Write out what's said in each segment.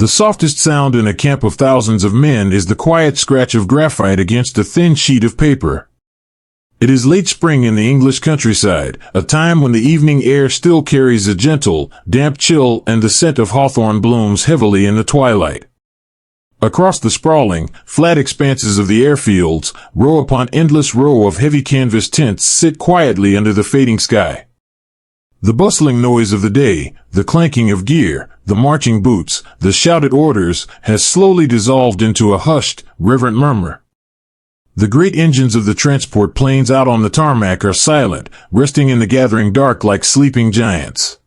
The softest sound in a camp of thousands of men is the quiet scratch of graphite against a thin sheet of paper. It is late spring in the English countryside, a time when the evening air still carries a gentle, damp chill and the scent of hawthorn blooms heavily in the twilight. Across the sprawling, flat expanses of the airfields, row upon endless row of heavy canvas tents sit quietly under the fading sky. The bustling noise of the day, the clanking of gear, the marching boots, the shouted orders, has slowly dissolved into a hushed, reverent murmur. The great engines of the transport planes out on the tarmac are silent, resting in the gathering dark like sleeping giants.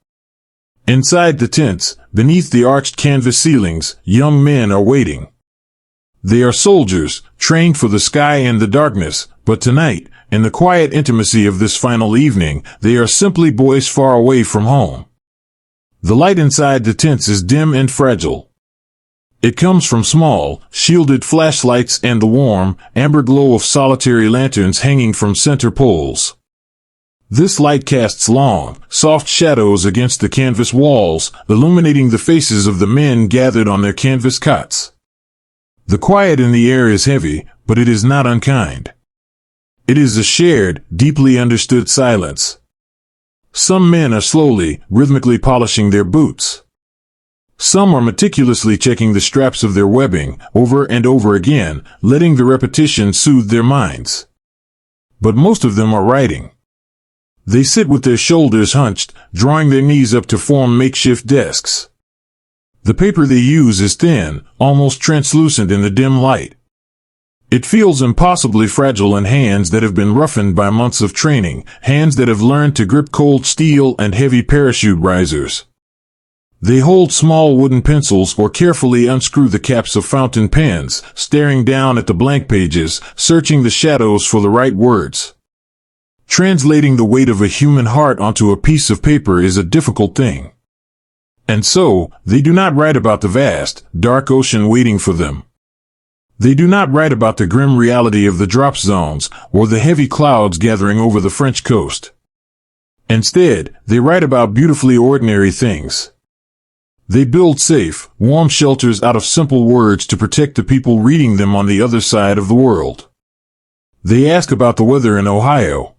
Inside the tents, beneath the arched canvas ceilings, young men are waiting. They are soldiers, trained for the sky and the darkness, but tonight, in the quiet intimacy of this final evening, they are simply boys far away from home. The light inside the tents is dim and fragile. It comes from small, shielded flashlights and the warm, amber glow of solitary lanterns hanging from center poles. This light casts long, soft shadows against the canvas walls, illuminating the faces of the men gathered on their canvas cots. The quiet in the air is heavy, but it is not unkind. It is a shared, deeply understood silence. Some men are slowly, rhythmically polishing their boots. Some are meticulously checking the straps of their webbing, over and over again, letting the repetition soothe their minds. But most of them are writing. They sit with their shoulders hunched, drawing their knees up to form makeshift desks. The paper they use is thin, almost translucent in the dim light. It feels impossibly fragile in hands that have been roughened by months of training, hands that have learned to grip cold steel and heavy parachute risers. They hold small wooden pencils or carefully unscrew the caps of fountain pens, staring down at the blank pages, searching the shadows for the right words. Translating the weight of a human heart onto a piece of paper is a difficult thing. And so, they do not write about the vast, dark ocean waiting for them. They do not write about the grim reality of the drop zones, or the heavy clouds gathering over the French coast. Instead, they write about beautifully ordinary things. They build safe, warm shelters out of simple words to protect the people reading them on the other side of the world. They ask about the weather in Ohio.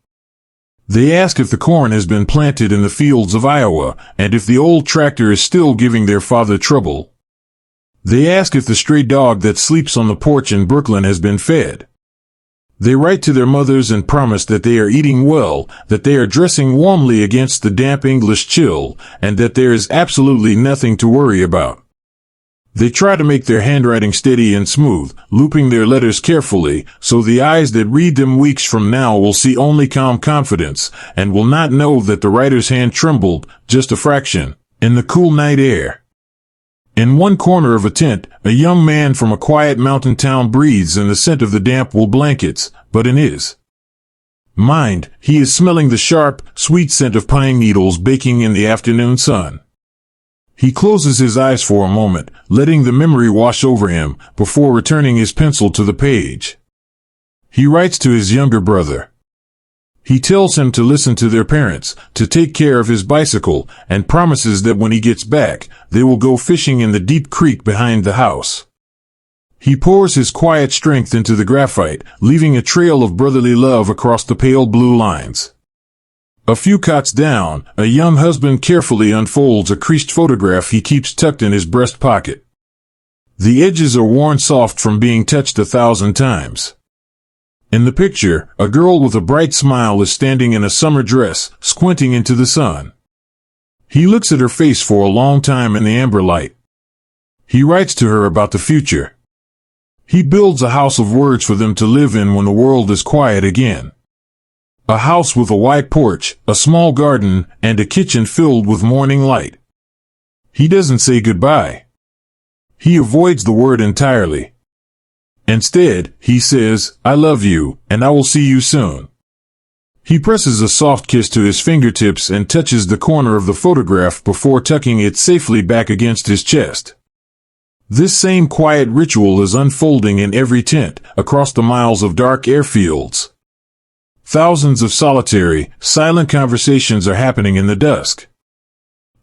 They ask if the corn has been planted in the fields of Iowa, and if the old tractor is still giving their father trouble. They ask if the stray dog that sleeps on the porch in Brooklyn has been fed. They write to their mothers and promise that they are eating well, that they are dressing warmly against the damp English chill, and that there is absolutely nothing to worry about. They try to make their handwriting steady and smooth, looping their letters carefully, so the eyes that read them weeks from now will see only calm confidence, and will not know that the writer's hand trembled, just a fraction, in the cool night air. In one corner of a tent, a young man from a quiet mountain town breathes in the scent of the damp wool blankets, but in his mind, he is smelling the sharp, sweet scent of pine needles baking in the afternoon sun. He closes his eyes for a moment, letting the memory wash over him, before returning his pencil to the page. He writes to his younger brother. He tells him to listen to their parents, to take care of his bicycle, and promises that when he gets back, they will go fishing in the deep creek behind the house. He pours his quiet strength into the graphite, leaving a trail of brotherly love across the pale blue lines. A few cots down, a young husband carefully unfolds a creased photograph he keeps tucked in his breast pocket. The edges are worn soft from being touched 1,000 times. In the picture, a girl with a bright smile is standing in a summer dress, squinting into the sun. He looks at her face for a long time in the amber light. He writes to her about the future. He builds a house of words for them to live in when the world is quiet again. A house with a wide porch, a small garden, and a kitchen filled with morning light. He doesn't say goodbye. He avoids the word entirely. Instead, he says, "I love you, and I will see you soon." He presses a soft kiss to his fingertips and touches the corner of the photograph before tucking it safely back against his chest. This same quiet ritual is unfolding in every tent, across the miles of dark airfields. Thousands of solitary, silent conversations are happening in the dusk.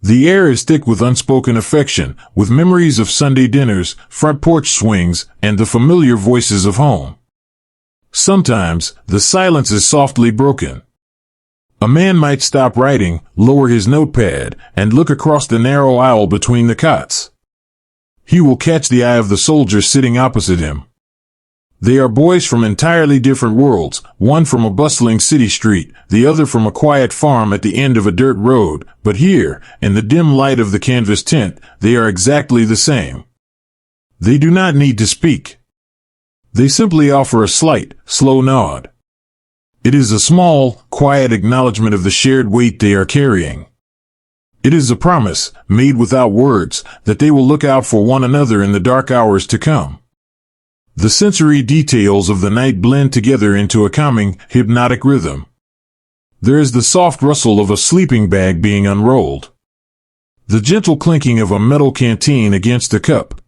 The air is thick with unspoken affection, with memories of Sunday dinners, front porch swings, and the familiar voices of home. Sometimes, the silence is softly broken. A man might stop writing, lower his notepad, and look across the narrow aisle between the cots. He will catch the eye of the soldier sitting opposite him. They are boys from entirely different worlds, one from a bustling city street, the other from a quiet farm at the end of a dirt road, but here, in the dim light of the canvas tent, they are exactly the same. They do not need to speak. They simply offer a slight, slow nod. It is a small, quiet acknowledgement of the shared weight they are carrying. It is a promise, made without words, that they will look out for one another in the dark hours to come. The sensory details of the night blend together into a calming, hypnotic rhythm. There is the soft rustle of a sleeping bag being unrolled. The gentle clinking of a metal canteen against a cup.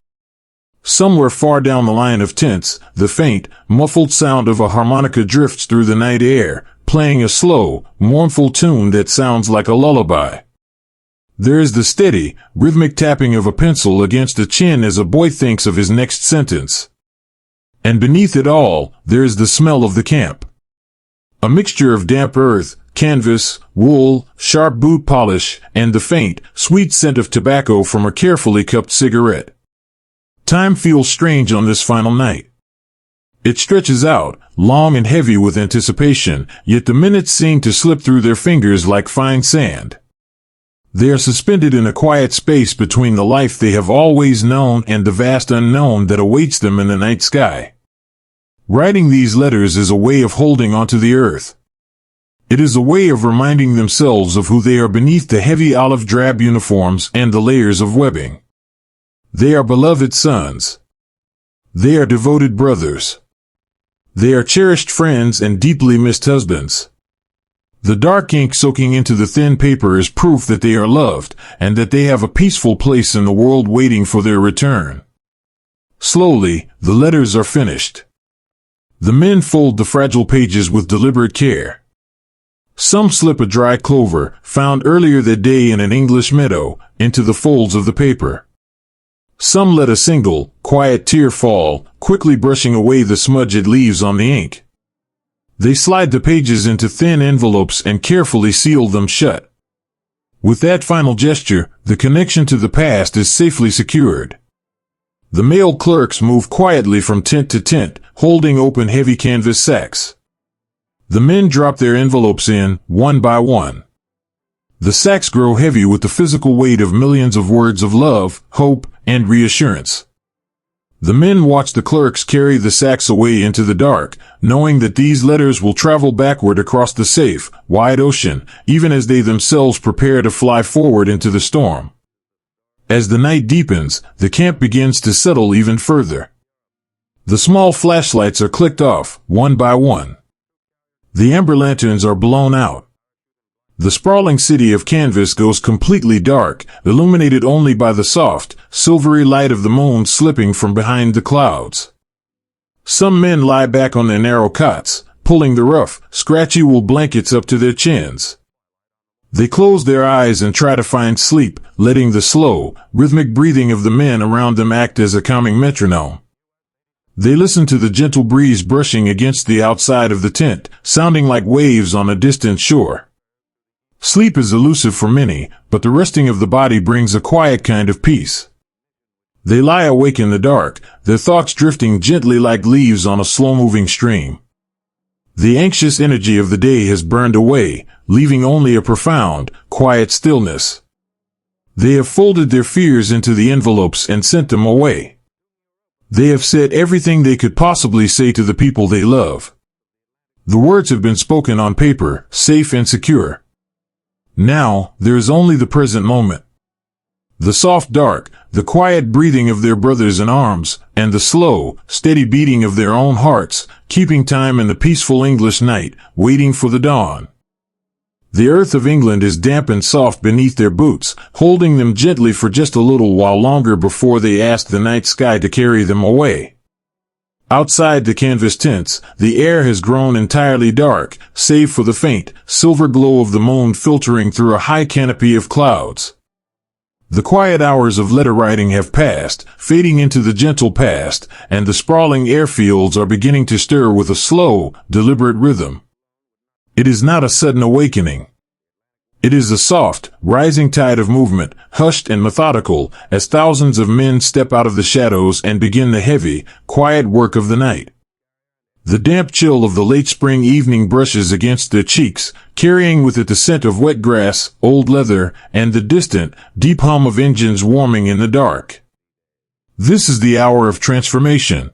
Somewhere far down the line of tents, the faint, muffled sound of a harmonica drifts through the night air, playing a slow, mournful tune that sounds like a lullaby. There is the steady, rhythmic tapping of a pencil against a chin as a boy thinks of his next sentence. And beneath it all, there is the smell of the camp. A mixture of damp earth, canvas, wool, sharp boot polish, and the faint, sweet scent of tobacco from a carefully cupped cigarette. Time feels strange on this final night. It stretches out, long and heavy with anticipation, yet the minutes seem to slip through their fingers like fine sand. They are suspended in a quiet space between the life they have always known and the vast unknown that awaits them in the night sky. Writing these letters is a way of holding onto the earth. It is a way of reminding themselves of who they are beneath the heavy olive drab uniforms and the layers of webbing. They are beloved sons. They are devoted brothers. They are cherished friends and deeply missed husbands. The dark ink soaking into the thin paper is proof that they are loved, and that they have a peaceful place in the world waiting for their return. Slowly, the letters are finished. The men fold the fragile pages with deliberate care. Some slip a dry clover, found earlier that day in an English meadow, into the folds of the paper. Some let a single, quiet tear fall, quickly brushing away the smudge it leaves on the ink. They slide the pages into thin envelopes and carefully seal them shut. With that final gesture, the connection to the past is safely secured. The male clerks move quietly from tent to tent, holding open heavy canvas sacks. The men drop their envelopes in, one by one. The sacks grow heavy with the physical weight of millions of words of love, hope, and reassurance. The men watch the clerks carry the sacks away into the dark, knowing that these letters will travel backward across the safe, wide ocean, even as they themselves prepare to fly forward into the storm. As the night deepens, the camp begins to settle even further. The small flashlights are clicked off, one by one. The amber lanterns are blown out. The sprawling city of canvas goes completely dark, illuminated only by the soft, silvery light of the moon slipping from behind the clouds. Some men lie back on their narrow cots, pulling the rough, scratchy wool blankets up to their chins. They close their eyes and try to find sleep, letting the slow, rhythmic breathing of the men around them act as a calming metronome. They listen to the gentle breeze brushing against the outside of the tent, sounding like waves on a distant shore. Sleep is elusive for many, but the resting of the body brings a quiet kind of peace. They lie awake in the dark, their thoughts drifting gently like leaves on a slow-moving stream. The anxious energy of the day has burned away, leaving only a profound, quiet stillness. They have folded their fears into the envelopes and sent them away. They have said everything they could possibly say to the people they love. The words have been spoken on paper, safe and secure. Now, there is only the present moment. The soft dark, the quiet breathing of their brothers in arms, and the slow, steady beating of their own hearts, keeping time in the peaceful English night, waiting for the dawn. The earth of England is damp and soft beneath their boots, holding them gently for just a little while longer before they ask the night sky to carry them away. Outside the canvas tents, the air has grown entirely dark, save for the faint, silver glow of the moon filtering through a high canopy of clouds. The quiet hours of letter writing have passed, fading into the gentle past, and the sprawling airfields are beginning to stir with a slow, deliberate rhythm. It is not a sudden awakening. It is a soft, rising tide of movement, hushed and methodical, as thousands of men step out of the shadows and begin the heavy, quiet work of the night. The damp chill of the late spring evening brushes against their cheeks, carrying with it the scent of wet grass, old leather, and the distant, deep hum of engines warming in the dark. This is the hour of transformation.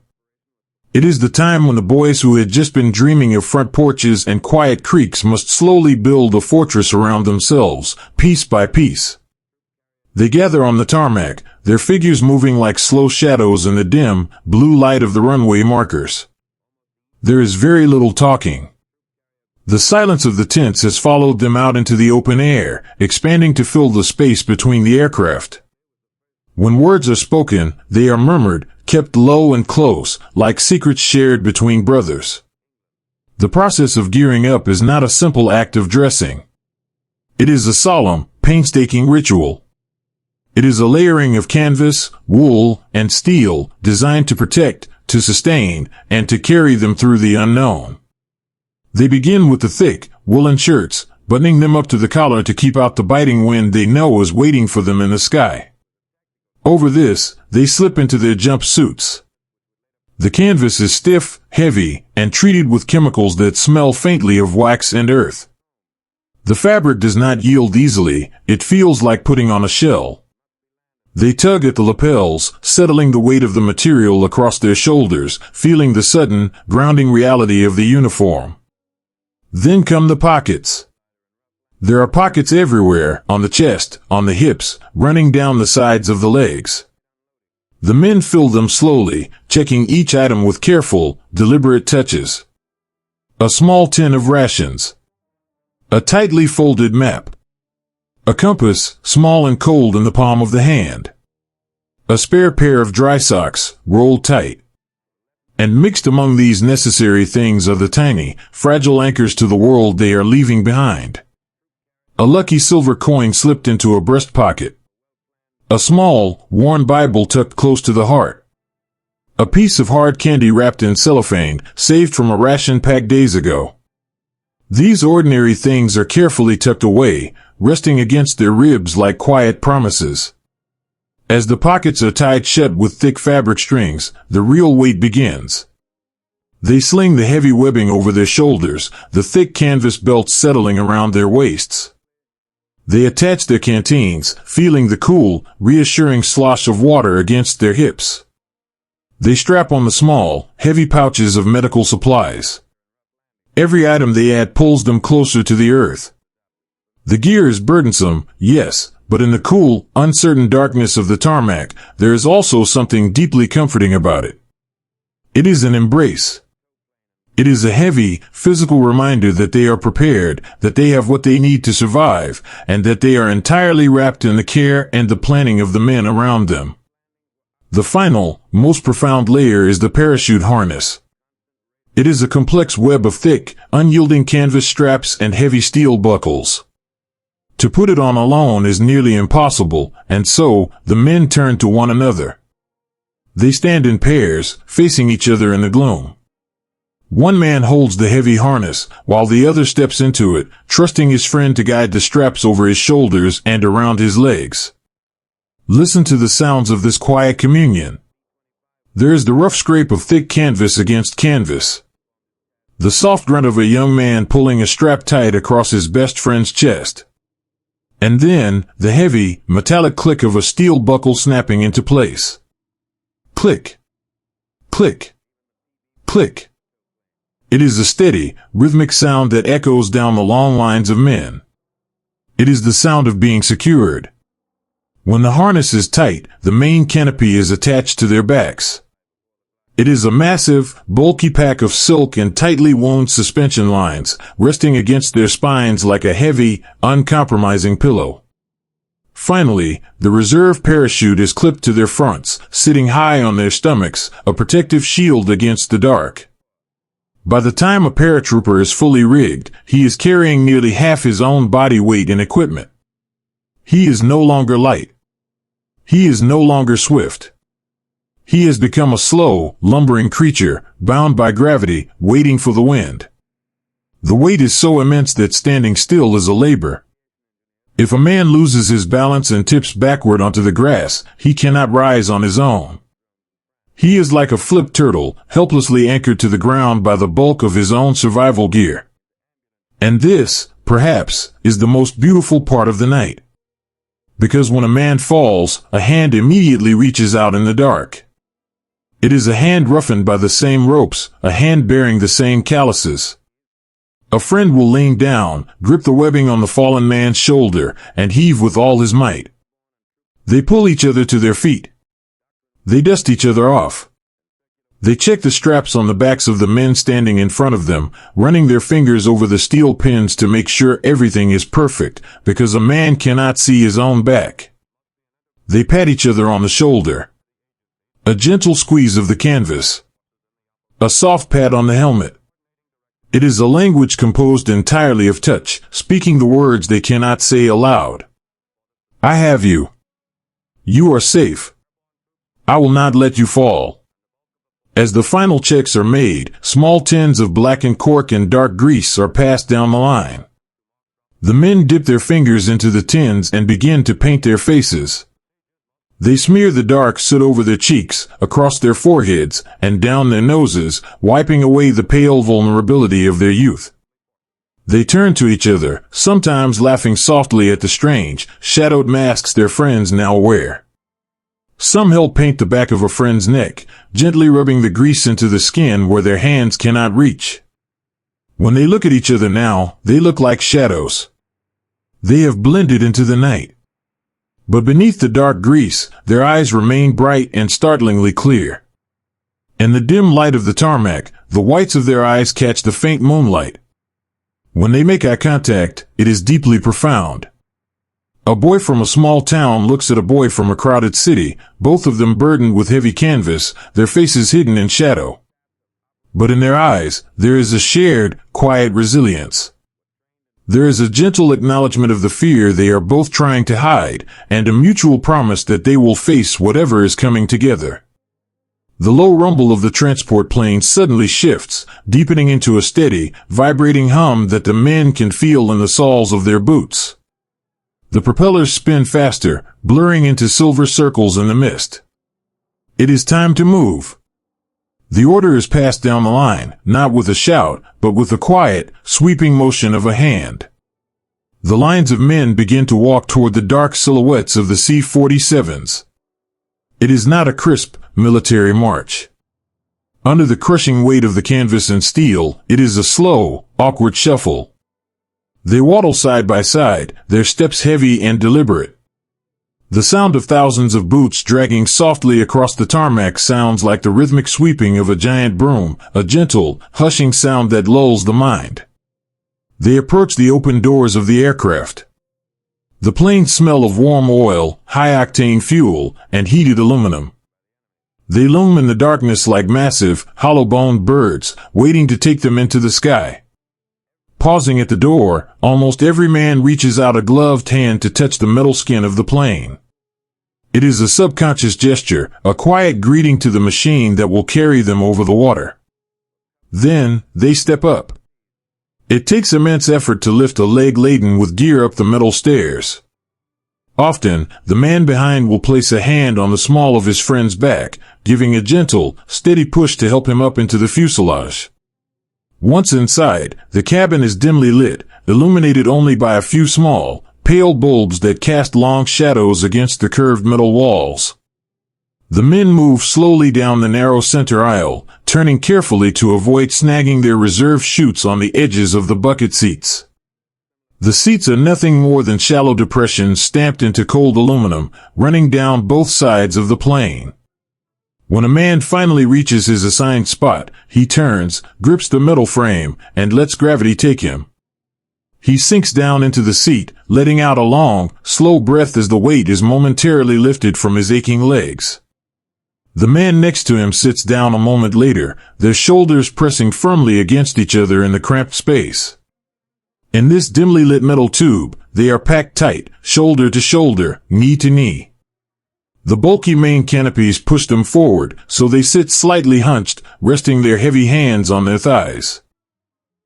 It is the time when the boys who had just been dreaming of front porches and quiet creeks must slowly build a fortress around themselves, piece by piece. They gather on the tarmac, their figures moving like slow shadows in the dim, blue light of the runway markers. There is very little talking. The silence of the tents has followed them out into the open air, expanding to fill the space between the aircraft. When words are spoken, they are murmured, kept low and close, like secrets shared between brothers. The process of gearing up is not a simple act of dressing. It is a solemn, painstaking ritual. It is a layering of canvas, wool, and steel, designed to protect, to sustain, and to carry them through the unknown. They begin with the thick, woolen shirts, buttoning them up to the collar to keep out the biting wind they know is waiting for them in the sky. Over this, they slip into their jumpsuits. The canvas is stiff, heavy, and treated with chemicals that smell faintly of wax and earth. The fabric does not yield easily, it feels like putting on a shell. They tug at the lapels, settling the weight of the material across their shoulders, feeling the sudden, grounding reality of the uniform. Then come the pockets. There are pockets everywhere, on the chest, on the hips, running down the sides of the legs. The men fill them slowly, checking each item with careful, deliberate touches. A small tin of rations. A tightly folded map. A compass, small and cold in the palm of the hand. A spare pair of dry socks, rolled tight. And mixed among these necessary things are the tiny, fragile anchors to the world they are leaving behind. A lucky silver coin slipped into a breast pocket. A small, worn Bible tucked close to the heart. A piece of hard candy wrapped in cellophane, saved from a ration packed days ago. These ordinary things are carefully tucked away, resting against their ribs like quiet promises. As the pockets are tied shut with thick fabric strings, the real weight begins. They sling the heavy webbing over their shoulders, the thick canvas belts settling around their waists. They attach their canteens, feeling the cool, reassuring slosh of water against their hips. They strap on the small, heavy pouches of medical supplies. Every item they add pulls them closer to the earth. The gear is burdensome, yes, but in the cool, uncertain darkness of the tarmac, there is also something deeply comforting about it. It is an embrace. It is a heavy, physical reminder that they are prepared, that they have what they need to survive, and that they are entirely wrapped in the care and the planning of the men around them. The final, most profound layer is the parachute harness. It is a complex web of thick, unyielding canvas straps and heavy steel buckles. To put it on alone is nearly impossible, and so, the men turn to one another. They stand in pairs, facing each other in the gloom. One man holds the heavy harness, while the other steps into it, trusting his friend to guide the straps over his shoulders and around his legs. Listen to the sounds of this quiet communion. There is the rough scrape of thick canvas against canvas. The soft grunt of a young man pulling a strap tight across his best friend's chest. And then, the heavy, metallic click of a steel buckle snapping into place. Click. Click. Click. It is a steady, rhythmic sound that echoes down the long lines of men. It is the sound of being secured. When the harness is tight, the main canopy is attached to their backs. It is a massive, bulky pack of silk and tightly wound suspension lines, resting against their spines like a heavy, uncompromising pillow. Finally, the reserve parachute is clipped to their fronts, sitting high on their stomachs, a protective shield against the dark. By the time a paratrooper is fully rigged, he is carrying nearly half his own body weight in equipment. He is no longer light. He is no longer swift. He has become a slow, lumbering creature, bound by gravity, waiting for the wind. The weight is so immense that standing still is a labor. If a man loses his balance and tips backward onto the grass, he cannot rise on his own. He is like a flipped turtle, helplessly anchored to the ground by the bulk of his own survival gear. And this, perhaps, is the most beautiful part of the night. Because when a man falls, a hand immediately reaches out in the dark. It is a hand roughened by the same ropes, a hand bearing the same calluses. A friend will lean down, grip the webbing on the fallen man's shoulder, and heave with all his might. They pull each other to their feet. They dust each other off. They check the straps on the backs of the men standing in front of them, running their fingers over the steel pins to make sure everything is perfect, because a man cannot see his own back. They pat each other on the shoulder. A gentle squeeze of the canvas. A soft pat on the helmet. It is a language composed entirely of touch, speaking the words they cannot say aloud. I have you. You are safe. I will not let you fall. As the final checks are made, small tins of blackened cork and dark grease are passed down the line. The men dip their fingers into the tins and begin to paint their faces. They smear the dark soot over their cheeks, across their foreheads, and down their noses, wiping away the pale vulnerability of their youth. They turn to each other, sometimes laughing softly at the strange, shadowed masks their friends now wear. Some help paint the back of a friend's neck, gently rubbing the grease into the skin where their hands cannot reach. When they look at each other now, they look like shadows. They have blended into the night. But beneath the dark grease, their eyes remain bright and startlingly clear. In the dim light of the tarmac, the whites of their eyes catch the faint moonlight. When they make eye contact, it is deeply profound. A boy from a small town looks at a boy from a crowded city, both of them burdened with heavy canvas, their faces hidden in shadow. But in their eyes, there is a shared, quiet resilience. There is a gentle acknowledgement of the fear they are both trying to hide, and a mutual promise that they will face whatever is coming together. The low rumble of the transport plane suddenly shifts, deepening into a steady, vibrating hum that the men can feel in the soles of their boots. The propellers spin faster, blurring into silver circles in the mist. It is time to move. The order is passed down the line, not with a shout, but with the quiet, sweeping motion of a hand. The lines of men begin to walk toward the dark silhouettes of the C-47s. It is not a crisp, military march. Under the crushing weight of the canvas and steel, it is a slow, awkward shuffle. They waddle side by side, their steps heavy and deliberate. The sound of thousands of boots dragging softly across the tarmac sounds like the rhythmic sweeping of a giant broom, a gentle, hushing sound that lulls the mind. They approach the open doors of the aircraft. The planes smell of warm oil, high-octane fuel, and heated aluminum. They loom in the darkness like massive, hollow-boned birds, waiting to take them into the sky. Pausing at the door, almost every man reaches out a gloved hand to touch the metal skin of the plane. It is a subconscious gesture, a quiet greeting to the machine that will carry them over the water. Then, they step up. It takes immense effort to lift a leg laden with gear up the metal stairs. Often, the man behind will place a hand on the small of his friend's back, giving a gentle, steady push to help him up into the fuselage. Once inside, the cabin is dimly lit, illuminated only by a few small, pale bulbs that cast long shadows against the curved metal walls. The men move slowly down the narrow center aisle, turning carefully to avoid snagging their reserve chutes on the edges of the bucket seats. The seats are nothing more than shallow depressions stamped into cold aluminum, running down both sides of the plane. When a man finally reaches his assigned spot, he turns, grips the metal frame, and lets gravity take him. He sinks down into the seat, letting out a long, slow breath as the weight is momentarily lifted from his aching legs. The man next to him sits down a moment later, their shoulders pressing firmly against each other in the cramped space. In this dimly lit metal tube, they are packed tight, shoulder to shoulder, knee to knee. The bulky main canopies push them forward, so they sit slightly hunched, resting their heavy hands on their thighs.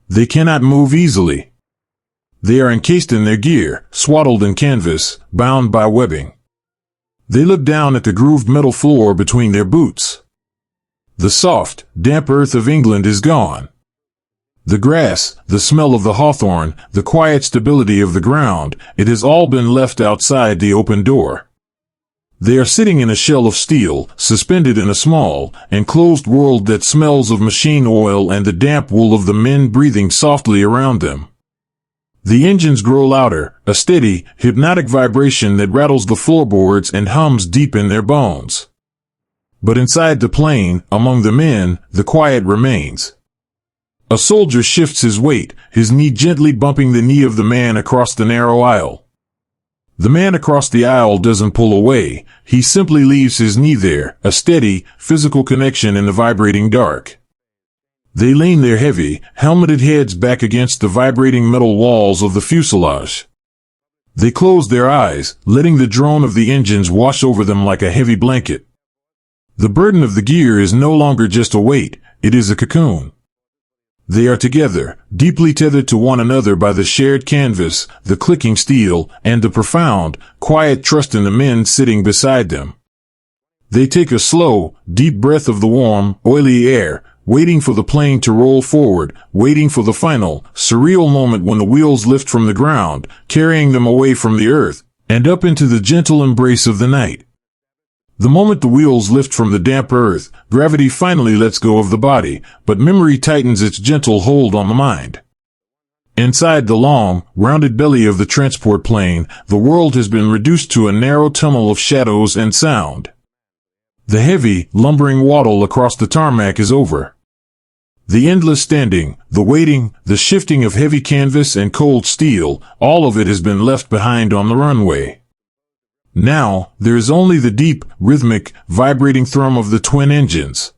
They cannot move easily. They are encased in their gear, swaddled in canvas, bound by webbing. They look down at the grooved metal floor between their boots. The soft, damp earth of England is gone. The grass, the smell of the hawthorn, the quiet stability of the ground, it has all been left outside the open door. They are sitting in a shell of steel, suspended in a small, enclosed world that smells of machine oil and the damp wool of the men breathing softly around them. The engines grow louder, a steady, hypnotic vibration that rattles the floorboards and hums deep in their bones. But inside the plane, among the men, the quiet remains. A soldier shifts his weight, his knee gently bumping the knee of the man across the narrow aisle. The man across the aisle doesn't pull away, he simply leaves his knee there, a steady, physical connection in the vibrating dark. They lean their heavy, helmeted heads back against the vibrating metal walls of the fuselage. They close their eyes, letting the drone of the engines wash over them like a heavy blanket. The burden of the gear is no longer just a weight, it is a cocoon. They are together, deeply tethered to one another by the shared canvas, the clicking steel, and the profound, quiet trust in the men sitting beside them. They take a slow, deep breath of the warm, oily air, waiting for the plane to roll forward, waiting for the final, surreal moment when the wheels lift from the ground, carrying them away from the earth, and up into the gentle embrace of the night. The moment the wheels lift from the damp earth, gravity finally lets go of the body, but memory tightens its gentle hold on the mind. Inside the long, rounded belly of the transport plane, the world has been reduced to a narrow tunnel of shadows and sound. The heavy, lumbering waddle across the tarmac is over. The endless standing, the waiting, the shifting of heavy canvas and cold steel, all of it has been left behind on the runway. Now, there is only the deep, rhythmic, vibrating thrum of the twin engines.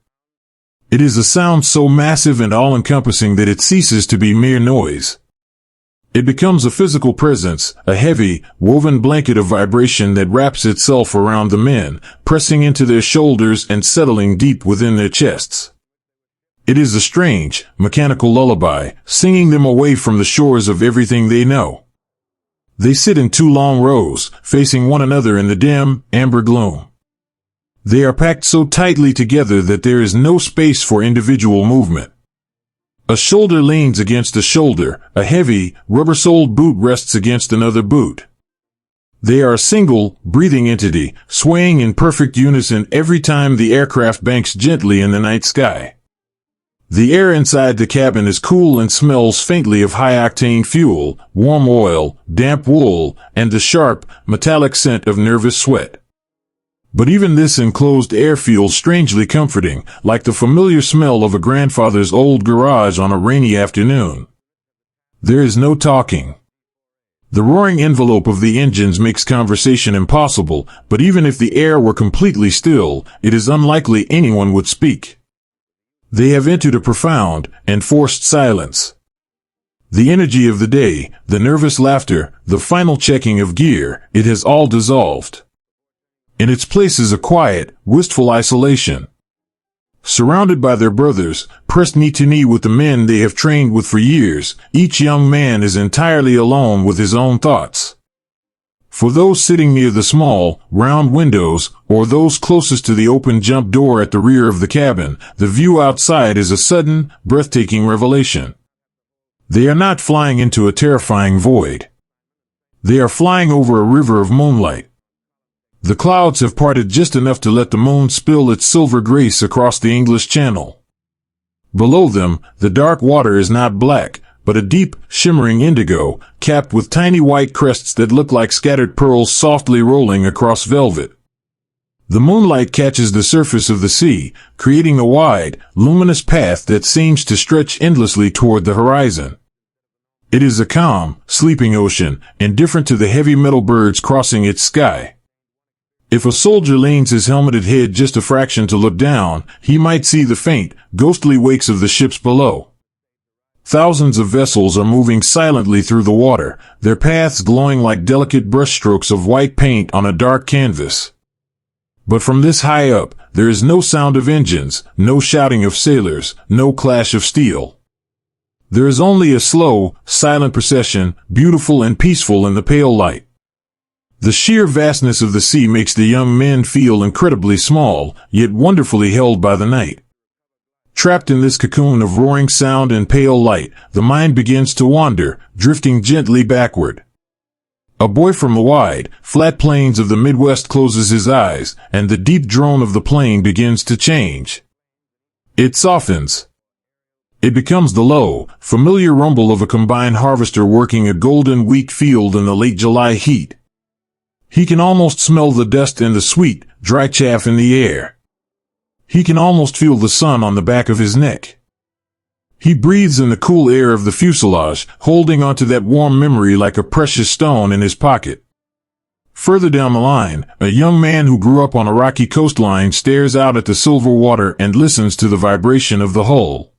It is a sound so massive and all-encompassing that it ceases to be mere noise. It becomes a physical presence, a heavy, woven blanket of vibration that wraps itself around the men, pressing into their shoulders and settling deep within their chests. It is a strange, mechanical lullaby, singing them away from the shores of everything they know. They sit in two long rows, facing one another in the dim, amber gloom. They are packed so tightly together that there is no space for individual movement. A shoulder leans against a shoulder, a heavy, rubber-soled boot rests against another boot. They are a single, breathing entity, swaying in perfect unison every time the aircraft banks gently in the night sky. The air inside the cabin is cool and smells faintly of high-octane fuel, warm oil, damp wool, and the sharp, metallic scent of nervous sweat. But even this enclosed air feels strangely comforting, like the familiar smell of a grandfather's old garage on a rainy afternoon. There is no talking. The roaring envelope of the engines makes conversation impossible, but even if the air were completely still, it is unlikely anyone would speak. They have entered a profound, enforced silence. The energy of the day, the nervous laughter, the final checking of gear, it has all dissolved. In its place is a quiet, wistful isolation. Surrounded by their brothers, pressed knee to knee with the men they have trained with for years, each young man is entirely alone with his own thoughts. For those sitting near the small, round windows, or those closest to the open jump door at the rear of the cabin, the view outside is a sudden, breathtaking revelation. They are not flying into a terrifying void. They are flying over a river of moonlight. The clouds have parted just enough to let the moon spill its silver grace across the English Channel. Below them, the dark water is not black, but a deep, shimmering indigo, capped with tiny white crests that look like scattered pearls softly rolling across velvet. The moonlight catches the surface of the sea, creating a wide, luminous path that seems to stretch endlessly toward the horizon. It is a calm, sleeping ocean, indifferent to the heavy metal birds crossing its sky. If a soldier leans his helmeted head just a fraction to look down, he might see the faint, ghostly wakes of the ships below. Thousands of vessels are moving silently through the water, their paths glowing like delicate brushstrokes of white paint on a dark canvas. But from this high up, there is no sound of engines, no shouting of sailors, no clash of steel. There is only a slow, silent procession, beautiful and peaceful in the pale light. The sheer vastness of the sea makes the young men feel incredibly small, yet wonderfully held by the night. Trapped in this cocoon of roaring sound and pale light, the mind begins to wander, drifting gently backward. A boy from the wide, flat plains of the Midwest closes his eyes, and the deep drone of the plane begins to change. It softens. It becomes the low, familiar rumble of a combine harvester working a golden wheat field in the late July heat. He can almost smell the dust and the sweet, dry chaff in the air. He can almost feel the sun on the back of his neck. He breathes in the cool air of the fuselage, holding onto that warm memory like a precious stone in his pocket. Further down the line, a young man who grew up on a rocky coastline stares out at the silver water and listens to the vibration of the hull.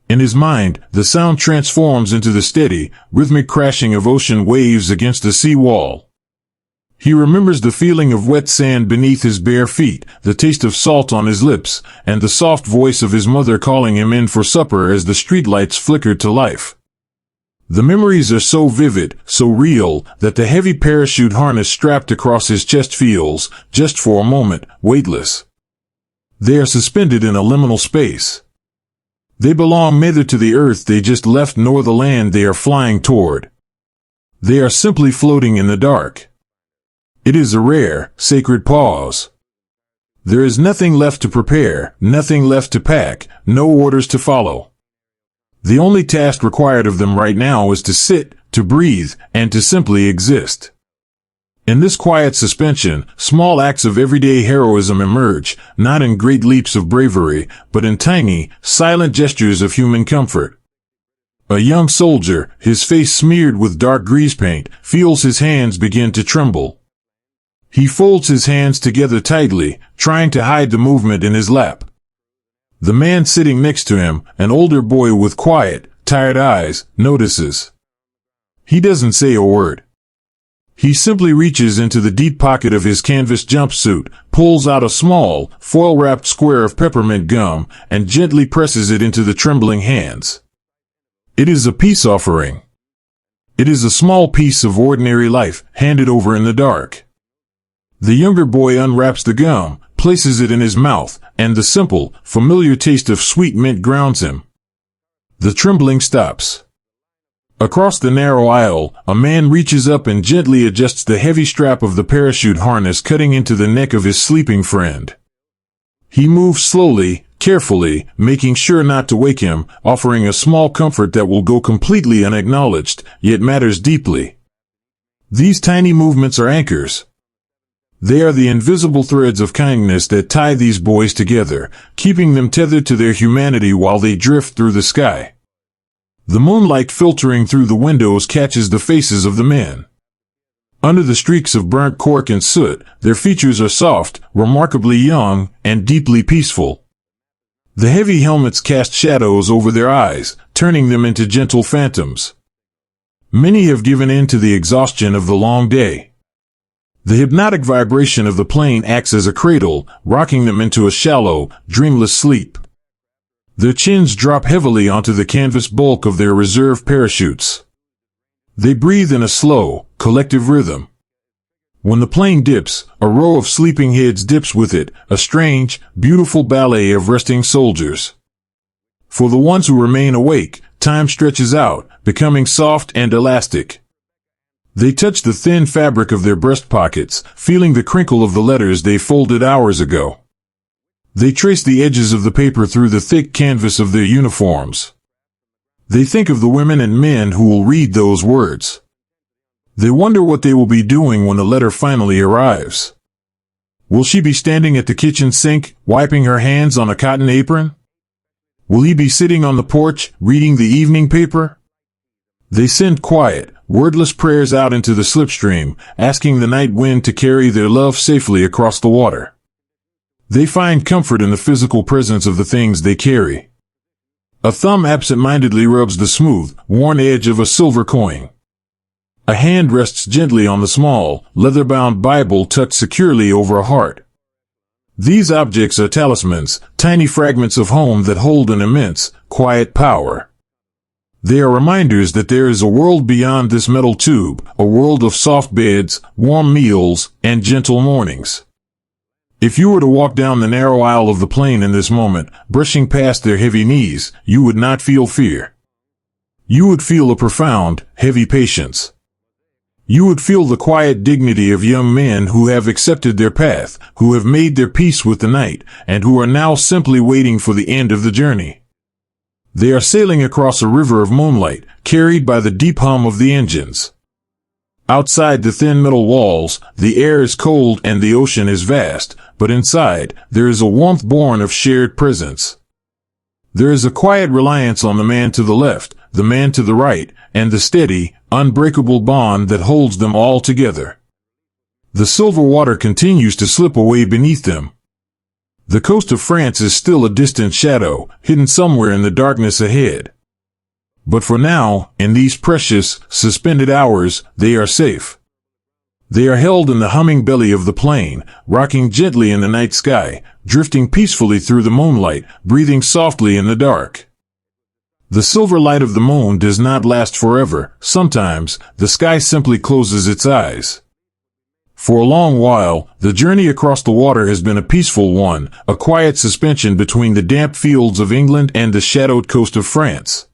In his mind, the sound transforms into the steady, rhythmic crashing of ocean waves against the sea wall. He remembers the feeling of wet sand beneath his bare feet, the taste of salt on his lips, and the soft voice of his mother calling him in for supper as the streetlights flickered to life. The memories are so vivid, so real, that the heavy parachute harness strapped across his chest feels, just for a moment, weightless. They are suspended in a liminal space. They belong neither to the earth they just left nor the land they are flying toward. They are simply floating in the dark. It is a rare, sacred pause. There is nothing left to prepare, nothing left to pack, no orders to follow. The only task required of them right now is to sit, to breathe, and to simply exist. In this quiet suspension, small acts of everyday heroism emerge, not in great leaps of bravery, but in tiny, silent gestures of human comfort. A young soldier, his face smeared with dark grease paint, feels his hands begin to tremble. He folds his hands together tightly, trying to hide the movement in his lap. The man sitting next to him, an older boy with quiet, tired eyes, notices. He doesn't say a word. He simply reaches into the deep pocket of his canvas jumpsuit, pulls out a small, foil-wrapped square of peppermint gum, and gently presses it into the trembling hands. It is a peace offering. It is a small piece of ordinary life, handed over in the dark. The younger boy unwraps the gum, places it in his mouth, and the simple, familiar taste of sweet mint grounds him. The trembling stops. Across the narrow aisle, a man reaches up and gently adjusts the heavy strap of the parachute harness cutting into the neck of his sleeping friend. He moves slowly, carefully, making sure not to wake him, offering a small comfort that will go completely unacknowledged, yet matters deeply. These tiny movements are anchors. They are the invisible threads of kindness that tie these boys together, keeping them tethered to their humanity while they drift through the sky. The moonlight filtering through the windows catches the faces of the men. Under the streaks of burnt cork and soot, their features are soft, remarkably young, and deeply peaceful. The heavy helmets cast shadows over their eyes, turning them into gentle phantoms. Many have given in to the exhaustion of the long day. The hypnotic vibration of the plane acts as a cradle, rocking them into a shallow, dreamless sleep. Their chins drop heavily onto the canvas bulk of their reserve parachutes. They breathe in a slow, collective rhythm. When the plane dips, a row of sleeping heads dips with it, a strange, beautiful ballet of resting soldiers. For the ones who remain awake, time stretches out, becoming soft and elastic. They touch the thin fabric of their breast pockets, feeling the crinkle of the letters they folded hours ago. They trace the edges of the paper through the thick canvas of their uniforms. They think of the women and men who will read those words. They wonder what they will be doing when the letter finally arrives. Will she be standing at the kitchen sink, wiping her hands on a cotton apron? Will he be sitting on the porch, reading the evening paper? They send quiet, wordless prayers out into the slipstream, asking the night wind to carry their love safely across the water. They find comfort in the physical presence of the things they carry. A thumb absent-mindedly rubs the smooth, worn edge of a silver coin. A hand rests gently on the small, leather-bound Bible tucked securely over a heart. These objects are talismans, tiny fragments of home that hold an immense, quiet power. They are reminders that there is a world beyond this metal tube, a world of soft beds, warm meals, and gentle mornings. If you were to walk down the narrow aisle of the plane in this moment, brushing past their heavy knees, you would not feel fear. You would feel a profound, heavy patience. You would feel the quiet dignity of young men who have accepted their path, who have made their peace with the night, and who are now simply waiting for the end of the journey. They are sailing across a river of moonlight, carried by the deep hum of the engines. Outside the thin metal walls, the air is cold and the ocean is vast, but inside, there is a warmth born of shared presence. There is a quiet reliance on the man to the left, the man to the right, and the steady, unbreakable bond that holds them all together. The silver water continues to slip away beneath them. The coast of France is still a distant shadow, hidden somewhere in the darkness ahead. But for now, in these precious, suspended hours, they are safe. They are held in the humming belly of the plane, rocking gently in the night sky, drifting peacefully through the moonlight, breathing softly in the dark. The silver light of the moon does not last forever. Sometimes, the sky simply closes its eyes. For a long while, the journey across the water has been a peaceful one, a quiet suspension between the damp fields of England and the shadowed coast of France.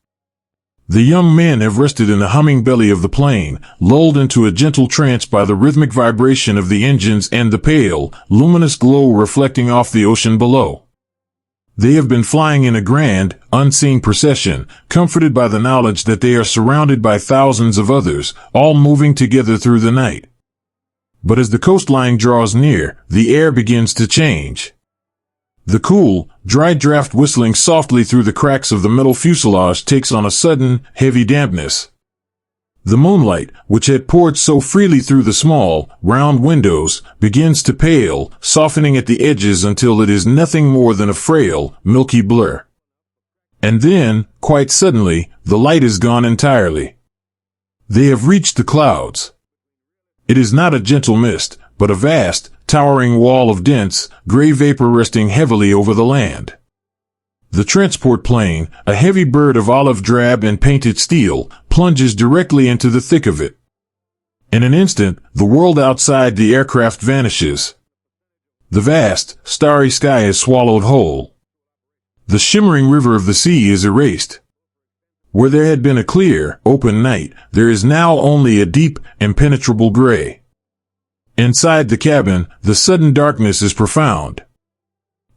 The young men have rested in the humming belly of the plane, lulled into a gentle trance by the rhythmic vibration of the engines and the pale, luminous glow reflecting off the ocean below. They have been flying in a grand, unseen procession, comforted by the knowledge that they are surrounded by thousands of others, all moving together through the night. But as the coastline draws near, the air begins to change. The cool, dry draft whistling softly through the cracks of the metal fuselage takes on a sudden, heavy dampness. The moonlight, which had poured so freely through the small, round windows, begins to pale, softening at the edges until it is nothing more than a frail, milky blur. And then, quite suddenly, the light is gone entirely. They have reached the clouds. It is not a gentle mist, but a vast, towering wall of dense, gray vapor resting heavily over the land. The transport plane, a heavy bird of olive drab and painted steel, plunges directly into the thick of it. In an instant, the world outside the aircraft vanishes. The vast, starry sky is swallowed whole. The shimmering river of the sea is erased. Where there had been a clear, open night, there is now only a deep, impenetrable gray. Inside the cabin, the sudden darkness is profound.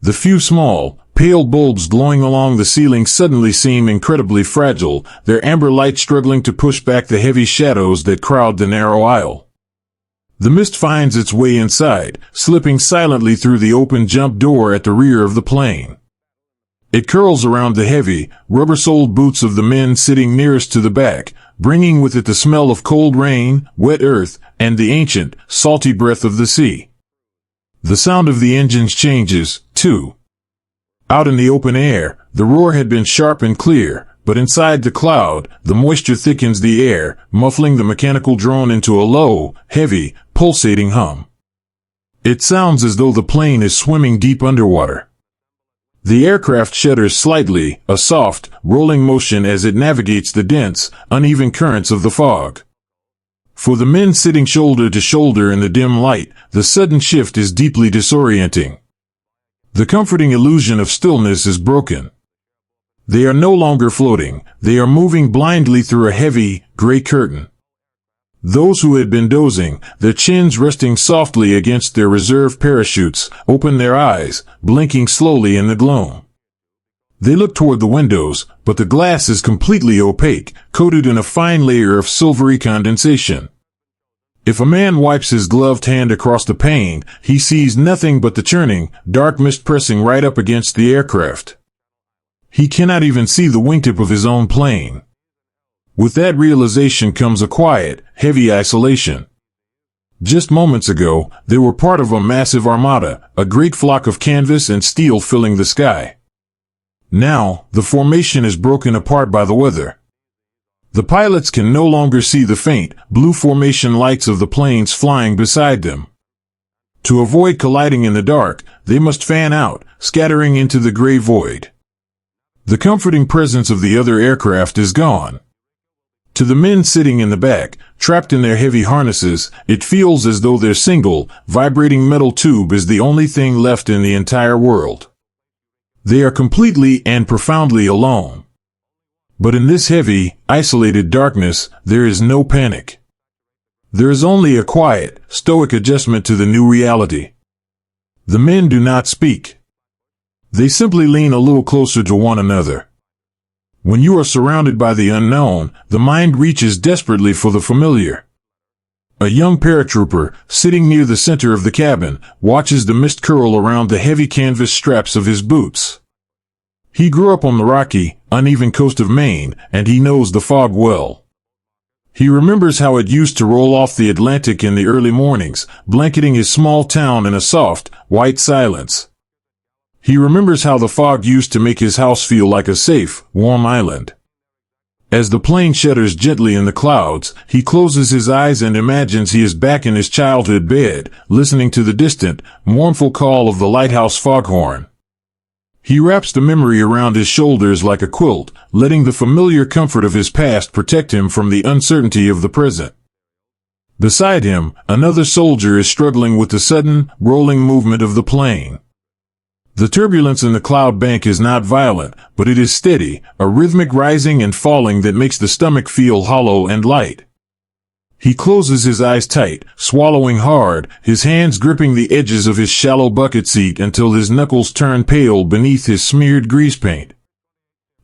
The few small, pale bulbs glowing along the ceiling suddenly seem incredibly fragile, their amber light struggling to push back the heavy shadows that crowd the narrow aisle. The mist finds its way inside, slipping silently through the open jump door at the rear of the plane. It curls around the heavy, rubber-soled boots of the men sitting nearest to the back, bringing with it the smell of cold rain, wet earth, and the ancient, salty breath of the sea. The sound of the engines changes, too. Out in the open air, the roar had been sharp and clear, but inside the cloud, the moisture thickens the air, muffling the mechanical drone into a low, heavy, pulsating hum. It sounds as though the plane is swimming deep underwater. The aircraft shudders slightly, a soft, rolling motion as it navigates the dense, uneven currents of the fog. For the men sitting shoulder to shoulder in the dim light, the sudden shift is deeply disorienting. The comforting illusion of stillness is broken. They are no longer floating, they are moving blindly through a heavy, gray curtain. Those who had been dozing, their chins resting softly against their reserve parachutes, open their eyes, blinking slowly in the gloom. They look toward the windows, but the glass is completely opaque, coated in a fine layer of silvery condensation. If a man wipes his gloved hand across the pane, he sees nothing but the churning, dark mist pressing right up against the aircraft. He cannot even see the wingtip of his own plane. With that realization comes a quiet, heavy isolation. Just moments ago, they were part of a massive armada, a great flock of canvas and steel filling the sky. Now, the formation is broken apart by the weather. The pilots can no longer see the faint, blue formation lights of the planes flying beside them. To avoid colliding in the dark, they must fan out, scattering into the gray void. The comforting presence of the other aircraft is gone. To the men sitting in the back, trapped in their heavy harnesses, it feels as though their single, vibrating metal tube is the only thing left in the entire world. They are completely and profoundly alone. But in this heavy, isolated darkness, there is no panic. There is only a quiet, stoic adjustment to the new reality. The men do not speak. They simply lean a little closer to one another. When you are surrounded by the unknown, the mind reaches desperately for the familiar. A young paratrooper, sitting near the center of the cabin, watches the mist curl around the heavy canvas straps of his boots. He grew up on the rocky, uneven coast of Maine, and he knows the fog well. He remembers how it used to roll off the Atlantic in the early mornings, blanketing his small town in a soft, white silence. He remembers how the fog used to make his house feel like a safe, warm island. As the plane shudders gently in the clouds, he closes his eyes and imagines he is back in his childhood bed, listening to the distant, mournful call of the lighthouse foghorn. He wraps the memory around his shoulders like a quilt, letting the familiar comfort of his past protect him from the uncertainty of the present. Beside him, another soldier is struggling with the sudden, rolling movement of the plane. The turbulence in the cloud bank is not violent, but it is steady, a rhythmic rising and falling that makes the stomach feel hollow and light. He closes his eyes tight, swallowing hard, his hands gripping the edges of his shallow bucket seat until his knuckles turn pale beneath his smeared grease paint.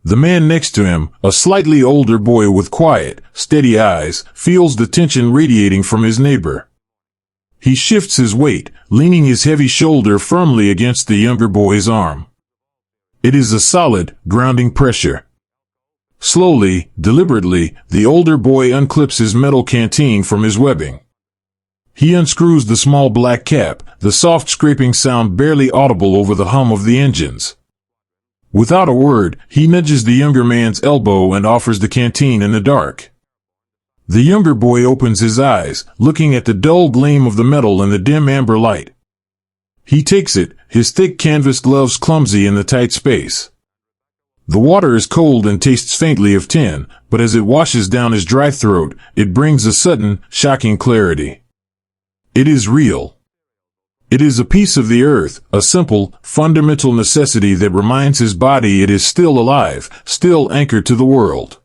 The man next to him, a slightly older boy with quiet, steady eyes, feels the tension radiating from his neighbor. He shifts his weight, leaning his heavy shoulder firmly against the younger boy's arm. It is a solid, grounding pressure. Slowly, deliberately, the older boy unclips his metal canteen from his webbing. He unscrews the small black cap, the soft scraping sound barely audible over the hum of the engines. Without a word, he nudges the younger man's elbow and offers the canteen in the dark. The younger boy opens his eyes, looking at the dull gleam of the metal in the dim amber light. He takes it, his thick canvas gloves clumsy in the tight space. The water is cold and tastes faintly of tin, but as it washes down his dry throat, it brings a sudden, shocking clarity. It is real. It is a piece of the earth, a simple, fundamental necessity that reminds his body it is still alive, still anchored to the world.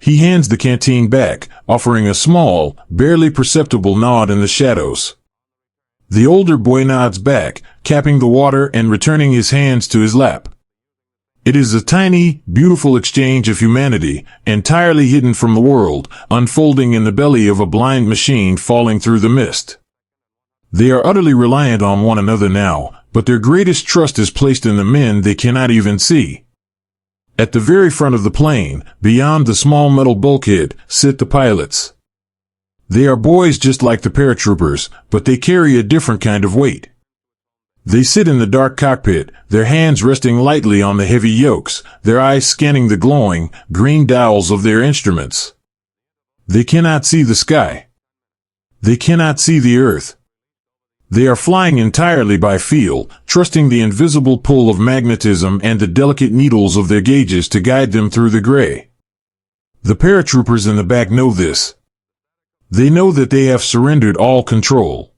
He hands the canteen back, offering a small, barely perceptible nod in the shadows. The older boy nods back, capping the water and returning his hands to his lap. It is a tiny, beautiful exchange of humanity, entirely hidden from the world, unfolding in the belly of a blind machine falling through the mist. They are utterly reliant on one another now, but their greatest trust is placed in the men they cannot even see. At the very front of the plane, beyond the small metal bulkhead, sit the pilots. They are boys just like the paratroopers, but they carry a different kind of weight. They sit in the dark cockpit, their hands resting lightly on the heavy yokes, their eyes scanning the glowing, green dials of their instruments. They cannot see the sky. They cannot see the earth. They are flying entirely by feel, trusting the invisible pull of magnetism and the delicate needles of their gauges to guide them through the gray. The paratroopers in the back know this. They know that they have surrendered all control.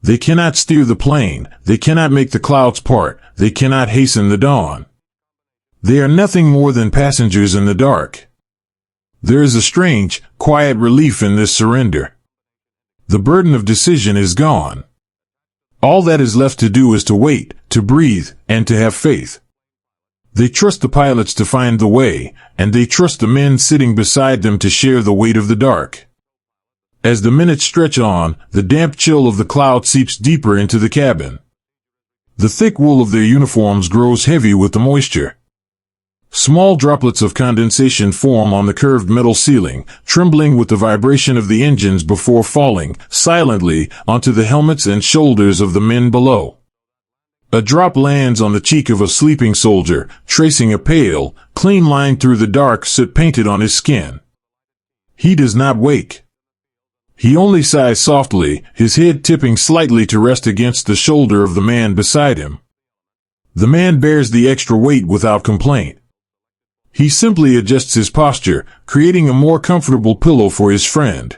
They cannot steer the plane, they cannot make the clouds part, they cannot hasten the dawn. They are nothing more than passengers in the dark. There is a strange, quiet relief in this surrender. The burden of decision is gone. All that is left to do is to wait, to breathe, and to have faith. They trust the pilots to find the way, and they trust the men sitting beside them to share the weight of the dark. As the minutes stretch on, the damp chill of the cloud seeps deeper into the cabin. The thick wool of their uniforms grows heavy with the moisture. Small droplets of condensation form on the curved metal ceiling, trembling with the vibration of the engines before falling, silently, onto the helmets and shoulders of the men below. A drop lands on the cheek of a sleeping soldier, tracing a pale, clean line through the dark soot painted on his skin. He does not wake. He only sighs softly, his head tipping slightly to rest against the shoulder of the man beside him. The man bears the extra weight without complaint. He simply adjusts his posture, creating a more comfortable pillow for his friend.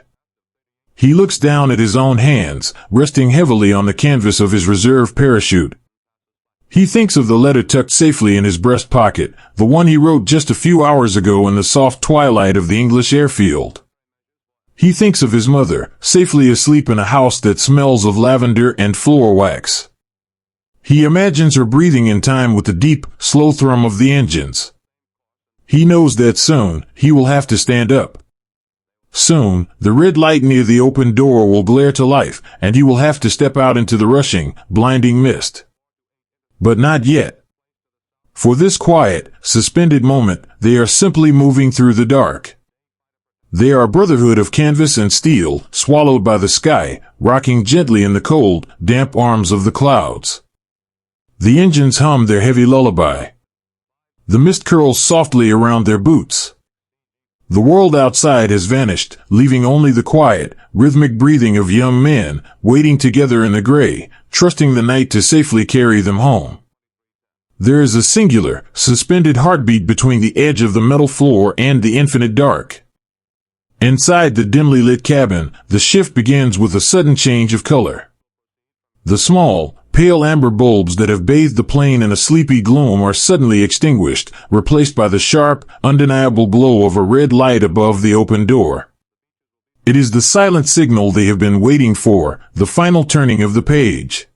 He looks down at his own hands, resting heavily on the canvas of his reserve parachute. He thinks of the letter tucked safely in his breast pocket, the one he wrote just a few hours ago in the soft twilight of the English airfield. He thinks of his mother, safely asleep in a house that smells of lavender and floor wax. He imagines her breathing in time with the deep, slow thrum of the engines. He knows that soon, he will have to stand up. Soon, the red light near the open door will glare to life, and he will have to step out into the rushing, blinding mist. But not yet. For this quiet, suspended moment, they are simply moving through the dark. They are a brotherhood of canvas and steel, swallowed by the sky, rocking gently in the cold, damp arms of the clouds. The engines hum their heavy lullaby. The mist curls softly around their boots. The world outside has vanished, leaving only the quiet, rhythmic breathing of young men, waiting together in the gray, trusting the night to safely carry them home. There is a singular, suspended heartbeat between the edge of the metal floor and the infinite dark. Inside the dimly lit cabin, the shift begins with a sudden change of color. The small, pale amber bulbs that have bathed the plane in a sleepy gloom are suddenly extinguished, replaced by the sharp, undeniable glow of a red light above the open door. It is the silent signal they have been waiting for, the final turning of the page.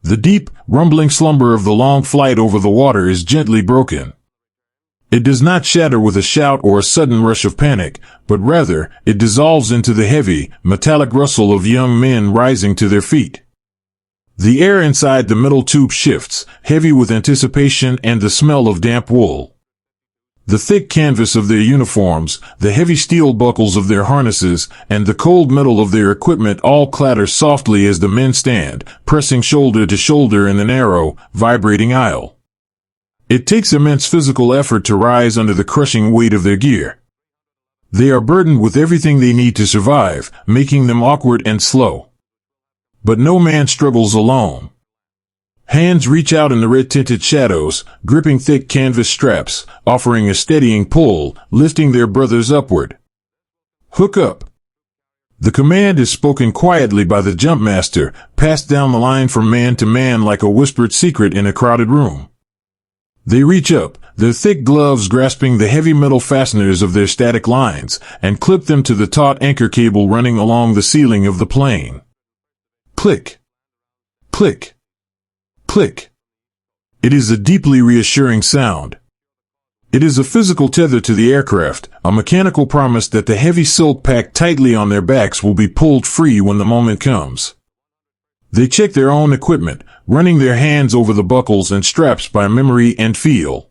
The deep, rumbling slumber of the long flight over the water is gently broken. It does not shatter with a shout or a sudden rush of panic, but rather, it dissolves into the heavy, metallic rustle of young men rising to their feet. The air inside the metal tube shifts, heavy with anticipation and the smell of damp wool. The thick canvas of their uniforms, the heavy steel buckles of their harnesses, and the cold metal of their equipment all clatter softly as the men stand, pressing shoulder to shoulder in the narrow, vibrating aisle. It takes immense physical effort to rise under the crushing weight of their gear. They are burdened with everything they need to survive, making them awkward and slow. But no man struggles alone. Hands reach out in the red-tinted shadows, gripping thick canvas straps, offering a steadying pull, lifting their brothers upward. Hook up. The command is spoken quietly by the jumpmaster, passed down the line from man to man like a whispered secret in a crowded room. They reach up, their thick gloves grasping the heavy metal fasteners of their static lines, and clip them to the taut anchor cable running along the ceiling of the plane. Click. Click. Click. It is a deeply reassuring sound. It is a physical tether to the aircraft, a mechanical promise that the heavy silk packed tightly on their backs will be pulled free when the moment comes. They check their own equipment, running their hands over the buckles and straps by memory and feel.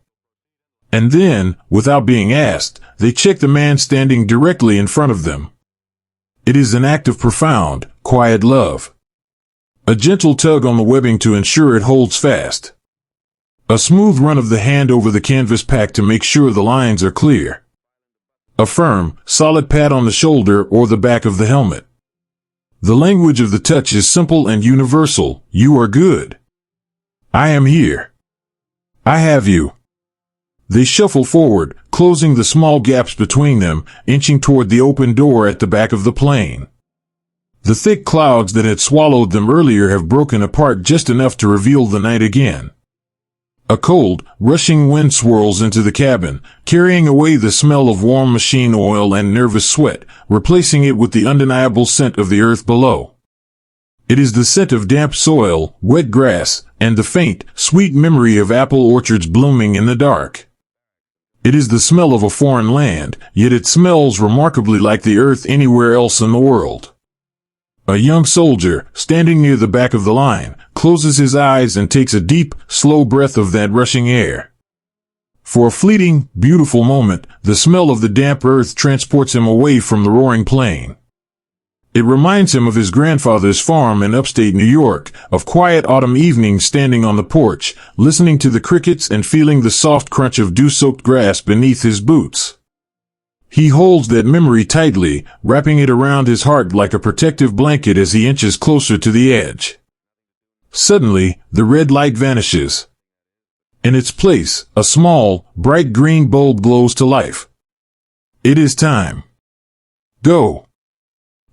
And then, without being asked, they check the man standing directly in front of them. It is an act of profound, quiet love. A gentle tug on the webbing to ensure it holds fast. A smooth run of the hand over the canvas pack to make sure the lines are clear. A firm, solid pat on the shoulder or the back of the helmet. The language of the touch is simple and universal. You are good. I am here. I have you. They shuffle forward, closing the small gaps between them, inching toward the open door at the back of the plane. The thick clouds that had swallowed them earlier have broken apart just enough to reveal the night again. A cold, rushing wind swirls into the cabin, carrying away the smell of warm machine oil and nervous sweat, replacing it with the undeniable scent of the earth below. It is the scent of damp soil, wet grass, and the faint, sweet memory of apple orchards blooming in the dark. It is the smell of a foreign land, yet it smells remarkably like the earth anywhere else in the world. A young soldier, standing near the back of the line, closes his eyes and takes a deep, slow breath of that rushing air. For a fleeting, beautiful moment, the smell of the damp earth transports him away from the roaring plain. It reminds him of his grandfather's farm in upstate New York, of quiet autumn evenings standing on the porch, listening to the crickets and feeling the soft crunch of dew-soaked grass beneath his boots. He holds that memory tightly, wrapping it around his heart like a protective blanket as he inches closer to the edge. Suddenly, the red light vanishes. In its place, a small, bright green bulb glows to life. It is time. Go.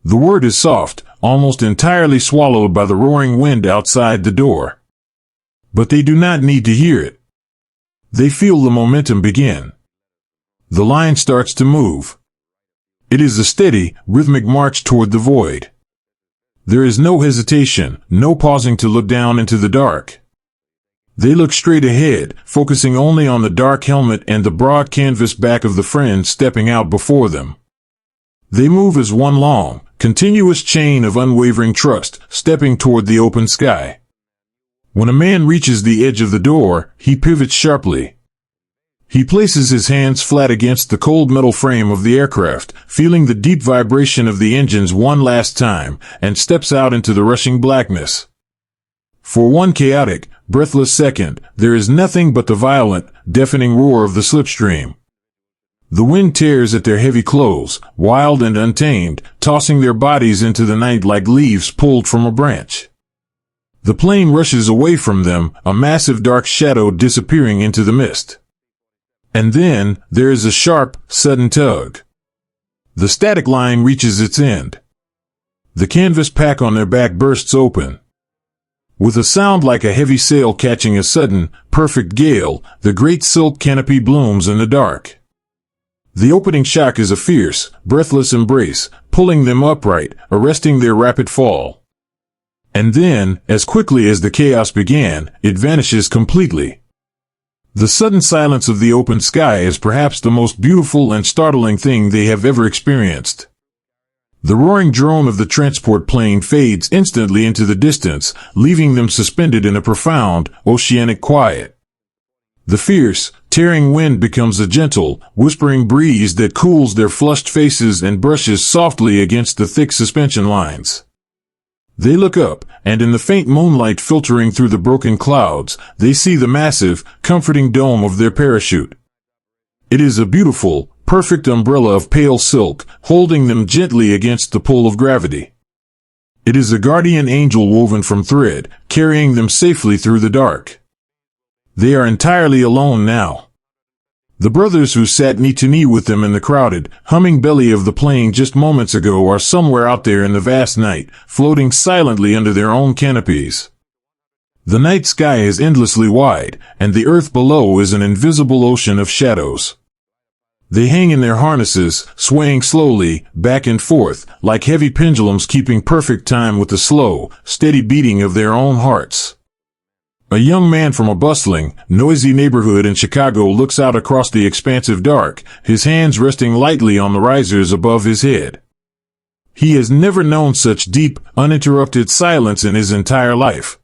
The word is soft, almost entirely swallowed by the roaring wind outside the door. But they do not need to hear it. They feel the momentum begin. The line starts to move. It is a steady, rhythmic march toward the void. There is no hesitation, no pausing to look down into the dark. They look straight ahead, focusing only on the dark helmet and the broad canvas back of the friend stepping out before them. They move as one long, continuous chain of unwavering trust, stepping toward the open sky. When a man reaches the edge of the door, he pivots sharply. He places his hands flat against the cold metal frame of the aircraft, feeling the deep vibration of the engines one last time, and steps out into the rushing blackness. For one chaotic, breathless second, there is nothing but the violent, deafening roar of the slipstream. The wind tears at their heavy clothes, wild and untamed, tossing their bodies into the night like leaves pulled from a branch. The plane rushes away from them, a massive dark shadow disappearing into the mist. And then, there is a sharp, sudden tug. The static line reaches its end. The canvas pack on their back bursts open. With a sound like a heavy sail catching a sudden, perfect gale, the great silk canopy blooms in the dark. The opening shock is a fierce, breathless embrace, pulling them upright, arresting their rapid fall. And then, as quickly as the chaos began, it vanishes completely. The sudden silence of the open sky is perhaps the most beautiful and startling thing they have ever experienced. The roaring drone of the transport plane fades instantly into the distance, leaving them suspended in a profound, oceanic quiet. The fierce, tearing wind becomes a gentle, whispering breeze that cools their flushed faces and brushes softly against the thick suspension lines. They look up, and in the faint moonlight filtering through the broken clouds, they see the massive, comforting dome of their parachute. It is a beautiful, perfect umbrella of pale silk, holding them gently against the pull of gravity. It is a guardian angel woven from thread, carrying them safely through the dark. They are entirely alone now. The brothers who sat knee to knee with them in the crowded, humming belly of the plane just moments ago are somewhere out there in the vast night, floating silently under their own canopies. The night sky is endlessly wide, and the earth below is an invisible ocean of shadows. They hang in their harnesses, swaying slowly, back and forth, like heavy pendulums keeping perfect time with the slow, steady beating of their own hearts. A young man from a bustling, noisy neighborhood in Chicago looks out across the expansive dark, his hands resting lightly on the risers above his head. He has never known such deep, uninterrupted silence in his entire life.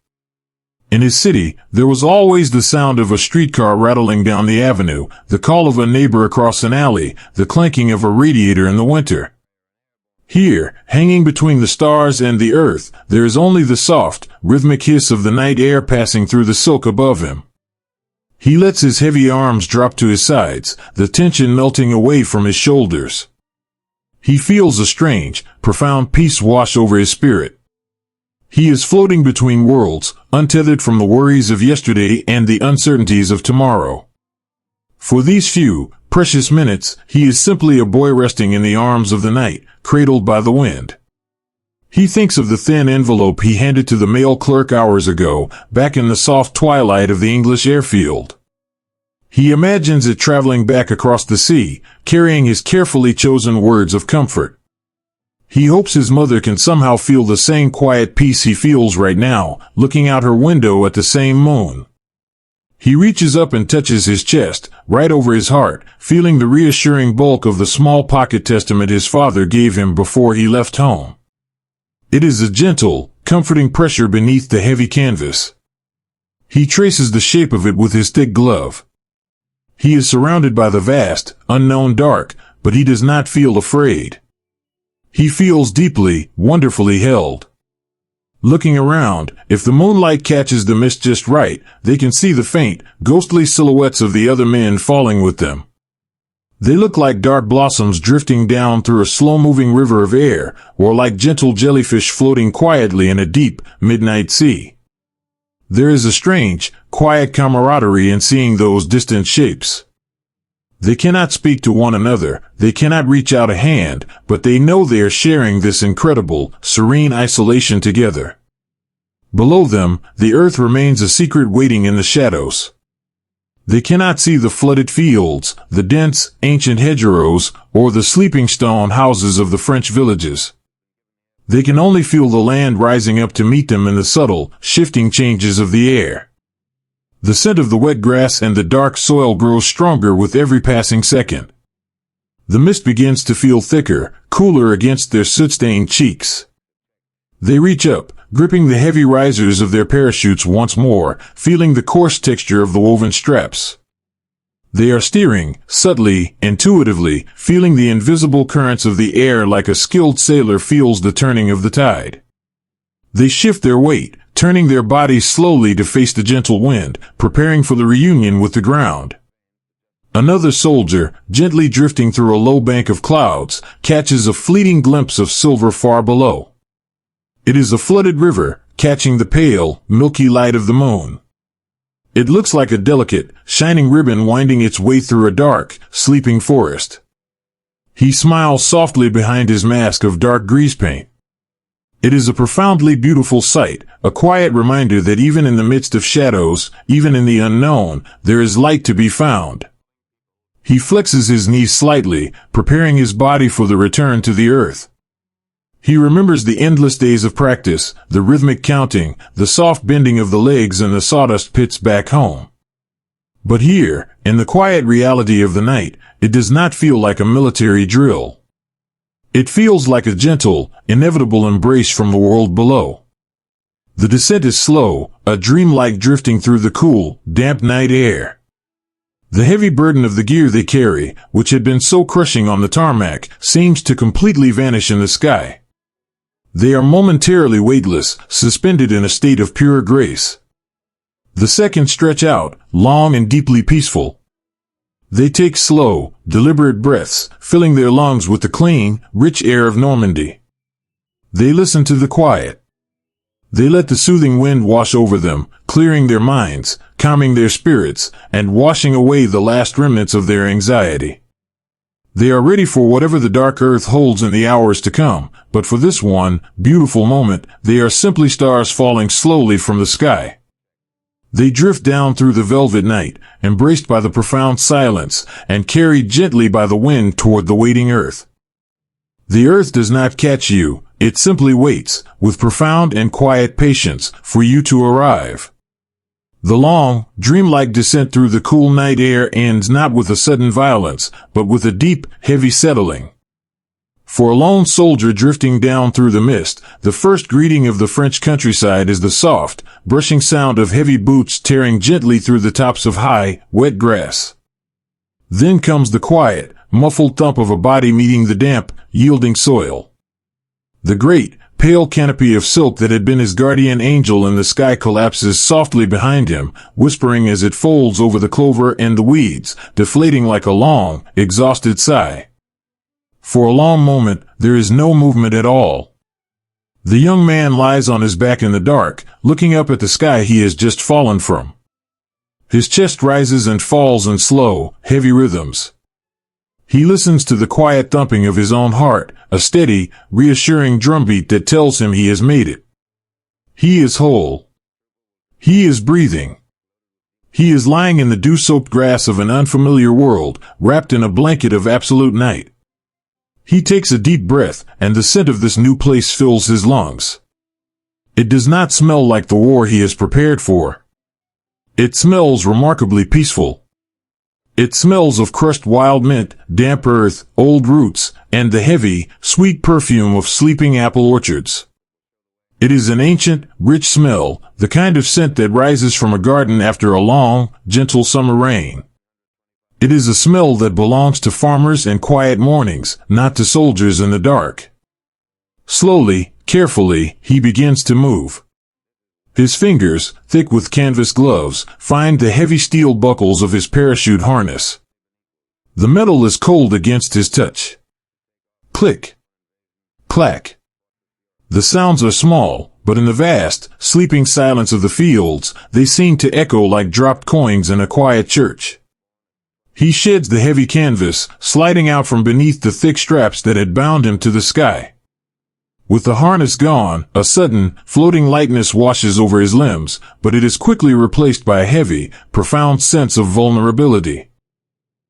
In his city, there was always the sound of a streetcar rattling down the avenue, the call of a neighbor across an alley, the clanking of a radiator in the winter. Here, hanging between the stars and the earth, there is only the soft, rhythmic hiss of the night air passing through the silk above him. He lets his heavy arms drop to his sides, the tension melting away from his shoulders. He feels a strange, profound peace wash over his spirit. He is floating between worlds, untethered from the worries of yesterday and the uncertainties of tomorrow. For these few, precious minutes, he is simply a boy resting in the arms of the night, cradled by the wind. He thinks of the thin envelope he handed to the mail clerk hours ago, back in the soft twilight of the English airfield. He imagines it traveling back across the sea, carrying his carefully chosen words of comfort. He hopes his mother can somehow feel the same quiet peace he feels right now, looking out her window at the same moon. He reaches up and touches his chest, right over his heart, feeling the reassuring bulk of the small pocket testament his father gave him before he left home. It is a gentle, comforting pressure beneath the heavy canvas. He traces the shape of it with his thick glove. He is surrounded by the vast, unknown dark, but he does not feel afraid. He feels deeply, wonderfully held. Looking around, if the moonlight catches the mist just right, they can see the faint, ghostly silhouettes of the other men falling with them. They look like dark blossoms drifting down through a slow-moving river of air, or like gentle jellyfish floating quietly in a deep, midnight sea. There is a strange, quiet camaraderie in seeing those distant shapes. They cannot speak to one another, they cannot reach out a hand, but they know they are sharing this incredible, serene isolation together. Below them, the earth remains a secret waiting in the shadows. They cannot see the flooded fields, the dense, ancient hedgerows, or the sleeping stone houses of the French villages. They can only feel the land rising up to meet them in the subtle, shifting changes of the air. The scent of the wet grass and the dark soil grows stronger with every passing second. The mist begins to feel thicker, cooler against their soot-stained cheeks. They reach up, gripping the heavy risers of their parachutes once more, feeling the coarse texture of the woven straps. They are steering, subtly, intuitively, feeling the invisible currents of the air like a skilled sailor feels the turning of the tide. They shift their weight, turning their bodies slowly to face the gentle wind, preparing for the reunion with the ground. Another soldier, gently drifting through a low bank of clouds, catches a fleeting glimpse of silver far below. It is a flooded river, catching the pale, milky light of the moon. It looks like a delicate, shining ribbon winding its way through a dark, sleeping forest. He smiles softly behind his mask of dark grease paint. It is a profoundly beautiful sight, a quiet reminder that even in the midst of shadows, even in the unknown, there is light to be found. He flexes his knees slightly, preparing his body for the return to the earth. He remembers the endless days of practice, the rhythmic counting, the soft bending of the legs and the sawdust pits back home. But here, in the quiet reality of the night, it does not feel like a military drill. It feels like a gentle, inevitable embrace from the world below. The descent is slow, a dreamlike drifting through the cool, damp night air. The heavy burden of the gear they carry, which had been so crushing on the tarmac, seems to completely vanish in the sky. They are momentarily weightless, suspended in a state of pure grace. The seconds stretch out, long and deeply peaceful. They take slow, deliberate breaths, filling their lungs with the clean, rich air of Normandy. They listen to the quiet. They let the soothing wind wash over them, clearing their minds, calming their spirits, and washing away the last remnants of their anxiety. They are ready for whatever the dark earth holds in the hours to come, but for this one, beautiful moment, they are simply stars falling slowly from the sky. They drift down through the velvet night, embraced by the profound silence, and carried gently by the wind toward the waiting earth. The earth does not catch you, it simply waits, with profound and quiet patience, for you to arrive. The long, dreamlike descent through the cool night air ends not with a sudden violence, but with a deep, heavy settling. For a lone soldier drifting down through the mist, the first greeting of the French countryside is the soft, brushing sound of heavy boots tearing gently through the tops of high, wet grass. Then comes the quiet, muffled thump of a body meeting the damp, yielding soil. The great, pale canopy of silk that had been his guardian angel in the sky collapses softly behind him, whispering as it folds over the clover and the weeds, deflating like a long, exhausted sigh. For a long moment, there is no movement at all. The young man lies on his back in the dark, looking up at the sky he has just fallen from. His chest rises and falls in slow, heavy rhythms. He listens to the quiet thumping of his own heart, a steady, reassuring drumbeat that tells him he has made it. He is whole. He is breathing. He is lying in the dew-soaked grass of an unfamiliar world, wrapped in a blanket of absolute night. He takes a deep breath, and the scent of this new place fills his lungs. It does not smell like the war he has prepared for. It smells remarkably peaceful. It smells of crushed wild mint, damp earth, old roots, and the heavy, sweet perfume of sleeping apple orchards. It is an ancient, rich smell, the kind of scent that rises from a garden after a long, gentle summer rain. It is a smell that belongs to farmers and quiet mornings, not to soldiers in the dark. Slowly, carefully, he begins to move. His fingers, thick with canvas gloves, find the heavy steel buckles of his parachute harness. The metal is cold against his touch. Click. Clack. The sounds are small, but in the vast, sleeping silence of the fields, they seem to echo like dropped coins in a quiet church. He sheds the heavy canvas, sliding out from beneath the thick straps that had bound him to the sky. With the harness gone, a sudden, floating lightness washes over his limbs, but it is quickly replaced by a heavy, profound sense of vulnerability.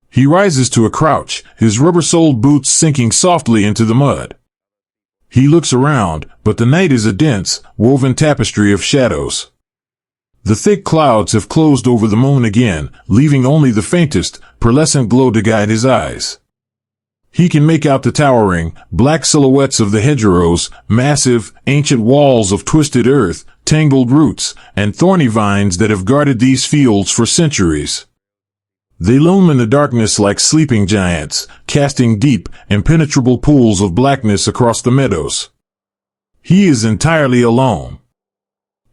He rises to a crouch, his rubber-soled boots sinking softly into the mud. He looks around, but the night is a dense, woven tapestry of shadows. The thick clouds have closed over the moon again, leaving only the faintest, pearlescent glow to guide his eyes. He can make out the towering, black silhouettes of the hedgerows, massive, ancient walls of twisted earth, tangled roots, and thorny vines that have guarded these fields for centuries. They loom in the darkness like sleeping giants, casting deep, impenetrable pools of blackness across the meadows. He is entirely alone.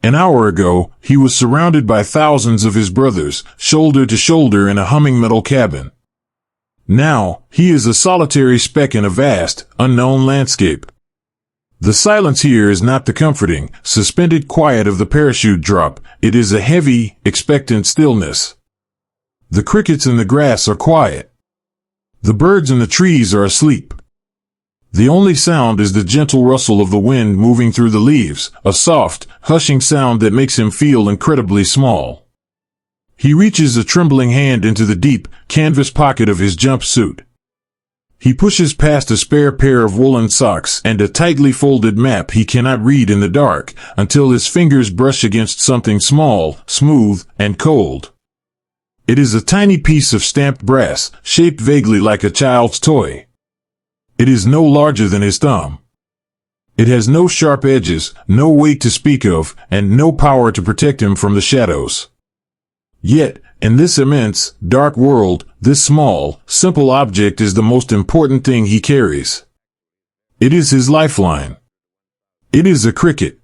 An hour ago, he was surrounded by thousands of his brothers, shoulder to shoulder in a humming metal cabin. Now, he is a solitary speck in a vast, unknown landscape. The silence here is not the comforting, suspended quiet of the parachute drop. It is a heavy, expectant stillness. The crickets in the grass are quiet. The birds in the trees are asleep. The only sound is the gentle rustle of the wind moving through the leaves, a soft, hushing sound that makes him feel incredibly small. He reaches a trembling hand into the deep, canvas pocket of his jumpsuit. He pushes past a spare pair of woolen socks and a tightly folded map he cannot read in the dark, until his fingers brush against something small, smooth, and cold. It is a tiny piece of stamped brass, shaped vaguely like a child's toy. It is no larger than his thumb. It has no sharp edges, no weight to speak of, and no power to protect him from the shadows. Yet, in this immense, dark world, this small, simple object is the most important thing he carries. It is his lifeline. It is a cricket.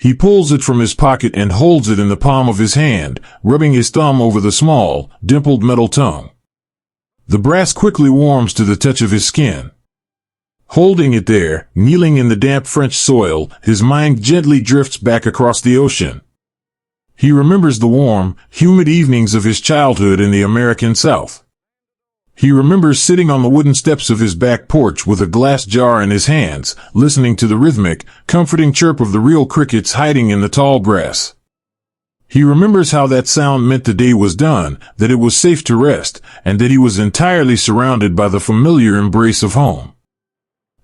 He pulls it from his pocket and holds it in the palm of his hand, rubbing his thumb over the small, dimpled metal tongue. The brass quickly warms to the touch of his skin. Holding it there, kneeling in the damp French soil, his mind gently drifts back across the ocean. He remembers the warm, humid evenings of his childhood in the American South. He remembers sitting on the wooden steps of his back porch with a glass jar in his hands, listening to the rhythmic, comforting chirp of the real crickets hiding in the tall grass. He remembers how that sound meant the day was done, that it was safe to rest, and that he was entirely surrounded by the familiar embrace of home.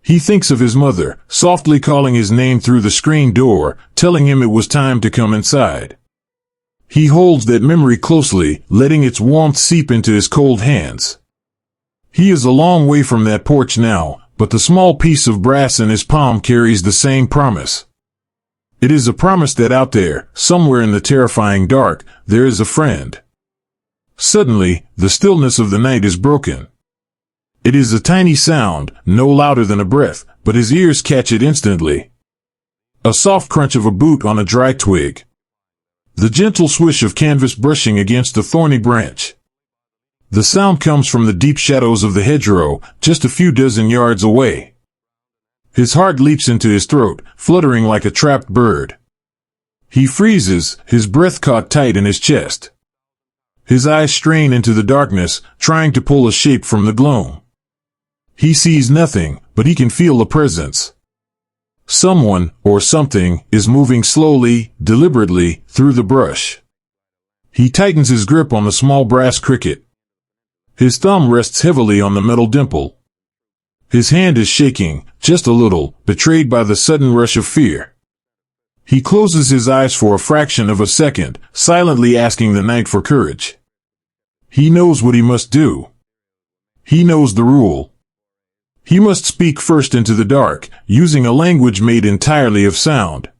He thinks of his mother, softly calling his name through the screen door, telling him it was time to come inside. He holds that memory closely, letting its warmth seep into his cold hands. He is a long way from that porch now, but the small piece of brass in his palm carries the same promise. It is a promise that out there, somewhere in the terrifying dark, there is a friend. Suddenly, the stillness of the night is broken. It is a tiny sound, no louder than a breath, but his ears catch it instantly. A soft crunch of a boot on a dry twig. The gentle swish of canvas brushing against a thorny branch. The sound comes from the deep shadows of the hedgerow, just a few dozen yards away. His heart leaps into his throat, fluttering like a trapped bird. He freezes, his breath caught tight in his chest. His eyes strain into the darkness, trying to pull a shape from the gloom. He sees nothing, but he can feel a presence. Someone, or something, is moving slowly, deliberately, through the brush. He tightens his grip on the small brass cricket. His thumb rests heavily on the metal dimple. His hand is shaking, just a little, betrayed by the sudden rush of fear. He closes his eyes for a fraction of a second, silently asking the night for courage. He knows what he must do. He knows the rule. He must speak first into the dark, using a language made entirely of sound.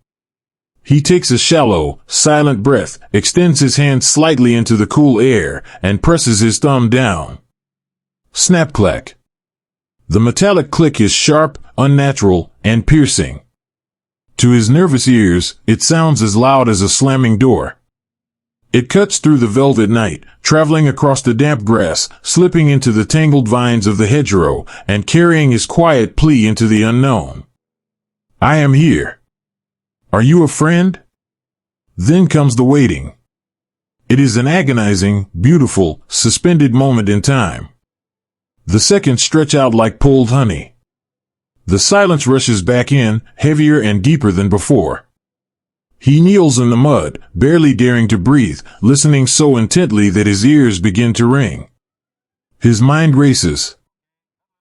He takes a shallow, silent breath, extends his hand slightly into the cool air, and presses his thumb down. Snap-clack. The metallic click is sharp, unnatural, and piercing. To his nervous ears, it sounds as loud as a slamming door. It cuts through the velvet night, traveling across the damp grass, slipping into the tangled vines of the hedgerow, and carrying his quiet plea into the unknown. I am here. Are you a friend? Then comes the waiting. It is an agonizing, beautiful, suspended moment in time. The seconds stretch out like pulled honey. The silence rushes back in, heavier and deeper than before. He kneels in the mud, barely daring to breathe, listening so intently that his ears begin to ring. His mind races.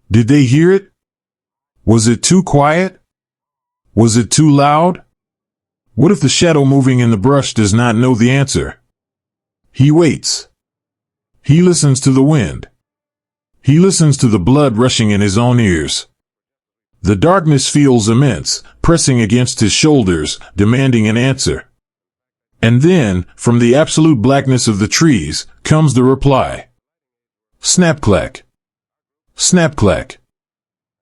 Did they hear it? Was it too quiet? Was it too loud? What if the shadow moving in the brush does not know the answer? He waits. He listens to the wind. He listens to the blood rushing in his own ears. The darkness feels immense, pressing against his shoulders, demanding an answer. And then, from the absolute blackness of the trees, comes the reply. Snap-clack. Snap-clack.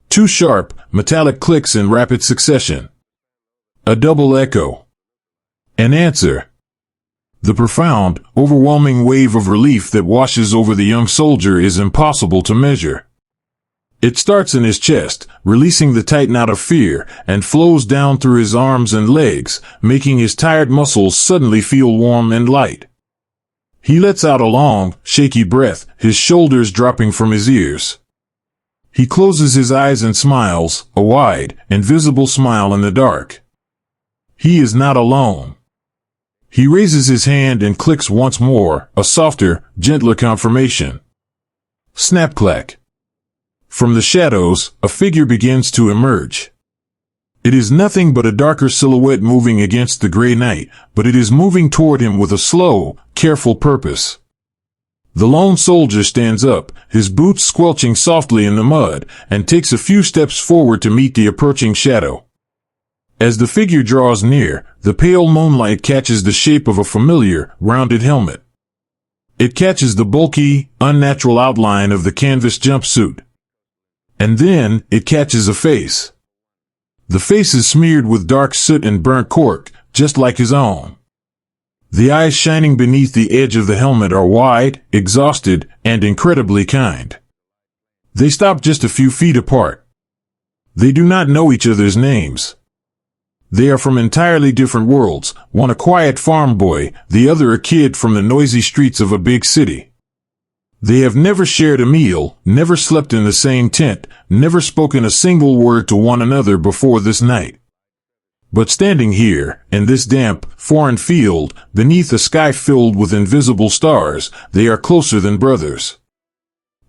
Two sharp, metallic clicks in rapid succession. A double echo. An answer. The profound, overwhelming wave of relief that washes over the young soldier is impossible to measure. It starts in his chest, releasing the tight knot of fear, and flows down through his arms and legs, making his tired muscles suddenly feel warm and light. He lets out a long, shaky breath, his shoulders dropping from his ears. He closes his eyes and smiles, a wide, invisible smile in the dark. He is not alone. He raises his hand and clicks once more, a softer, gentler confirmation. Snap-clack. From the shadows, a figure begins to emerge. It is nothing but a darker silhouette moving against the gray night, but it is moving toward him with a slow, careful purpose. The lone soldier stands up, his boots squelching softly in the mud, and takes a few steps forward to meet the approaching shadow. As the figure draws near, the pale moonlight catches the shape of a familiar, rounded helmet. It catches the bulky, unnatural outline of the canvas jumpsuit. And then, it catches a face. The face is smeared with dark soot and burnt cork, just like his own. The eyes shining beneath the edge of the helmet are wide, exhausted, and incredibly kind. They stop just a few feet apart. They do not know each other's names. They are from entirely different worlds, one a quiet farm boy, the other a kid from the noisy streets of a big city. They have never shared a meal, never slept in the same tent, never spoken a single word to one another before this night. But standing here, in this damp, foreign field, beneath a sky filled with invisible stars, they are closer than brothers.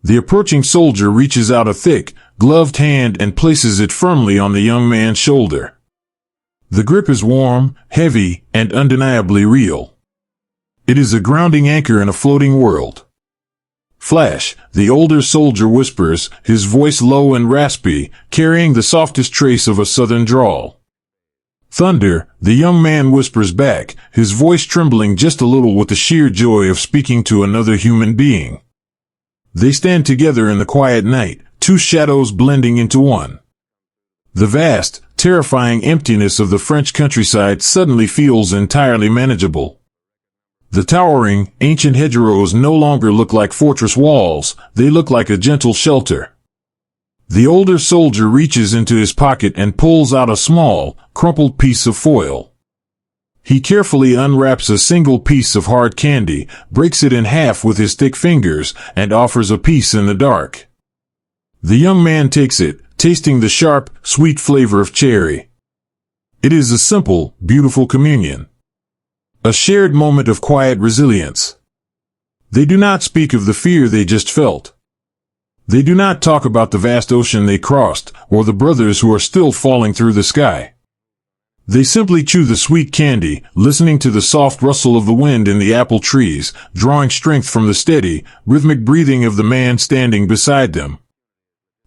The approaching soldier reaches out a thick, gloved hand and places it firmly on the young man's shoulder. The grip is warm, heavy, and undeniably real. It is a grounding anchor in a floating world. Flash, the older soldier whispers, his voice low and raspy, carrying the softest trace of a southern drawl. Thunder, the young man whispers back, his voice trembling just a little with the sheer joy of speaking to another human being. They stand together in the quiet night, two shadows blending into one. The vast, terrifying emptiness of the French countryside suddenly feels entirely manageable. The towering, ancient hedgerows no longer look like fortress walls, they look like a gentle shelter. The older soldier reaches into his pocket and pulls out a small, crumpled piece of foil. He carefully unwraps a single piece of hard candy, breaks it in half with his thick fingers, and offers a piece in the dark. The young man takes it, tasting the sharp, sweet flavor of cherry. It is a simple, beautiful communion. A shared moment of quiet resilience. They do not speak of the fear they just felt. They do not talk about the vast ocean they crossed, or the brothers who are still falling through the sky. They simply chew the sweet candy, listening to the soft rustle of the wind in the apple trees, drawing strength from the steady, rhythmic breathing of the man standing beside them.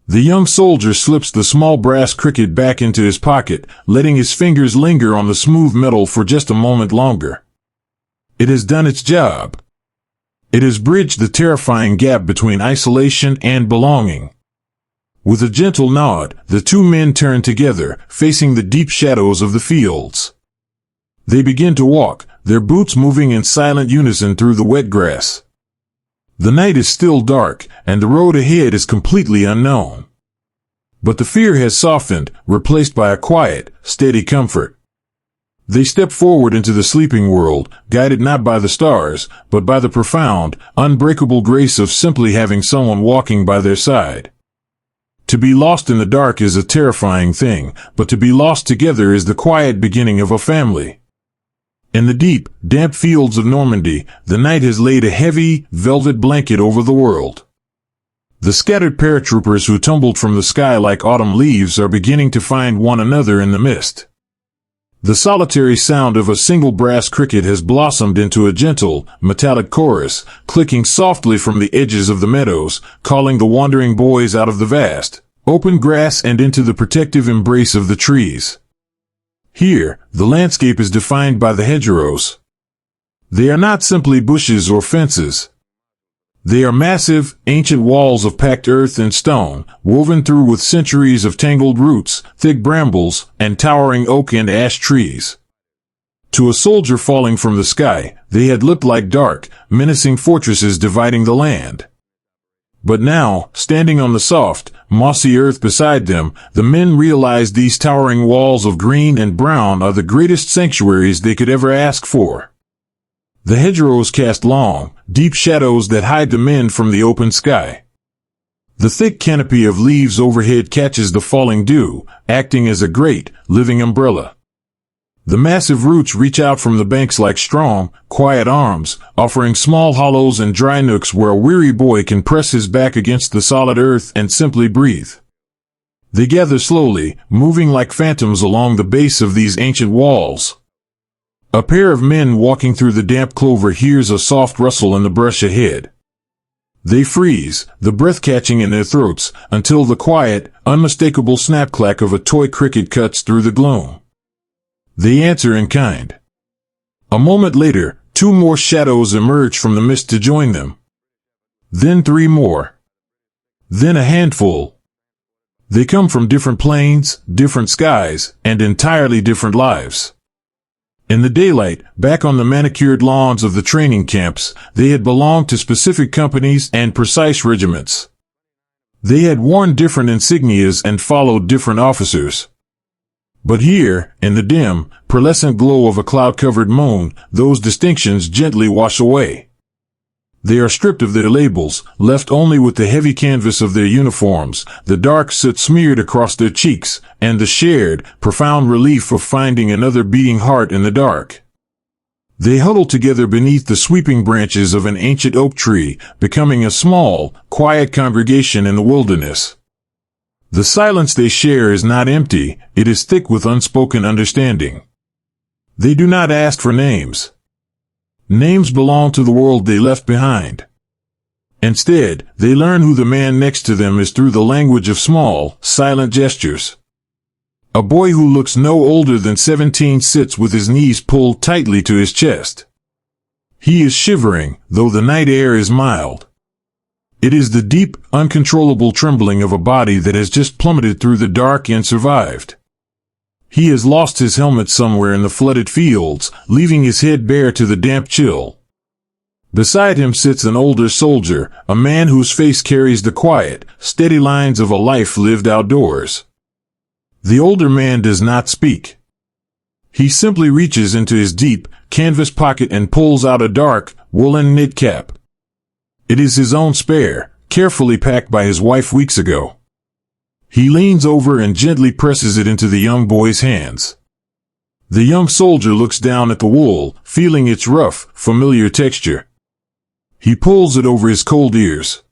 The young soldier slips the small brass cricket back into his pocket, letting his fingers linger on the smooth metal for just a moment longer. It has done its job. It has bridged the terrifying gap between isolation and belonging. With a gentle nod, the two men turn together, facing the deep shadows of the fields. They begin to walk, their boots moving in silent unison through the wet grass. The night is still dark, and the road ahead is completely unknown. But the fear has softened, replaced by a quiet, steady comfort. They step forward into the sleeping world, guided not by the stars, but by the profound, unbreakable grace of simply having someone walking by their side. To be lost in the dark is a terrifying thing, but to be lost together is the quiet beginning of a family. In the deep, damp fields of Normandy, the night has laid a heavy, velvet blanket over the world. The scattered paratroopers who tumbled from the sky like autumn leaves are beginning to find one another in the mist. The solitary sound of a single brass cricket has blossomed into a gentle, metallic chorus, clicking softly from the edges of the meadows, calling the wandering boys out of the vast, open grass and into the protective embrace of the trees. Here, the landscape is defined by the hedgerows. They are not simply bushes or fences. They are massive, ancient walls of packed earth and stone, woven through with centuries of tangled roots, thick brambles, and towering oak and ash trees. To a soldier falling from the sky, they had looked like dark, menacing fortresses dividing the land. But now, standing on the soft, mossy earth beside them, the men realized these towering walls of green and brown are the greatest sanctuaries they could ever ask for. The hedgerows cast long, deep shadows that hide the men from the open sky. The thick canopy of leaves overhead catches the falling dew, acting as a great, living umbrella. The massive roots reach out from the banks like strong, quiet arms, offering small hollows and dry nooks where a weary boy can press his back against the solid earth and simply breathe. They gather slowly, moving like phantoms along the base of these ancient walls. A pair of men walking through the damp clover hears a soft rustle in the brush ahead. They freeze, the breath catching in their throats, until the quiet, unmistakable snap-clack of a toy cricket cuts through the gloom. They answer in kind. A moment later, 2 more shadows emerge from the mist to join them. Then 3 more. Then a handful. They come from different planes, different skies, and entirely different lives. In the daylight, back on the manicured lawns of the training camps, they had belonged to specific companies and precise regiments. They had worn different insignias and followed different officers. But here, in the dim, pearlescent glow of a cloud-covered moon, those distinctions gently wash away. They are stripped of their labels, left only with the heavy canvas of their uniforms, the dark soot smeared across their cheeks, and the shared, profound relief of finding another beating heart in the dark. They huddle together beneath the sweeping branches of an ancient oak tree, becoming a small, quiet congregation in the wilderness. The silence they share is not empty, it is thick with unspoken understanding. They do not ask for names. Names belong to the world they left behind. Instead, they learn who the man next to them is through the language of small, silent gestures. A boy who looks no older than 17 sits with his knees pulled tightly to his chest. He is shivering, though the night air is mild. It is the deep, uncontrollable trembling of a body that has just plummeted through the dark and survived. He has lost his helmet somewhere in the flooded fields, leaving his head bare to the damp chill. Beside him sits an older soldier, a man whose face carries the quiet, steady lines of a life lived outdoors. The older man does not speak. He simply reaches into his deep, canvas pocket and pulls out a dark, woolen knit cap. It is his own spare, carefully packed by his wife weeks ago. He leans over and gently presses it into the young boy's hands. The young soldier looks down at the wool, feeling its rough, familiar texture. He pulls it over his cold ears.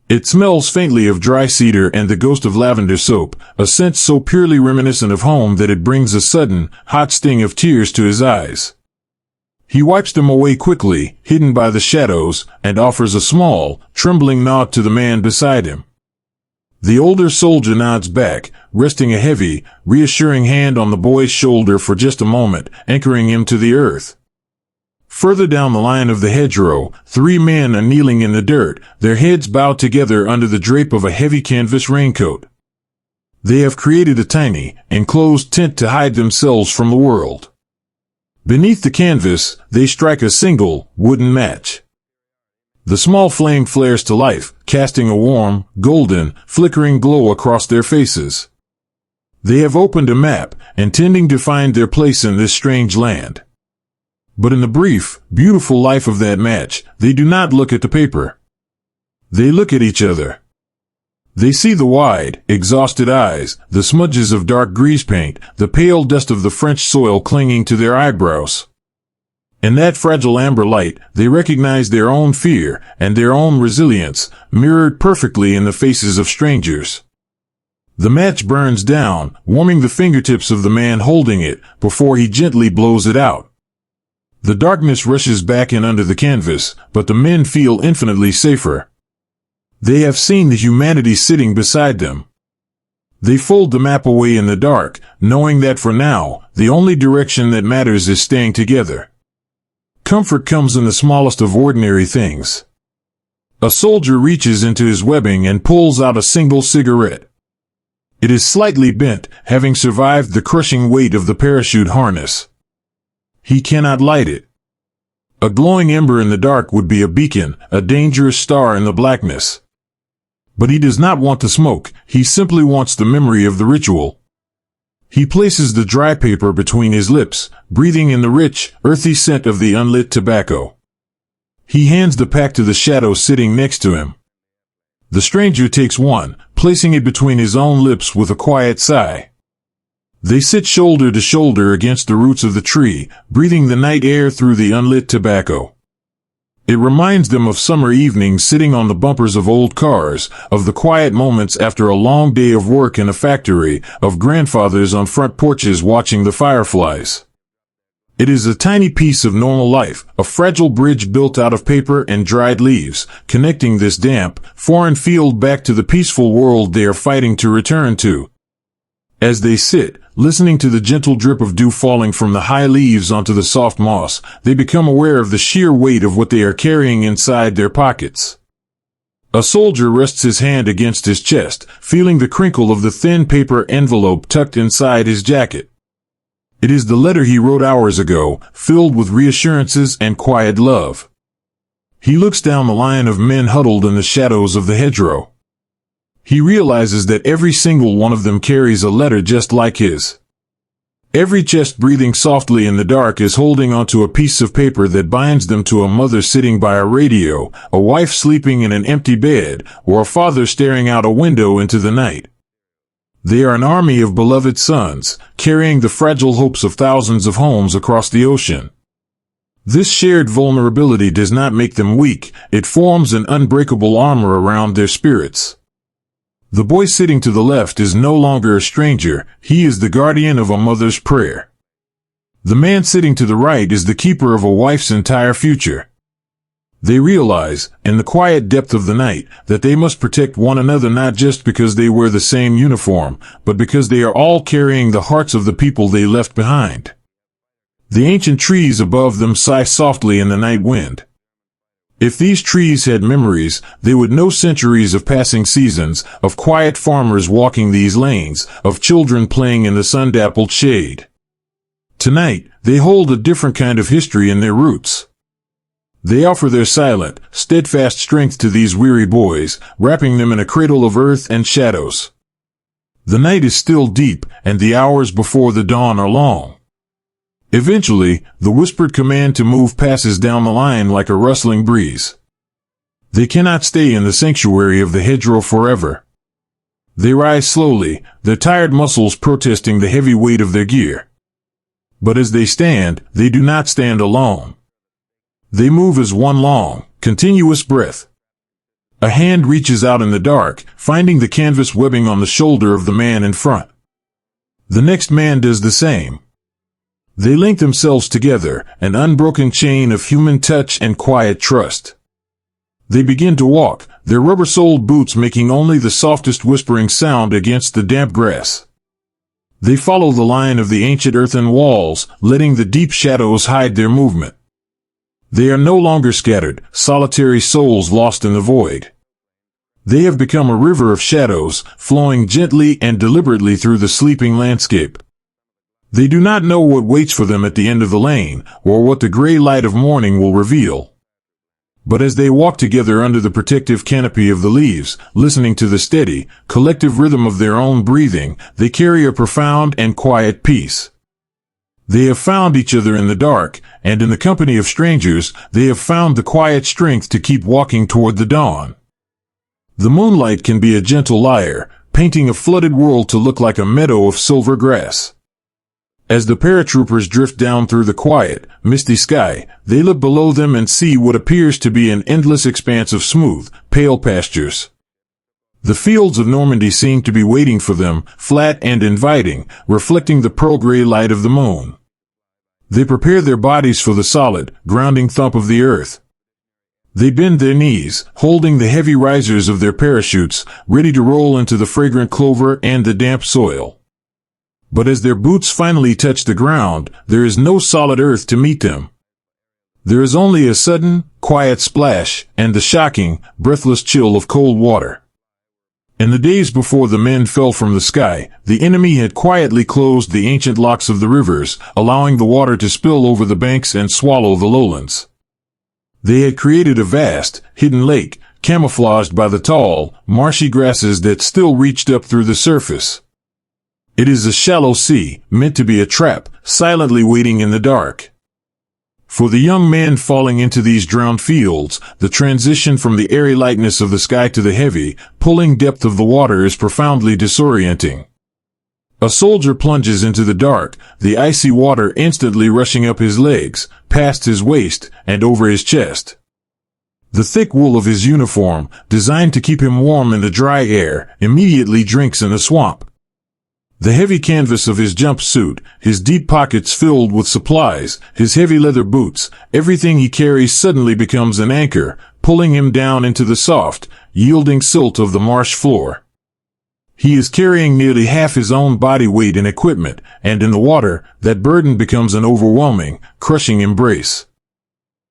It smells faintly of dry cedar and the ghost of lavender soap, a scent so purely reminiscent of home that it brings a sudden, hot sting of tears to his eyes. He wipes them away quickly, hidden by the shadows, and offers a small, trembling nod to the man beside him. The older soldier nods back, resting a heavy, reassuring hand on the boy's shoulder for just a moment, anchoring him to the earth. Further down the line of the hedgerow, 3 men are kneeling in the dirt, their heads bowed together under the drape of a heavy canvas raincoat. They have created a tiny, enclosed tent to hide themselves from the world. Beneath the canvas, they strike a single, wooden match. The small flame flares to life, casting a warm, golden, flickering glow across their faces. They have opened a map, intending to find their place in this strange land. But in the brief, beautiful life of that match, they do not look at the paper. They look at each other. They see the wide, exhausted eyes, the smudges of dark grease paint, the pale dust of the French soil clinging to their eyebrows. In that fragile amber light, they recognize their own fear and their own resilience, mirrored perfectly in the faces of strangers. The match burns down, warming the fingertips of the man holding it, before he gently blows it out. The darkness rushes back in under the canvas, but the men feel infinitely safer. They have seen the humanity sitting beside them. They fold the map away in the dark, knowing that for now, the only direction that matters is staying together. Comfort comes in the smallest of ordinary things. A soldier reaches into his webbing and pulls out a single cigarette. It is slightly bent, having survived the crushing weight of the parachute harness. He cannot light it. A glowing ember in the dark would be a beacon, a dangerous star in the blackness. But he does not want to smoke, he simply wants the memory of the ritual. He places the dry paper between his lips, breathing in the rich, earthy scent of the unlit tobacco. He hands the pack to the shadow sitting next to him. The stranger takes one, placing it between his own lips with a quiet sigh. They sit shoulder to shoulder against the roots of the tree, breathing the night air through the unlit tobacco. It reminds them of summer evenings sitting on the bumpers of old cars, of the quiet moments after a long day of work in a factory, of grandfathers on front porches watching the fireflies. It is a tiny piece of normal life, a fragile bridge built out of paper and dried leaves, connecting this damp, foreign field back to the peaceful world they are fighting to return to. As they sit, listening to the gentle drip of dew falling from the high leaves onto the soft moss, they become aware of the sheer weight of what they are carrying inside their pockets. A soldier rests his hand against his chest, feeling the crinkle of the thin paper envelope tucked inside his jacket. It is the letter he wrote hours ago, filled with reassurances and quiet love. He looks down the line of men huddled in the shadows of the hedgerow. He realizes that every single one of them carries a letter just like his. Every chest breathing softly in the dark is holding onto a piece of paper that binds them to a mother sitting by a radio, a wife sleeping in an empty bed, or a father staring out a window into the night. They are an army of beloved sons, carrying the fragile hopes of thousands of homes across the ocean. This shared vulnerability does not make them weak, it forms an unbreakable armor around their spirits. The boy sitting to the left is no longer a stranger, he is the guardian of a mother's prayer. The man sitting to the right is the keeper of a wife's entire future. They realize, in the quiet depth of the night, that they must protect one another not just because they wear the same uniform, but because they are all carrying the hearts of the people they left behind. The ancient trees above them sigh softly in the night wind. If these trees had memories, they would know centuries of passing seasons, of quiet farmers walking these lanes, of children playing in the sun-dappled shade. Tonight, they hold a different kind of history in their roots. They offer their silent, steadfast strength to these weary boys, wrapping them in a cradle of earth and shadows. The night is still deep, and the hours before the dawn are long. Eventually, the whispered command to move passes down the line like a rustling breeze. They cannot stay in the sanctuary of the hedgerow forever. They rise slowly, their tired muscles protesting the heavy weight of their gear. But as they stand, they do not stand alone. They move as one long, continuous breath. A hand reaches out in the dark, finding the canvas webbing on the shoulder of the man in front. The next man does the same. They link themselves together, an unbroken chain of human touch and quiet trust. They begin to walk, their rubber-soled boots making only the softest whispering sound against the damp grass. They follow the line of the ancient earthen walls, letting the deep shadows hide their movement. They are no longer scattered, solitary souls lost in the void. They have become a river of shadows, flowing gently and deliberately through the sleeping landscape. They do not know what waits for them at the end of the lane, or what the gray light of morning will reveal. But as they walk together under the protective canopy of the leaves, listening to the steady, collective rhythm of their own breathing, they carry a profound and quiet peace. They have found each other in the dark, and in the company of strangers, they have found the quiet strength to keep walking toward the dawn. The moonlight can be a gentle liar, painting a flooded world to look like a meadow of silver grass. As the paratroopers drift down through the quiet, misty sky, they look below them and see what appears to be an endless expanse of smooth, pale pastures. The fields of Normandy seem to be waiting for them, flat and inviting, reflecting the pearl-gray light of the moon. They prepare their bodies for the solid, grounding thump of the earth. They bend their knees, holding the heavy risers of their parachutes, ready to roll into the fragrant clover and the damp soil. But as their boots finally touch the ground, there is no solid earth to meet them. There is only a sudden, quiet splash, and the shocking, breathless chill of cold water. In the days before the men fell from the sky, the enemy had quietly closed the ancient locks of the rivers, allowing the water to spill over the banks and swallow the lowlands. They had created a vast, hidden lake, camouflaged by the tall, marshy grasses that still reached up through the surface. It is a shallow sea, meant to be a trap, silently waiting in the dark. For the young man falling into these drowned fields, the transition from the airy lightness of the sky to the heavy, pulling depth of the water is profoundly disorienting. A soldier plunges into the dark, the icy water instantly rushing up his legs, past his waist, and over his chest. The thick wool of his uniform, designed to keep him warm in the dry air, immediately drinks in the swamp. The heavy canvas of his jumpsuit, his deep pockets filled with supplies, his heavy leather boots, everything he carries suddenly becomes an anchor, pulling him down into the soft, yielding silt of the marsh floor. He is carrying nearly half his own body weight in equipment, and in the water, that burden becomes an overwhelming, crushing embrace.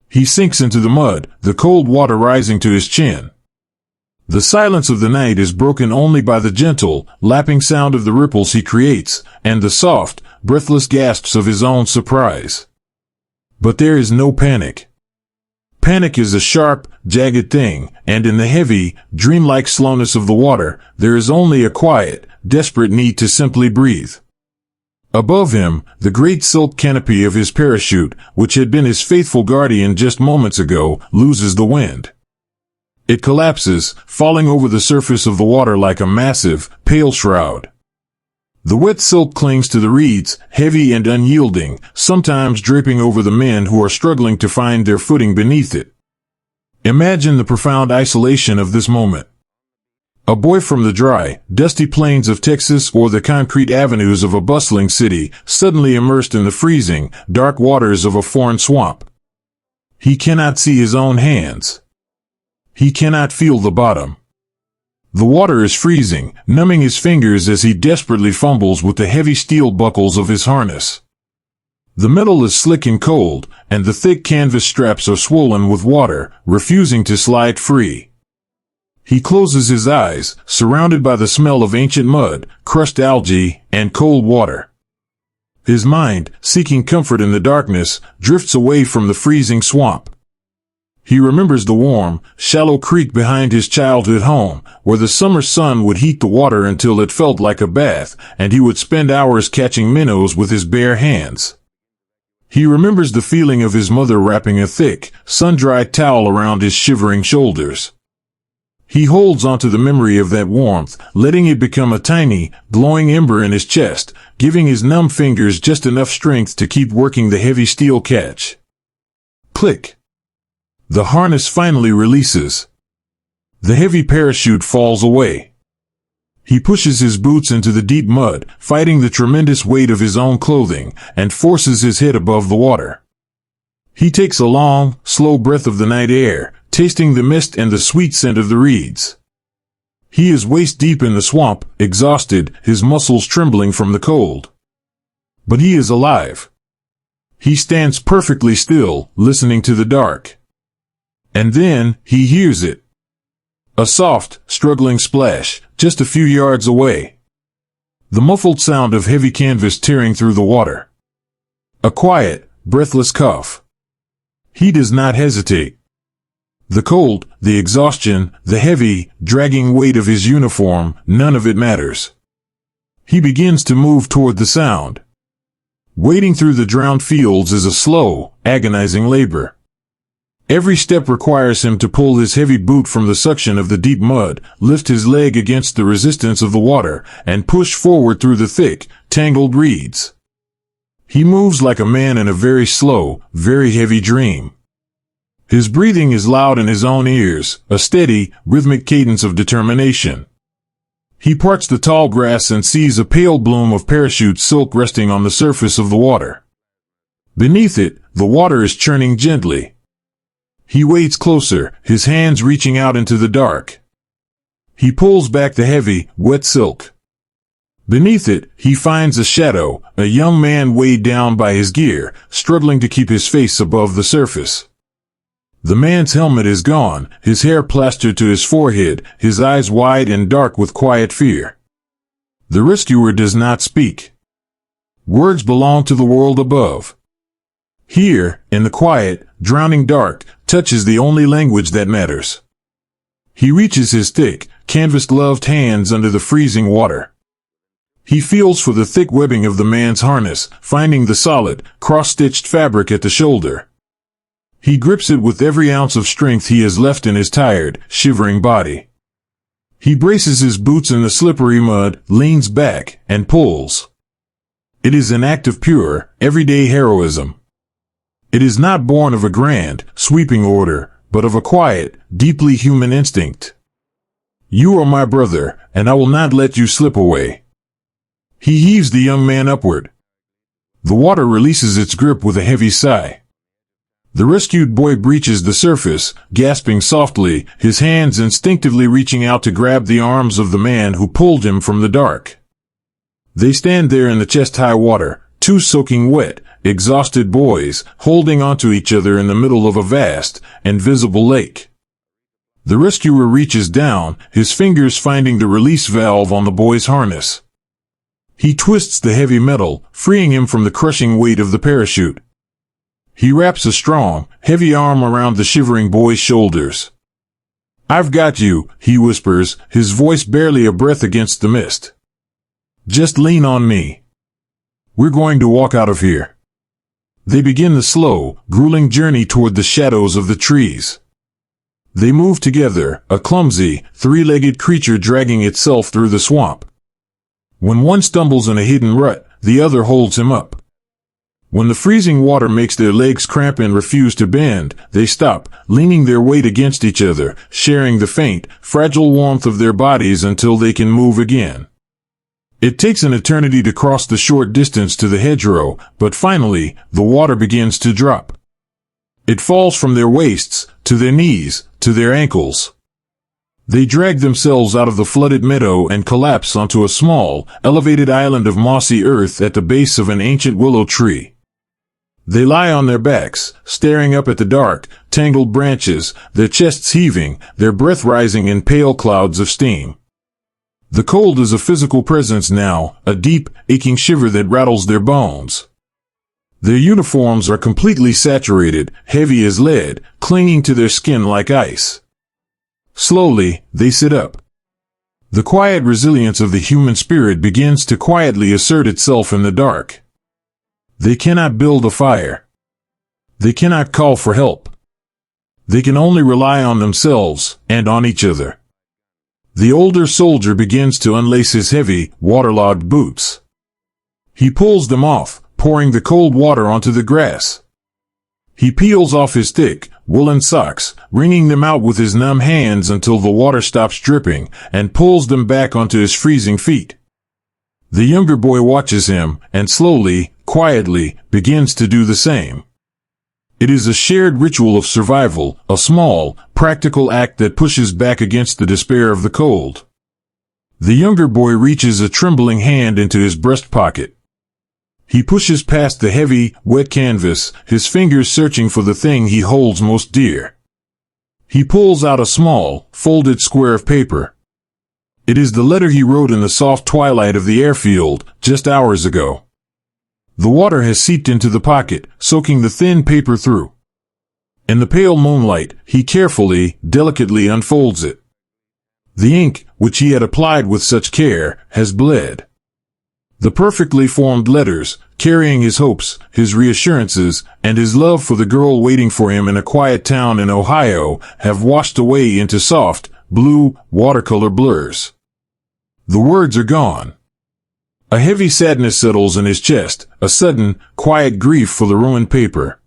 He sinks into the mud, the cold water rising to his chin. The silence of the night is broken only by the gentle, lapping sound of the ripples he creates, and the soft, breathless gasps of his own surprise. But there is no panic. Panic is a sharp, jagged thing, and in the heavy, dreamlike slowness of the water, there is only a quiet, desperate need to simply breathe. Above him, the great silk canopy of his parachute, which had been his faithful guardian just moments ago, loses the wind. It collapses, falling over the surface of the water like a massive, pale shroud. The wet silk clings to the reeds, heavy and unyielding, sometimes draping over the men who are struggling to find their footing beneath it. Imagine the profound isolation of this moment. A boy from the dry, dusty plains of Texas or the concrete avenues of a bustling city, suddenly immersed in the freezing, dark waters of a foreign swamp. He cannot see his own hands. He cannot feel the bottom. The water is freezing, numbing his fingers as he desperately fumbles with the heavy steel buckles of his harness. The metal is slick and cold, and the thick canvas straps are swollen with water, refusing to slide free. He closes his eyes, surrounded by the smell of ancient mud, crushed algae, and cold water. His mind, seeking comfort in the darkness, drifts away from the freezing swamp. He remembers the warm, shallow creek behind his childhood home, where the summer sun would heat the water until it felt like a bath, and he would spend hours catching minnows with his bare hands. He remembers the feeling of his mother wrapping a thick, sun-dried towel around his shivering shoulders. He holds onto the memory of that warmth, letting it become a tiny, glowing ember in his chest, giving his numb fingers just enough strength to keep working the heavy steel catch. Click. The harness finally releases. The heavy parachute falls away. He pushes his boots into the deep mud, fighting the tremendous weight of his own clothing, and forces his head above the water. He takes a long, slow breath of the night air, tasting the mist and the sweet scent of the reeds. He is waist deep in the swamp, exhausted, his muscles trembling from the cold. But he is alive. He stands perfectly still, listening to the dark. And then, he hears it. A soft, struggling splash, just a few yards away. The muffled sound of heavy canvas tearing through the water. A quiet, breathless cough. He does not hesitate. The cold, the exhaustion, the heavy, dragging weight of his uniform, none of it matters. He begins to move toward the sound. Wading through the drowned fields is a slow, agonizing labor. Every step requires him to pull his heavy boot from the suction of the deep mud, lift his leg against the resistance of the water, and push forward through the thick, tangled reeds. He moves like a man in a very slow, very heavy dream. His breathing is loud in his own ears, a steady, rhythmic cadence of determination. He parts the tall grass and sees a pale bloom of parachute silk resting on the surface of the water. Beneath it, the water is churning gently. He wades closer, his hands reaching out into the dark. He pulls back the heavy, wet silk. Beneath it, he finds a shadow, a young man weighed down by his gear, struggling to keep his face above the surface. The man's helmet is gone, his hair plastered to his forehead, his eyes wide and dark with quiet fear. The rescuer does not speak. Words belong to the world above. Here, in the quiet, drowning dark, touch is the only language that matters. He reaches his thick, canvas-gloved hands under the freezing water. He feels for the thick webbing of the man's harness, finding the solid, cross-stitched fabric at the shoulder. He grips it with every ounce of strength he has left in his tired, shivering body. He braces his boots in the slippery mud, leans back, and pulls. It is an act of pure, everyday heroism. It is not born of a grand, sweeping order, but of a quiet, deeply human instinct. You are my brother, and I will not let you slip away. He heaves the young man upward. The water releases its grip with a heavy sigh. The rescued boy breaches the surface, gasping softly, his hands instinctively reaching out to grab the arms of the man who pulled him from the dark. They stand there in the chest-high water, two soaking wet, exhausted boys, holding onto each other in the middle of a vast, invisible lake. The rescuer reaches down, his fingers finding the release valve on the boy's harness. He twists the heavy metal, freeing him from the crushing weight of the parachute. He wraps a strong, heavy arm around the shivering boy's shoulders. "I've got you," he whispers, his voice barely a breath against the mist. "Just lean on me. We're going to walk out of here." They begin the slow, grueling journey toward the shadows of the trees. They move together, a clumsy, three-legged creature dragging itself through the swamp. When one stumbles in a hidden rut, the other holds him up. When the freezing water makes their legs cramp and refuse to bend, they stop, leaning their weight against each other, sharing the faint, fragile warmth of their bodies until they can move again. It takes an eternity to cross the short distance to the hedgerow, but finally, the water begins to drop. It falls from their waists, to their knees, to their ankles. They drag themselves out of the flooded meadow and collapse onto a small, elevated island of mossy earth at the base of an ancient willow tree. They lie on their backs, staring up at the dark, tangled branches, their chests heaving, their breath rising in pale clouds of steam. The cold is a physical presence now, a deep, aching shiver that rattles their bones. Their uniforms are completely saturated, heavy as lead, clinging to their skin like ice. Slowly, they sit up. The quiet resilience of the human spirit begins to quietly assert itself in the dark. They cannot build a fire. They cannot call for help. They can only rely on themselves, and on each other. The older soldier begins to unlace his heavy, waterlogged boots. He pulls them off, pouring the cold water onto the grass. He peels off his thick, woolen socks, wringing them out with his numb hands until the water stops dripping, and pulls them back onto his freezing feet. The younger boy watches him, and slowly, quietly, begins to do the same. It is a shared ritual of survival, a small, practical act that pushes back against the despair of the cold. The younger boy reaches a trembling hand into his breast pocket. He pushes past the heavy, wet canvas, his fingers searching for the thing he holds most dear. He pulls out a small, folded square of paper. It is the letter he wrote in the soft twilight of the airfield, just hours ago. The water has seeped into the pocket, soaking the thin paper through. In the pale moonlight, he carefully, delicately unfolds it. The ink, which he had applied with such care, has bled. The perfectly formed letters, carrying his hopes, his reassurances, and his love for the girl waiting for him in a quiet town in Ohio, have washed away into soft, blue, watercolor blurs. The words are gone. A heavy sadness settles in his chest, a sudden, quiet grief for the ruined paper.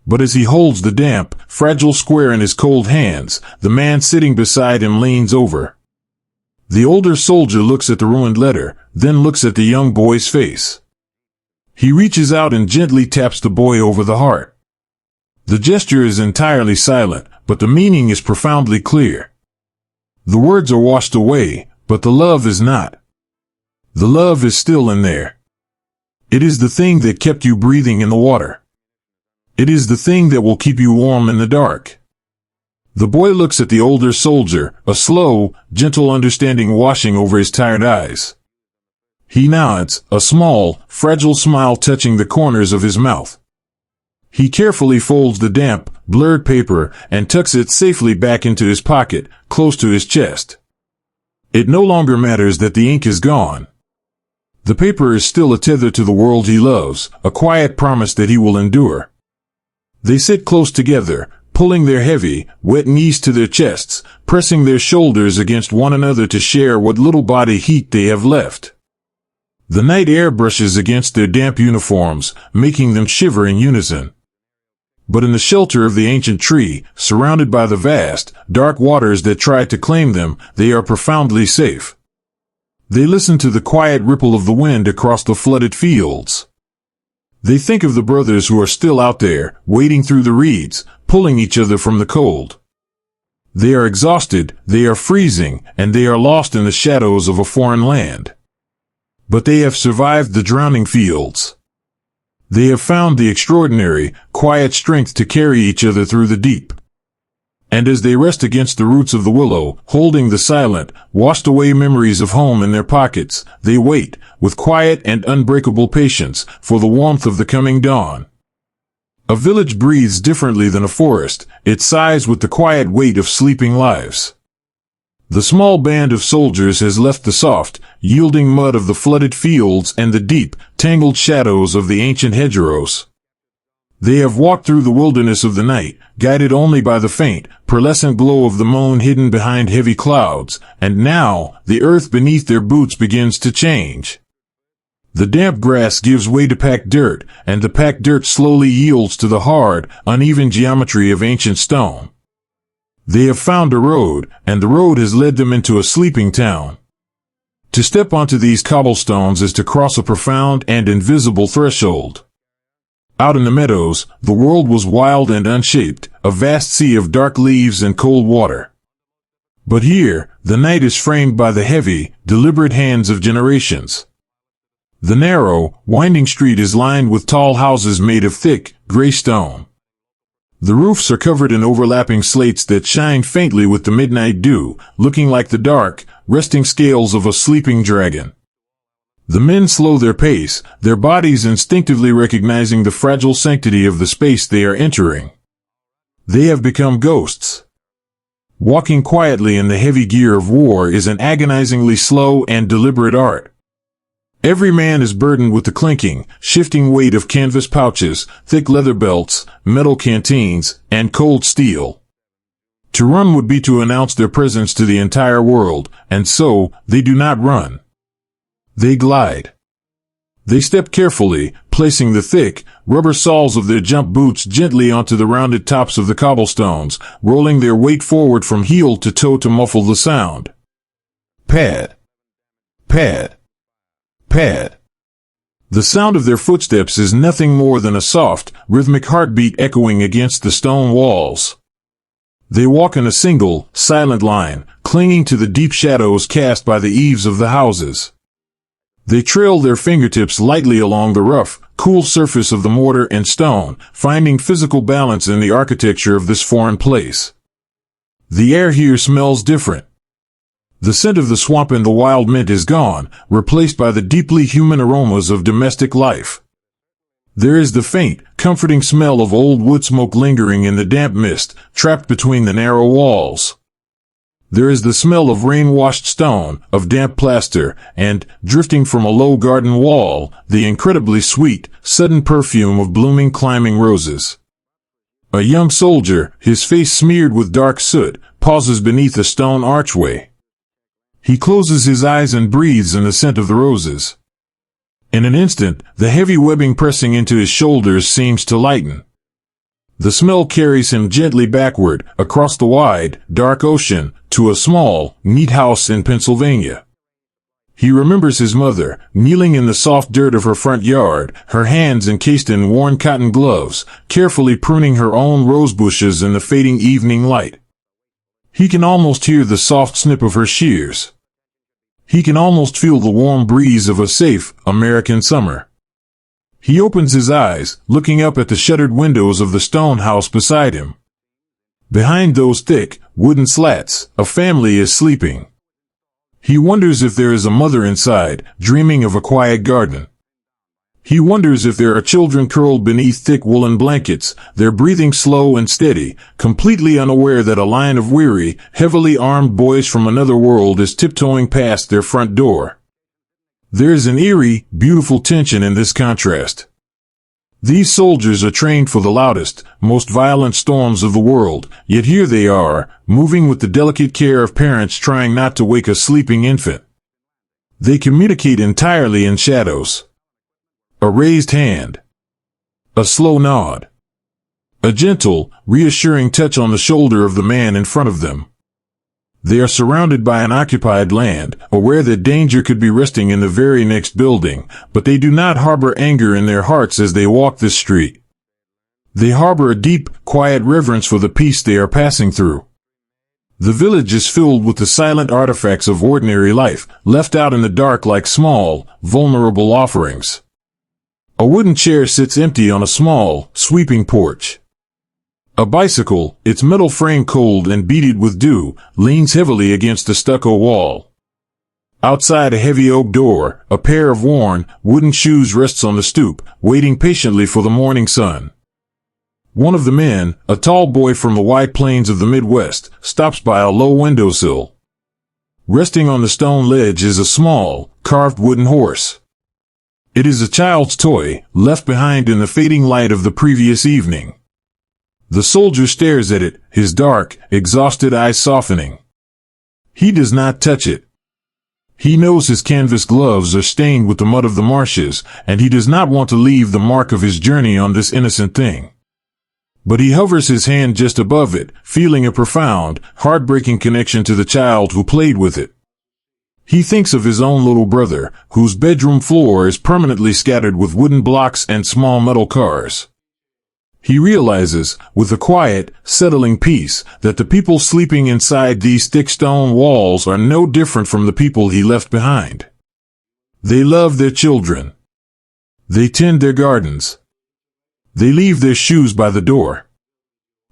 But as he holds the damp, fragile square in his cold hands, the man sitting beside him leans over. The older soldier looks at the ruined letter, then looks at the young boy's face. He reaches out and gently taps the boy over the heart. The gesture is entirely silent, but the meaning is profoundly clear. The words are washed away, but the love is not. The love is still in there. It is the thing that kept you breathing in the water. It is the thing that will keep you warm in the dark. The boy looks at the older soldier, a slow, gentle understanding washing over his tired eyes. He nods, a small, fragile smile touching the corners of his mouth. He carefully folds the damp, blurred paper and tucks it safely back into his pocket, close to his chest. It no longer matters that the ink is gone. The paper is still a tether to the world he loves, a quiet promise that he will endure. They sit close together, pulling their heavy, wet knees to their chests, pressing their shoulders against one another to share what little body heat they have left. The night air brushes against their damp uniforms, making them shiver in unison. But in the shelter of the ancient tree, surrounded by the vast, dark waters that try to claim them, they are profoundly safe. They listen to the quiet ripple of the wind across the flooded fields. They think of the brothers who are still out there, wading through the reeds, pulling each other from the cold. They are exhausted, they are freezing, and they are lost in the shadows of a foreign land. But they have survived the drowning fields. They have found the extraordinary, quiet strength to carry each other through the deep. And as they rest against the roots of the willow, holding the silent, washed-away memories of home in their pockets, they wait, with quiet and unbreakable patience, for the warmth of the coming dawn. A village breathes differently than a forest, it sighs with the quiet weight of sleeping lives. The small band of soldiers has left the soft, yielding mud of the flooded fields and the deep, tangled shadows of the ancient hedgerows. They have walked through the wilderness of the night, guided only by the faint, pearlescent glow of the moon hidden behind heavy clouds, and now, the earth beneath their boots begins to change. The damp grass gives way to packed dirt, and the packed dirt slowly yields to the hard, uneven geometry of ancient stone. They have found a road, and the road has led them into a sleeping town. To step onto these cobblestones is to cross a profound and invisible threshold. Out in the meadows, the world was wild and unshaped, a vast sea of dark leaves and cold water. But here, the night is framed by the heavy, deliberate hands of generations. The narrow, winding street is lined with tall houses made of thick, gray stone. The roofs are covered in overlapping slates that shine faintly with the midnight dew, looking like the dark, resting scales of a sleeping dragon. The men slow their pace, their bodies instinctively recognizing the fragile sanctity of the space they are entering. They have become ghosts. Walking quietly in the heavy gear of war is an agonizingly slow and deliberate art. Every man is burdened with the clinking, shifting weight of canvas pouches, thick leather belts, metal canteens, and cold steel. To run would be to announce their presence to the entire world, and so, they do not run. They glide. They step carefully, placing the thick, rubber soles of their jump boots gently onto the rounded tops of the cobblestones, rolling their weight forward from heel to toe to muffle the sound. Pad. Pad. Pad. The sound of their footsteps is nothing more than a soft, rhythmic heartbeat echoing against the stone walls. They walk in a single, silent line, clinging to the deep shadows cast by the eaves of the houses. They trail their fingertips lightly along the rough, cool surface of the mortar and stone, finding physical balance in the architecture of this foreign place. The air here smells different. The scent of the swamp and the wild mint is gone, replaced by the deeply human aromas of domestic life. There is the faint, comforting smell of old wood smoke lingering in the damp mist, trapped between the narrow walls. There is the smell of rain-washed stone, of damp plaster, and, drifting from a low garden wall, the incredibly sweet, sudden perfume of blooming climbing roses. A young soldier, his face smeared with dark soot, pauses beneath a stone archway. He closes his eyes and breathes in the scent of the roses. In an instant, the heavy webbing pressing into his shoulders seems to lighten. The smell carries him gently backward, across the wide, dark ocean, to a small, neat house in Pennsylvania. He remembers his mother, kneeling in the soft dirt of her front yard, her hands encased in worn cotton gloves, carefully pruning her own rose bushes in the fading evening light. He can almost hear the soft snip of her shears. He can almost feel the warm breeze of a safe, American summer. He opens his eyes, looking up at the shuttered windows of the stone house beside him. Behind those thick, wooden slats, a family is sleeping. He wonders if there is a mother inside, dreaming of a quiet garden. He wonders if there are children curled beneath thick woolen blankets, their breathing slow and steady, completely unaware that a line of weary, heavily armed boys from another world is tiptoeing past their front door. There is an eerie, beautiful tension in this contrast. These soldiers are trained for the loudest, most violent storms of the world, yet here they are, moving with the delicate care of parents trying not to wake a sleeping infant. They communicate entirely in shadows. A raised hand. A slow nod. A gentle, reassuring touch on the shoulder of the man in front of them. They are surrounded by an occupied land, aware that danger could be resting in the very next building, but they do not harbor anger in their hearts as they walk this street. They harbor a deep, quiet reverence for the peace they are passing through. The village is filled with the silent artifacts of ordinary life, left out in the dark like small, vulnerable offerings. A wooden chair sits empty on a small, sweeping porch. A bicycle, its metal frame cold and beaded with dew, leans heavily against a stucco wall. Outside a heavy oak door, a pair of worn, wooden shoes rests on the stoop, waiting patiently for the morning sun. One of the men, a tall boy from the White Plains of the Midwest, stops by a low windowsill. Resting on the stone ledge is a small, carved wooden horse. It is a child's toy, left behind in the fading light of the previous evening. The soldier stares at it, his dark, exhausted eyes softening. He does not touch it. He knows his canvas gloves are stained with the mud of the marshes, and he does not want to leave the mark of his journey on this innocent thing. But he hovers his hand just above it, feeling a profound, heartbreaking connection to the child who played with it. He thinks of his own little brother, whose bedroom floor is permanently scattered with wooden blocks and small metal cars. He realizes, with a quiet, settling peace, that the people sleeping inside these thick stone walls are no different from the people he left behind. They love their children. They tend their gardens. They leave their shoes by the door.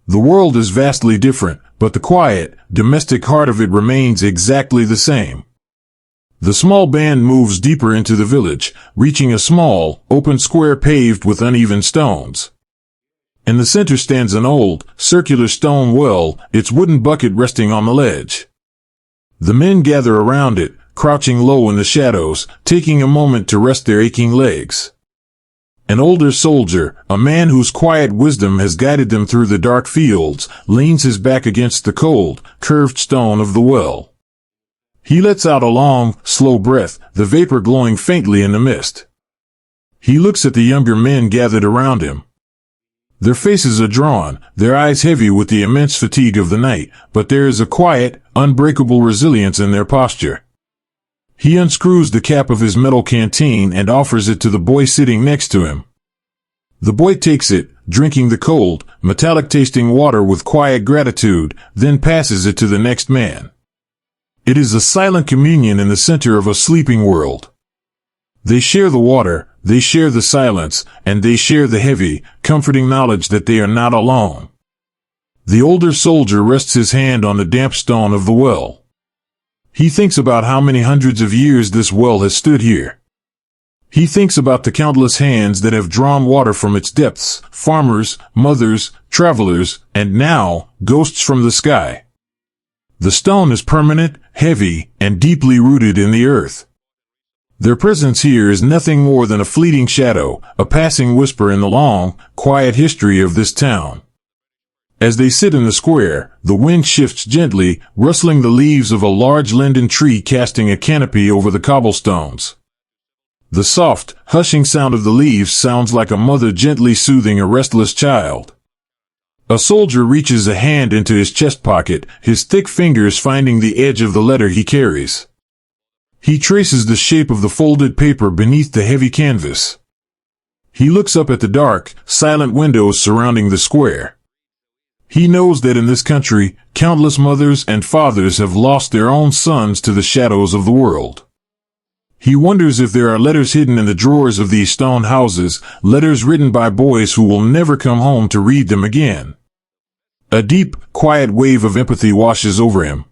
The world is vastly different, but the quiet, domestic heart of it remains exactly the same. The small band moves deeper into the village, reaching a small, open square paved with uneven stones. In the center stands an old, circular stone well, its wooden bucket resting on the ledge. The men gather around it, crouching low in the shadows, taking a moment to rest their aching legs. An older soldier, a man whose quiet wisdom has guided them through the dark fields, leans his back against the cold, curved stone of the well. He lets out a long, slow breath, the vapor glowing faintly in the mist. He looks at the younger men gathered around him. Their faces are drawn, their eyes heavy with the immense fatigue of the night, but there is a quiet, unbreakable resilience in their posture. He unscrews the cap of his metal canteen and offers it to the boy sitting next to him. The boy takes it, drinking the cold, metallic-tasting water with quiet gratitude, then passes it to the next man. It is a silent communion in the center of a sleeping world. They share the water, they share the silence, and they share the heavy, comforting knowledge that they are not alone. The older soldier rests his hand on the damp stone of the well. He thinks about how many hundreds of years this well has stood here. He thinks about the countless hands that have drawn water from its depths, farmers, mothers, travelers, and now, ghosts from the sky. The stone is permanent, heavy, and deeply rooted in the earth. Their presence here is nothing more than a fleeting shadow, a passing whisper in the long, quiet history of this town. As they sit in the square, the wind shifts gently, rustling the leaves of a large linden tree, casting a canopy over the cobblestones. The soft, hushing sound of the leaves sounds like a mother gently soothing a restless child. A soldier reaches a hand into his chest pocket, his thick fingers finding the edge of the letter he carries. He traces the shape of the folded paper beneath the heavy canvas. He looks up at the dark, silent windows surrounding the square. He knows that in this country, countless mothers and fathers have lost their own sons to the shadows of the world. He wonders if there are letters hidden in the drawers of these stone houses, letters written by boys who will never come home to read them again. A deep, quiet wave of empathy washes over him.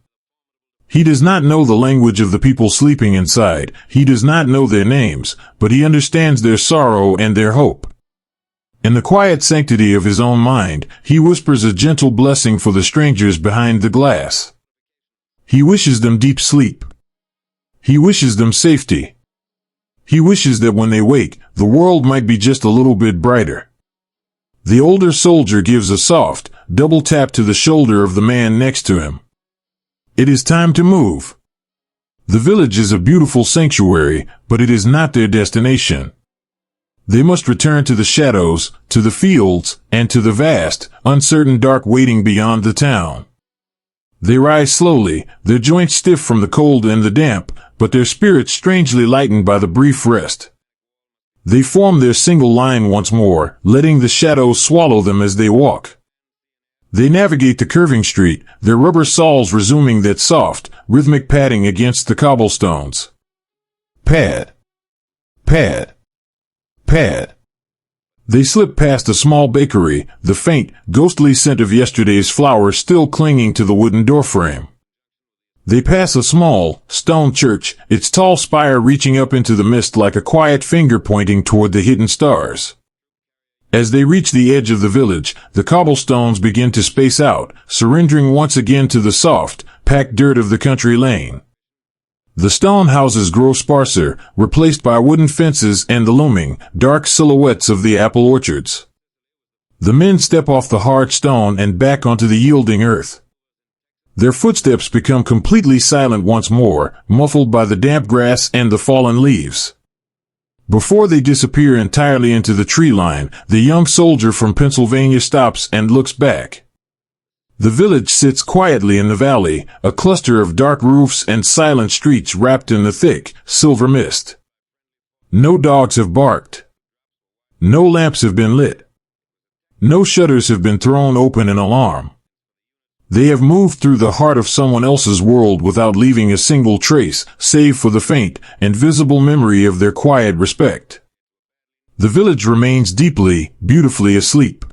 He does not know the language of the people sleeping inside, he does not know their names, but he understands their sorrow and their hope. In the quiet sanctity of his own mind, he whispers a gentle blessing for the strangers behind the glass. He wishes them deep sleep. He wishes them safety. He wishes that when they wake, the world might be just a little bit brighter. The older soldier gives a soft, double tap to the shoulder of the man next to him. It is time to move. The village is a beautiful sanctuary, but it is not their destination. They must return to the shadows, to the fields, and to the vast, uncertain dark waiting beyond the town. They rise slowly, their joints stiff from the cold and the damp, but their spirits strangely lightened by the brief rest. They form their single line once more, letting the shadows swallow them as they walk. They navigate the curving street, their rubber soles resuming that soft, rhythmic padding against the cobblestones. Pad. Pad. Pad. They slip past a small bakery, the faint, ghostly scent of yesterday's flour still clinging to the wooden doorframe. They pass a small, stone church, its tall spire reaching up into the mist like a quiet finger pointing toward the hidden stars. As they reach the edge of the village, the cobblestones begin to space out, surrendering once again to the soft, packed dirt of the country lane. The stone houses grow sparser, replaced by wooden fences and the looming, dark silhouettes of the apple orchards. The men step off the hard stone and back onto the yielding earth. Their footsteps become completely silent once more, muffled by the damp grass and the fallen leaves. Before they disappear entirely into the tree line, the young soldier from Pennsylvania stops and looks back. The village sits quietly in the valley, a cluster of dark roofs and silent streets wrapped in the thick, silver mist. No dogs have barked. No lamps have been lit. No shutters have been thrown open in alarm. They have moved through the heart of someone else's world without leaving a single trace, save for the faint, invisible memory of their quiet respect. The village remains deeply, beautifully asleep.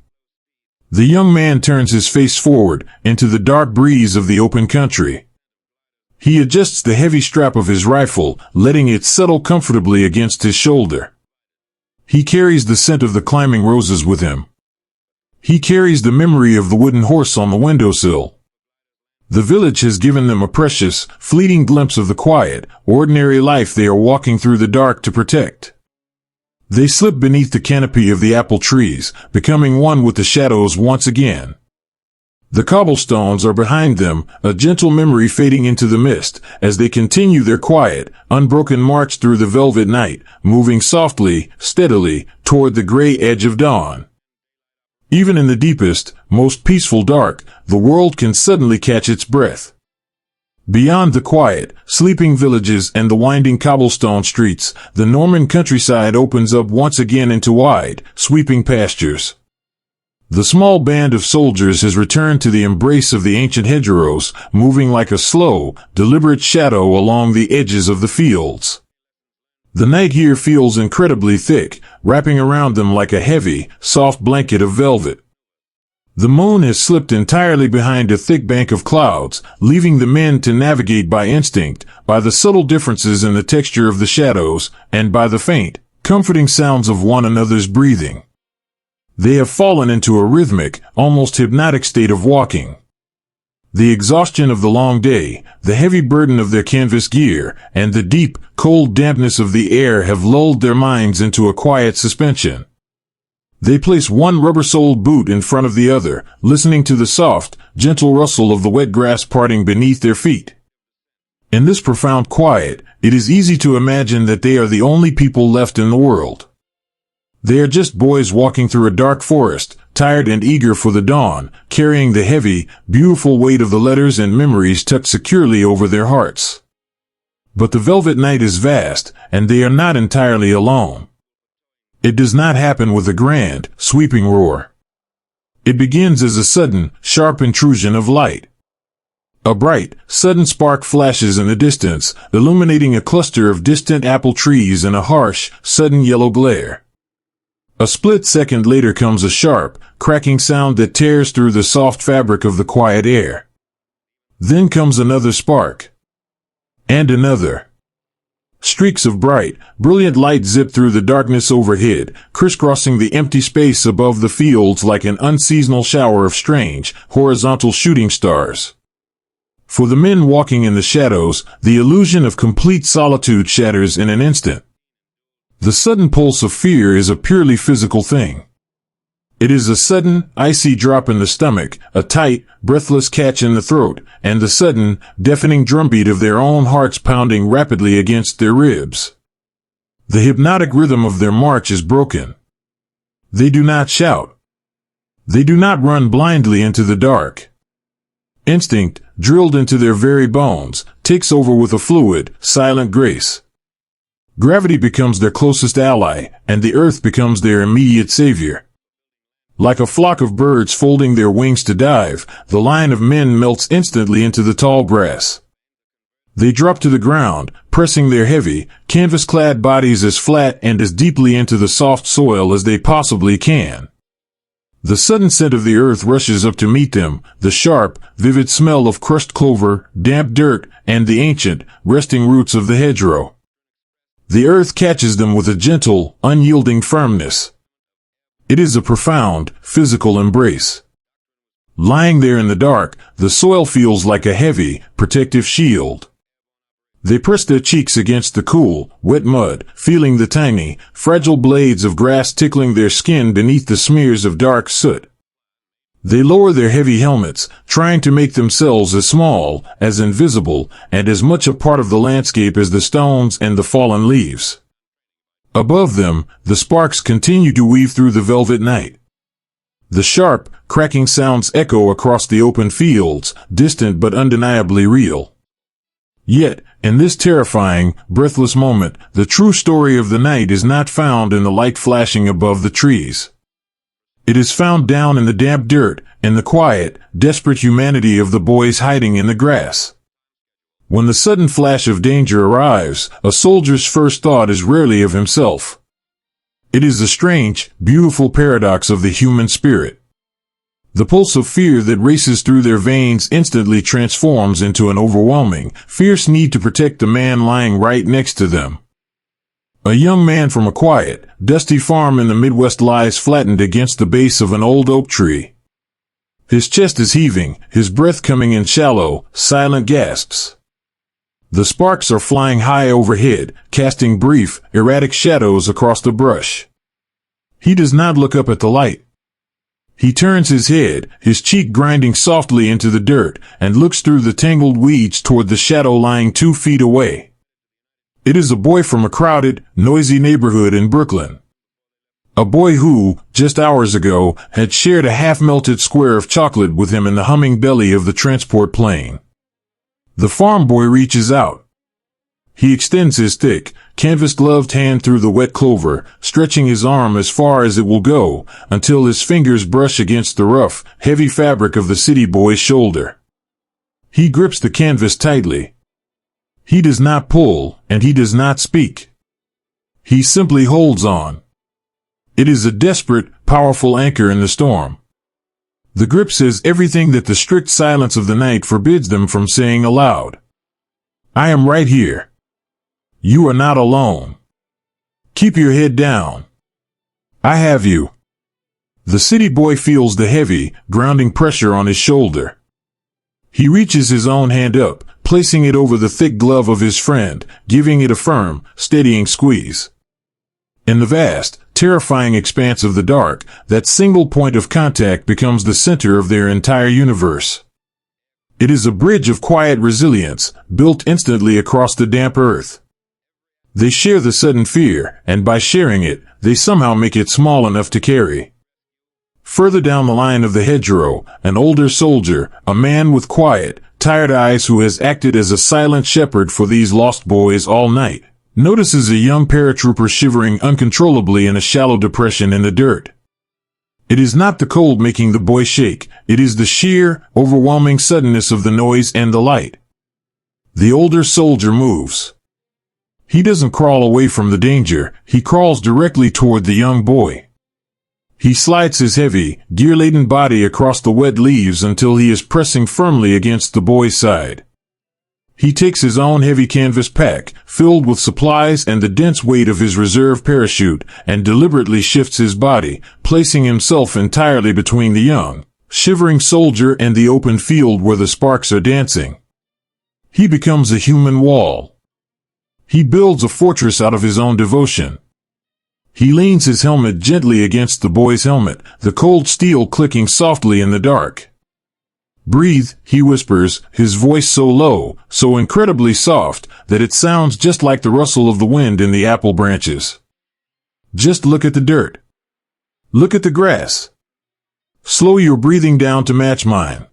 The young man turns his face forward, into the dark breeze of the open country. He adjusts the heavy strap of his rifle, letting it settle comfortably against his shoulder. He carries the scent of the climbing roses with him. He carries the memory of the wooden horse on the windowsill. The village has given them a precious, fleeting glimpse of the quiet, ordinary life they are walking through the dark to protect. They slip beneath the canopy of the apple trees, becoming one with the shadows once again. The cobblestones are behind them, a gentle memory fading into the mist, as they continue their quiet, unbroken march through the velvet night, moving softly, steadily, toward the gray edge of dawn. Even in the deepest, most peaceful dark, the world can suddenly catch its breath. Beyond the quiet, sleeping villages and the winding cobblestone streets, the Norman countryside opens up once again into wide, sweeping pastures. The small band of soldiers has returned to the embrace of the ancient hedgerows, moving like a slow, deliberate shadow along the edges of the fields. The night here feels incredibly thick, wrapping around them like a heavy, soft blanket of velvet. The moon has slipped entirely behind a thick bank of clouds, leaving the men to navigate by instinct, by the subtle differences in the texture of the shadows, and by the faint, comforting sounds of one another's breathing. They have fallen into a rhythmic, almost hypnotic state of walking. The exhaustion of the long day, the heavy burden of their canvas gear, and the deep, cold dampness of the air have lulled their minds into a quiet suspension. They place one rubber-soled boot in front of the other, listening to the soft, gentle rustle of the wet grass parting beneath their feet. In this profound quiet, it is easy to imagine that they are the only people left in the world. They are just boys walking through a dark forest, tired and eager for the dawn, carrying the heavy, beautiful weight of the letters and memories tucked securely over their hearts. But the velvet night is vast, and they are not entirely alone. It does not happen with a grand, sweeping roar. It begins as a sudden, sharp intrusion of light. A bright, sudden spark flashes in the distance, illuminating a cluster of distant apple trees in a harsh, sudden yellow glare. A split second later comes a sharp, cracking sound that tears through the soft fabric of the quiet air. Then comes another spark. And another. Streaks of bright, brilliant light zip through the darkness overhead, crisscrossing the empty space above the fields like an unseasonal shower of strange, horizontal shooting stars. For the men walking in the shadows, the illusion of complete solitude shatters in an instant. The sudden pulse of fear is a purely physical thing. It is a sudden, icy drop in the stomach, a tight, breathless catch in the throat, and the sudden, deafening drumbeat of their own hearts pounding rapidly against their ribs. The hypnotic rhythm of their march is broken. They do not shout. They do not run blindly into the dark. Instinct, drilled into their very bones, takes over with a fluid, silent grace. Gravity becomes their closest ally, and the earth becomes their immediate savior. Like a flock of birds folding their wings to dive, the line of men melts instantly into the tall grass. They drop to the ground, pressing their heavy, canvas-clad bodies as flat and as deeply into the soft soil as they possibly can. The sudden scent of the earth rushes up to meet them, the sharp, vivid smell of crushed clover, damp dirt, and the ancient, resting roots of the hedgerow. The earth catches them with a gentle, unyielding firmness. It is a profound, physical embrace. Lying there in the dark, the soil feels like a heavy, protective shield. They press their cheeks against the cool, wet mud, feeling the tiny, fragile blades of grass tickling their skin beneath the smears of dark soot. They lower their heavy helmets, trying to make themselves as small, as invisible, and as much a part of the landscape as the stones and the fallen leaves. Above them, the sparks continue to weave through the velvet night. The sharp, cracking sounds echo across the open fields, distant but undeniably real. Yet, in this terrifying, breathless moment, the true story of the night is not found in the light flashing above the trees. It is found down in the damp dirt, in the quiet, desperate humanity of the boys hiding in the grass. When the sudden flash of danger arrives, a soldier's first thought is rarely of himself. It is the strange, beautiful paradox of the human spirit. The pulse of fear that races through their veins instantly transforms into an overwhelming, fierce need to protect the man lying right next to them. A young man from a quiet, dusty farm in the Midwest lies flattened against the base of an old oak tree. His chest is heaving, his breath coming in shallow, silent gasps. The sparks are flying high overhead, casting brief, erratic shadows across the brush. He does not look up at the light. He turns his head, his cheek grinding softly into the dirt, and looks through the tangled weeds toward the shadow lying 2 feet away. It is a boy from a crowded, noisy neighborhood in Brooklyn. A boy who, just hours ago, had shared a half-melted square of chocolate with him in the humming belly of the transport plane. The farm boy reaches out. He extends his thick, canvas-gloved hand through the wet clover, stretching his arm as far as it will go, until his fingers brush against the rough, heavy fabric of the city boy's shoulder. He grips the canvas tightly. He does not pull, and he does not speak. He simply holds on. It is a desperate, powerful anchor in the storm. The grip says everything that the strict silence of the night forbids them from saying aloud. I am right here. You are not alone. Keep your head down. I have you. The city boy feels the heavy, grounding pressure on his shoulder. He reaches his own hand up, placing it over the thick glove of his friend, giving it a firm, steadying squeeze. In the vast, terrifying expanse of the dark, that single point of contact becomes the center of their entire universe. It is a bridge of quiet resilience, built instantly across the damp earth. They share the sudden fear, and by sharing it, they somehow make it small enough to carry. Further down the line of the hedgerow, an older soldier, a man with quiet, tired eyes who has acted as a silent shepherd for these lost boys all night, notices a young paratrooper shivering uncontrollably in a shallow depression in the dirt. It is not the cold making the boy shake, it is the sheer, overwhelming suddenness of the noise and the light. The older soldier moves. He doesn't crawl away from the danger, he crawls directly toward the young boy. He slides his heavy, gear-laden body across the wet leaves until he is pressing firmly against the boy's side. He takes his own heavy canvas pack, filled with supplies and the dense weight of his reserve parachute, and deliberately shifts his body, placing himself entirely between the young, shivering soldier and the open field where the sparks are dancing. He becomes a human wall. He builds a fortress out of his own devotion. He leans his helmet gently against the boy's helmet, the cold steel clicking softly in the dark. Breathe, he whispers, his voice so low, so incredibly soft, that it sounds just like the rustle of the wind in the apple branches. Just look at the dirt. Look at the grass. Slow your breathing down to match mine.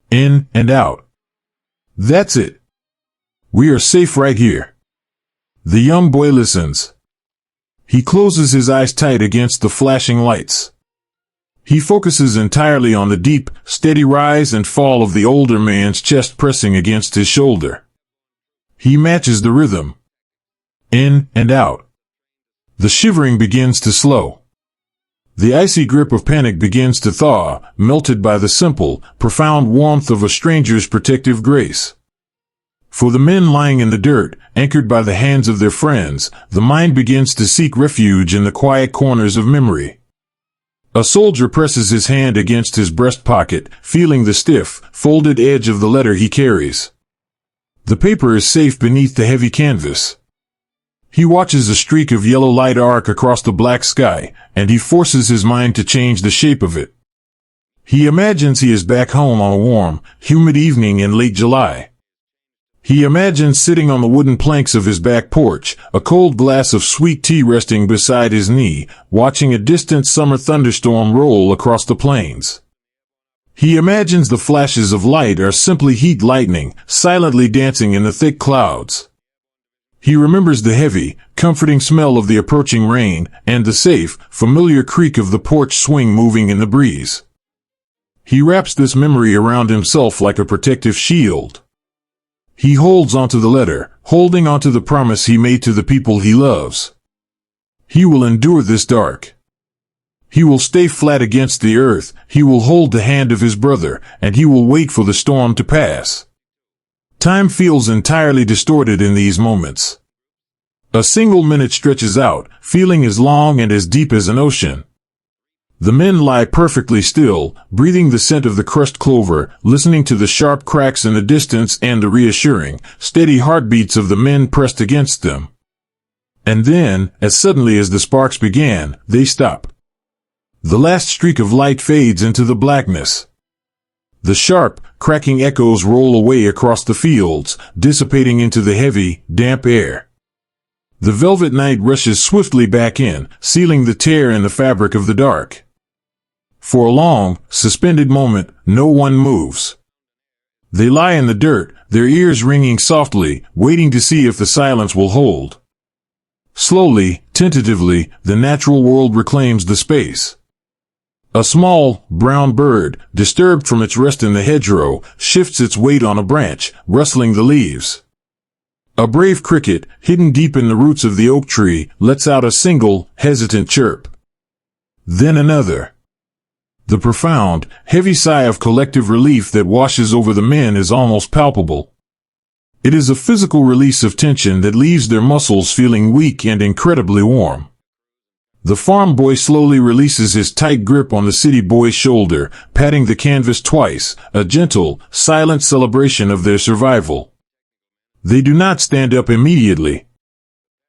In and out. That's it. We are safe right here. The young boy listens. He closes his eyes tight against the flashing lights. He focuses entirely on the deep, steady rise and fall of the older man's chest pressing against his shoulder. He matches the rhythm. In and out. The shivering begins to slow. The icy grip of panic begins to thaw, melted by the simple, profound warmth of a stranger's protective grace. For the men lying in the dirt, anchored by the hands of their friends, the mind begins to seek refuge in the quiet corners of memory. A soldier presses his hand against his breast pocket, feeling the stiff, folded edge of the letter he carries. The paper is safe beneath the heavy canvas. He watches a streak of yellow light arc across the black sky, and he forces his mind to change the shape of it. He imagines he is back home on a warm, humid evening in late July. He imagines sitting on the wooden planks of his back porch, a cold glass of sweet tea resting beside his knee, watching a distant summer thunderstorm roll across the plains. He imagines the flashes of light are simply heat lightning, silently dancing in the thick clouds. He remembers the heavy, comforting smell of the approaching rain, and the safe, familiar creak of the porch swing moving in the breeze. He wraps this memory around himself like a protective shield. He holds onto the letter, holding onto the promise he made to the people he loves. He will endure this dark. He will stay flat against the earth, he will hold the hand of his brother, and he will wait for the storm to pass. Time feels entirely distorted in these moments. A single minute stretches out, feeling as long and as deep as an ocean. The men lie perfectly still, breathing the scent of the crushed clover, listening to the sharp cracks in the distance and the reassuring, steady heartbeats of the men pressed against them. And then, as suddenly as the sparks began, they stop. The last streak of light fades into the blackness. The sharp, cracking echoes roll away across the fields, dissipating into the heavy, damp air. The velvet night rushes swiftly back in, sealing the tear in the fabric of the dark. For a long, suspended moment, no one moves. They lie in the dirt, their ears ringing softly, waiting to see if the silence will hold. Slowly, tentatively, the natural world reclaims the space. A small, brown bird, disturbed from its rest in the hedgerow, shifts its weight on a branch, rustling the leaves. A brave cricket, hidden deep in the roots of the oak tree, lets out a single, hesitant chirp. Then another. The profound, heavy sigh of collective relief that washes over the men is almost palpable. It is a physical release of tension that leaves their muscles feeling weak and incredibly warm. The farm boy slowly releases his tight grip on the city boy's shoulder, patting the canvas twice, a gentle, silent celebration of their survival. They do not stand up immediately.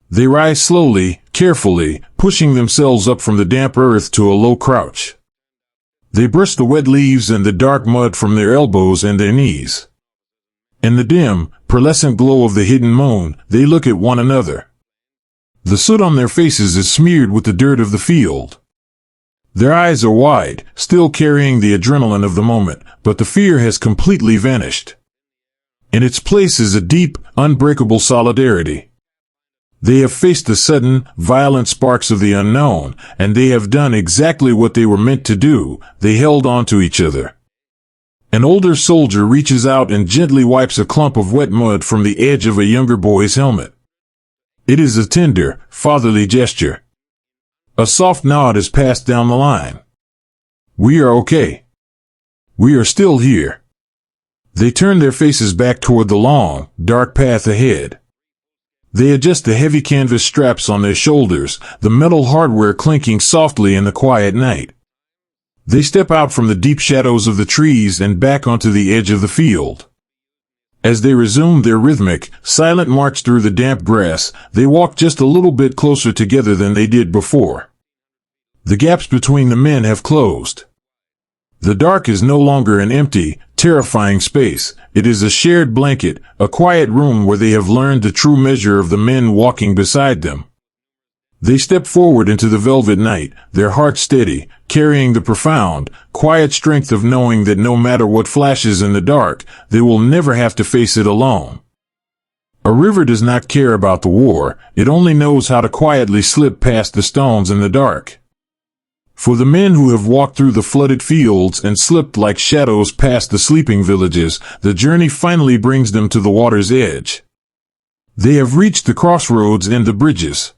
They rise slowly, carefully, pushing themselves up from the damp earth to a low crouch. They brush the wet leaves and the dark mud from their elbows and their knees. In the dim, pearlescent glow of the hidden moon, they look at one another. The soot on their faces is smeared with the dirt of the field. Their eyes are wide, still carrying the adrenaline of the moment, but the fear has completely vanished. In its place is a deep, unbreakable solidarity. They have faced the sudden, violent sparks of the unknown, and they have done exactly what they were meant to do. They held on to each other. An older soldier reaches out and gently wipes a clump of wet mud from the edge of a younger boy's helmet. It is a tender, fatherly gesture. A soft nod is passed down the line. We are okay. We are still here. They turn their faces back toward the long, dark path ahead. They adjust the heavy canvas straps on their shoulders, the metal hardware clinking softly in the quiet night. They step out from the deep shadows of the trees and back onto the edge of the field. As they resume their rhythmic, silent march through the damp grass, they walk just a little bit closer together than they did before. The gaps between the men have closed. The dark is no longer an empty, terrifying space. It is a shared blanket, a quiet room where they have learned the true measure of the men walking beside them. They step forward into the velvet night, their hearts steady, carrying the profound, quiet strength of knowing that no matter what flashes in the dark, they will never have to face it alone. A river does not care about the war, it only knows how to quietly slip past the stones in the dark. For the men who have walked through the flooded fields and slipped like shadows past the sleeping villages, the journey finally brings them to the water's edge. They have reached the crossroads and the bridges.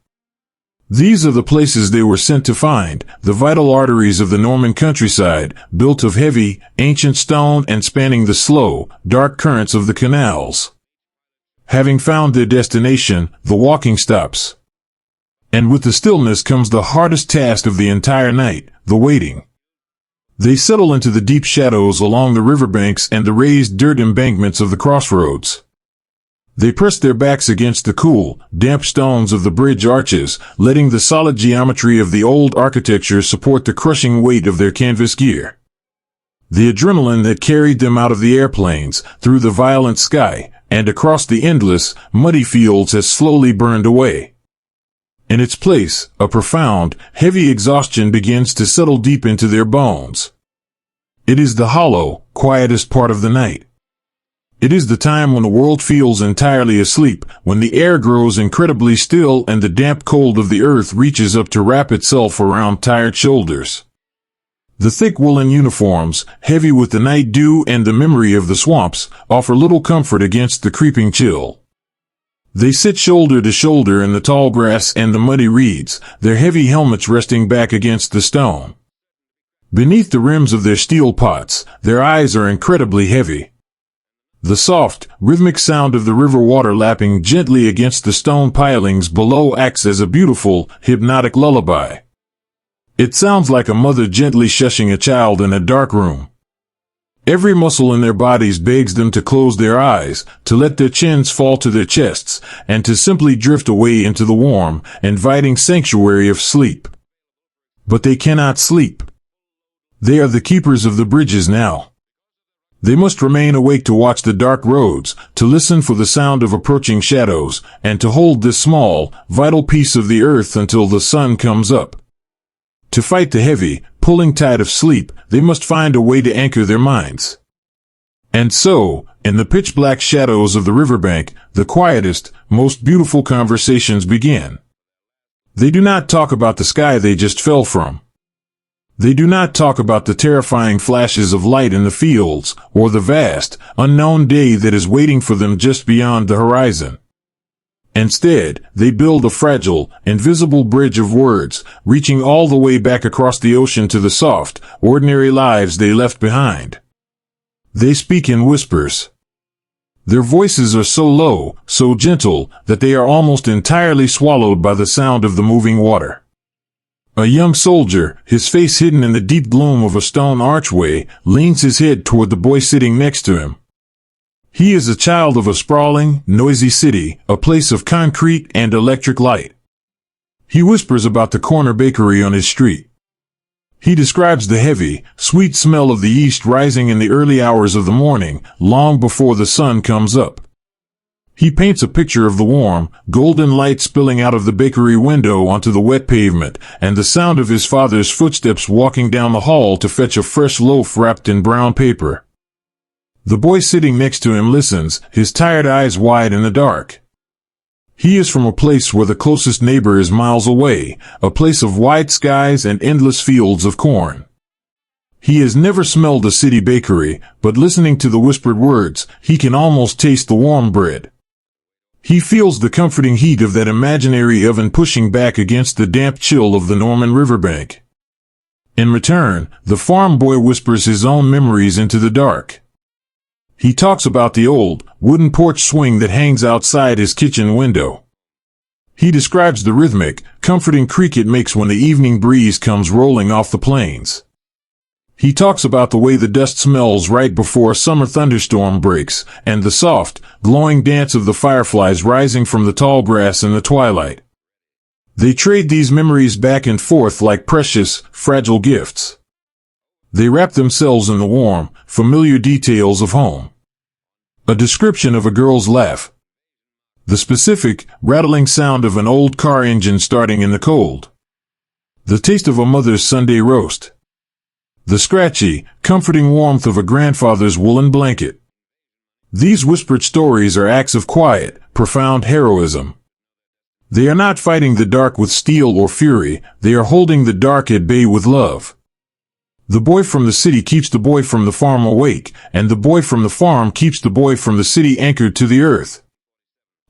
These are the places they were sent to find, the vital arteries of the Norman countryside, built of heavy, ancient stone and spanning the slow, dark currents of the canals. Having found their destination, the walking stops. And with the stillness comes the hardest task of the entire night, the waiting. They settle into the deep shadows along the riverbanks and the raised dirt embankments of the crossroads. They press their backs against the cool, damp stones of the bridge arches, letting the solid geometry of the old architecture support the crushing weight of their canvas gear. The adrenaline that carried them out of the airplanes, through the violent sky, and across the endless, muddy fields has slowly burned away. In its place, a profound, heavy exhaustion begins to settle deep into their bones. It is the hollow, quietest part of the night. It is the time when the world feels entirely asleep, when the air grows incredibly still and the damp cold of the earth reaches up to wrap itself around tired shoulders. The thick woolen uniforms, heavy with the night dew and the memory of the swamps, offer little comfort against the creeping chill. They sit shoulder to shoulder in the tall grass and the muddy reeds, their heavy helmets resting back against the stone. Beneath the rims of their steel pots, their eyes are incredibly heavy. The soft, rhythmic sound of the river water lapping gently against the stone pilings below acts as a beautiful, hypnotic lullaby. It sounds like a mother gently shushing a child in a dark room. Every muscle in their bodies begs them to close their eyes, to let their chins fall to their chests, and to simply drift away into the warm, inviting sanctuary of sleep. But they cannot sleep. They are the keepers of the bridges now. They must remain awake to watch the dark roads, to listen for the sound of approaching shadows, and to hold this small, vital piece of the earth until the sun comes up. To fight the heavy, pulling tide of sleep, they must find a way to anchor their minds. And so, in the pitch-black shadows of the riverbank, the quietest, most beautiful conversations begin. They do not talk about the sky they just fell from. They do not talk about the terrifying flashes of light in the fields, or the vast, unknown day that is waiting for them just beyond the horizon. Instead, they build a fragile, invisible bridge of words, reaching all the way back across the ocean to the soft, ordinary lives they left behind. They speak in whispers. Their voices are so low, so gentle, that they are almost entirely swallowed by the sound of the moving water. A young soldier, his face hidden in the deep gloom of a stone archway, leans his head toward the boy sitting next to him. He is a child of a sprawling, noisy city, a place of concrete and electric light. He whispers about the corner bakery on his street. He describes the heavy, sweet smell of the yeast rising in the early hours of the morning, long before the sun comes up. He paints a picture of the warm, golden light spilling out of the bakery window onto the wet pavement, and the sound of his father's footsteps walking down the hall to fetch a fresh loaf wrapped in brown paper. The boy sitting next to him listens, his tired eyes wide in the dark. He is from a place where the closest neighbor is miles away, a place of wide skies and endless fields of corn. He has never smelled a city bakery, but listening to the whispered words, he can almost taste the warm bread. He feels the comforting heat of that imaginary oven pushing back against the damp chill of the Norman riverbank. In return, the farm boy whispers his own memories into the dark. He talks about the old, wooden porch swing that hangs outside his kitchen window. He describes the rhythmic, comforting creak it makes when the evening breeze comes rolling off the plains. He talks about the way the dust smells right before a summer thunderstorm breaks, and the soft, glowing dance of the fireflies rising from the tall grass in the twilight. They trade these memories back and forth like precious, fragile gifts. They wrap themselves in the warm, familiar details of home. A description of a girl's laugh. The specific, rattling sound of an old car engine starting in the cold. The taste of a mother's Sunday roast. The scratchy, comforting warmth of a grandfather's woolen blanket. These whispered stories are acts of quiet, profound heroism. They are not fighting the dark with steel or fury, they are holding the dark at bay with love. The boy from the city keeps the boy from the farm awake, and the boy from the farm keeps the boy from the city anchored to the earth.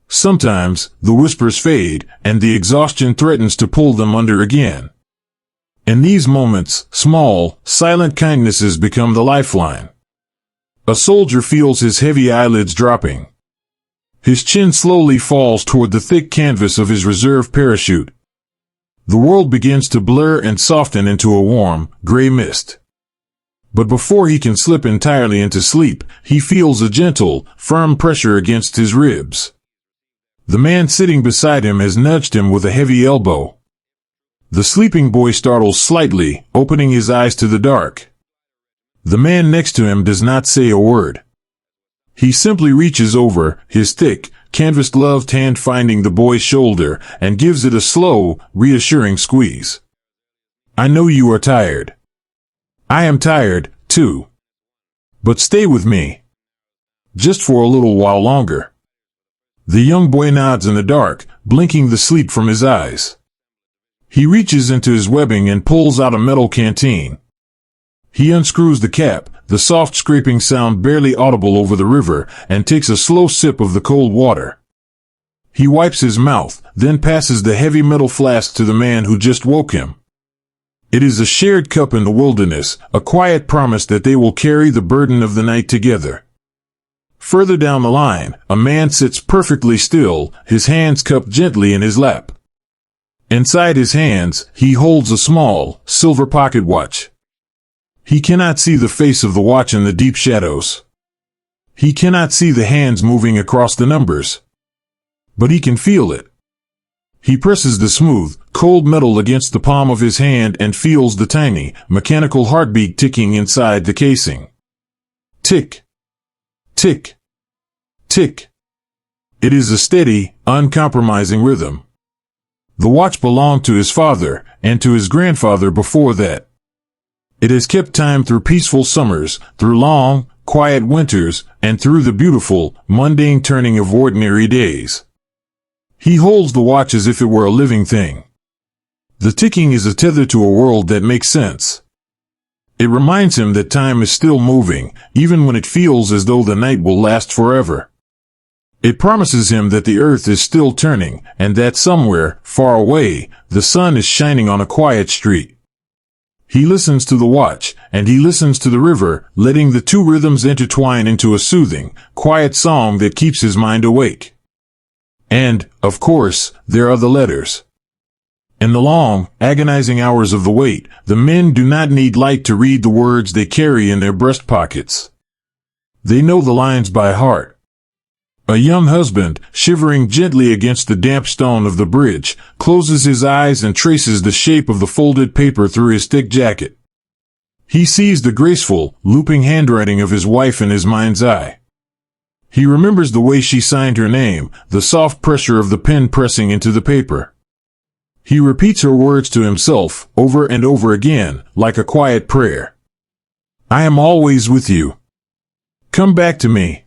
Sometimes, the whispers fade, and the exhaustion threatens to pull them under again. In these moments, small, silent kindnesses become the lifeline. A soldier feels his heavy eyelids dropping. His chin slowly falls toward the thick canvas of his reserve parachute. The world begins to blur and soften into a warm, gray mist. But before he can slip entirely into sleep, he feels a gentle, firm pressure against his ribs. The man sitting beside him has nudged him with a heavy elbow. The sleeping boy startles slightly, opening his eyes to the dark. The man next to him does not say a word. He simply reaches over, his thick, canvas-gloved hand finding the boy's shoulder, and gives it a slow, reassuring squeeze. I know you are tired. I am tired, too. But stay with me. Just for a little while longer. The young boy nods in the dark, blinking the sleep from his eyes. He reaches into his webbing and pulls out a metal canteen. He unscrews the cap, the soft scraping sound barely audible over the river, and takes a slow sip of the cold water. He wipes his mouth, then passes the heavy metal flask to the man who just woke him. It is a shared cup in the wilderness, a quiet promise that they will carry the burden of the night together. Further down the line, a man sits perfectly still, his hands cupped gently in his lap. Inside his hands, he holds a small, silver pocket watch. He cannot see the face of the watch in the deep shadows. He cannot see the hands moving across the numbers. But he can feel it. He presses the smooth, cold metal against the palm of his hand and feels the tiny, mechanical heartbeat ticking inside the casing. Tick. Tick. Tick. It is a steady, uncompromising rhythm. The watch belonged to his father, and to his grandfather before that. It has kept time through peaceful summers, through long, quiet winters, and through the beautiful, mundane turning of ordinary days. He holds the watch as if it were a living thing. The ticking is a tether to a world that makes sense. It reminds him that time is still moving, even when it feels as though the night will last forever. It promises him that the earth is still turning, and that somewhere, far away, the sun is shining on a quiet street. He listens to the watch, and he listens to the river, letting the two rhythms intertwine into a soothing, quiet song that keeps his mind awake. And, of course, there are the letters. In the long, agonizing hours of the wait, the men do not need light to read the words they carry in their breast pockets. They know the lines by heart. A young husband, shivering gently against the damp stone of the bridge, closes his eyes and traces the shape of the folded paper through his thick jacket. He sees the graceful, looping handwriting of his wife in his mind's eye. He remembers the way she signed her name, the soft pressure of the pen pressing into the paper. He repeats her words to himself, over and over again, like a quiet prayer. I am always with you. Come back to me.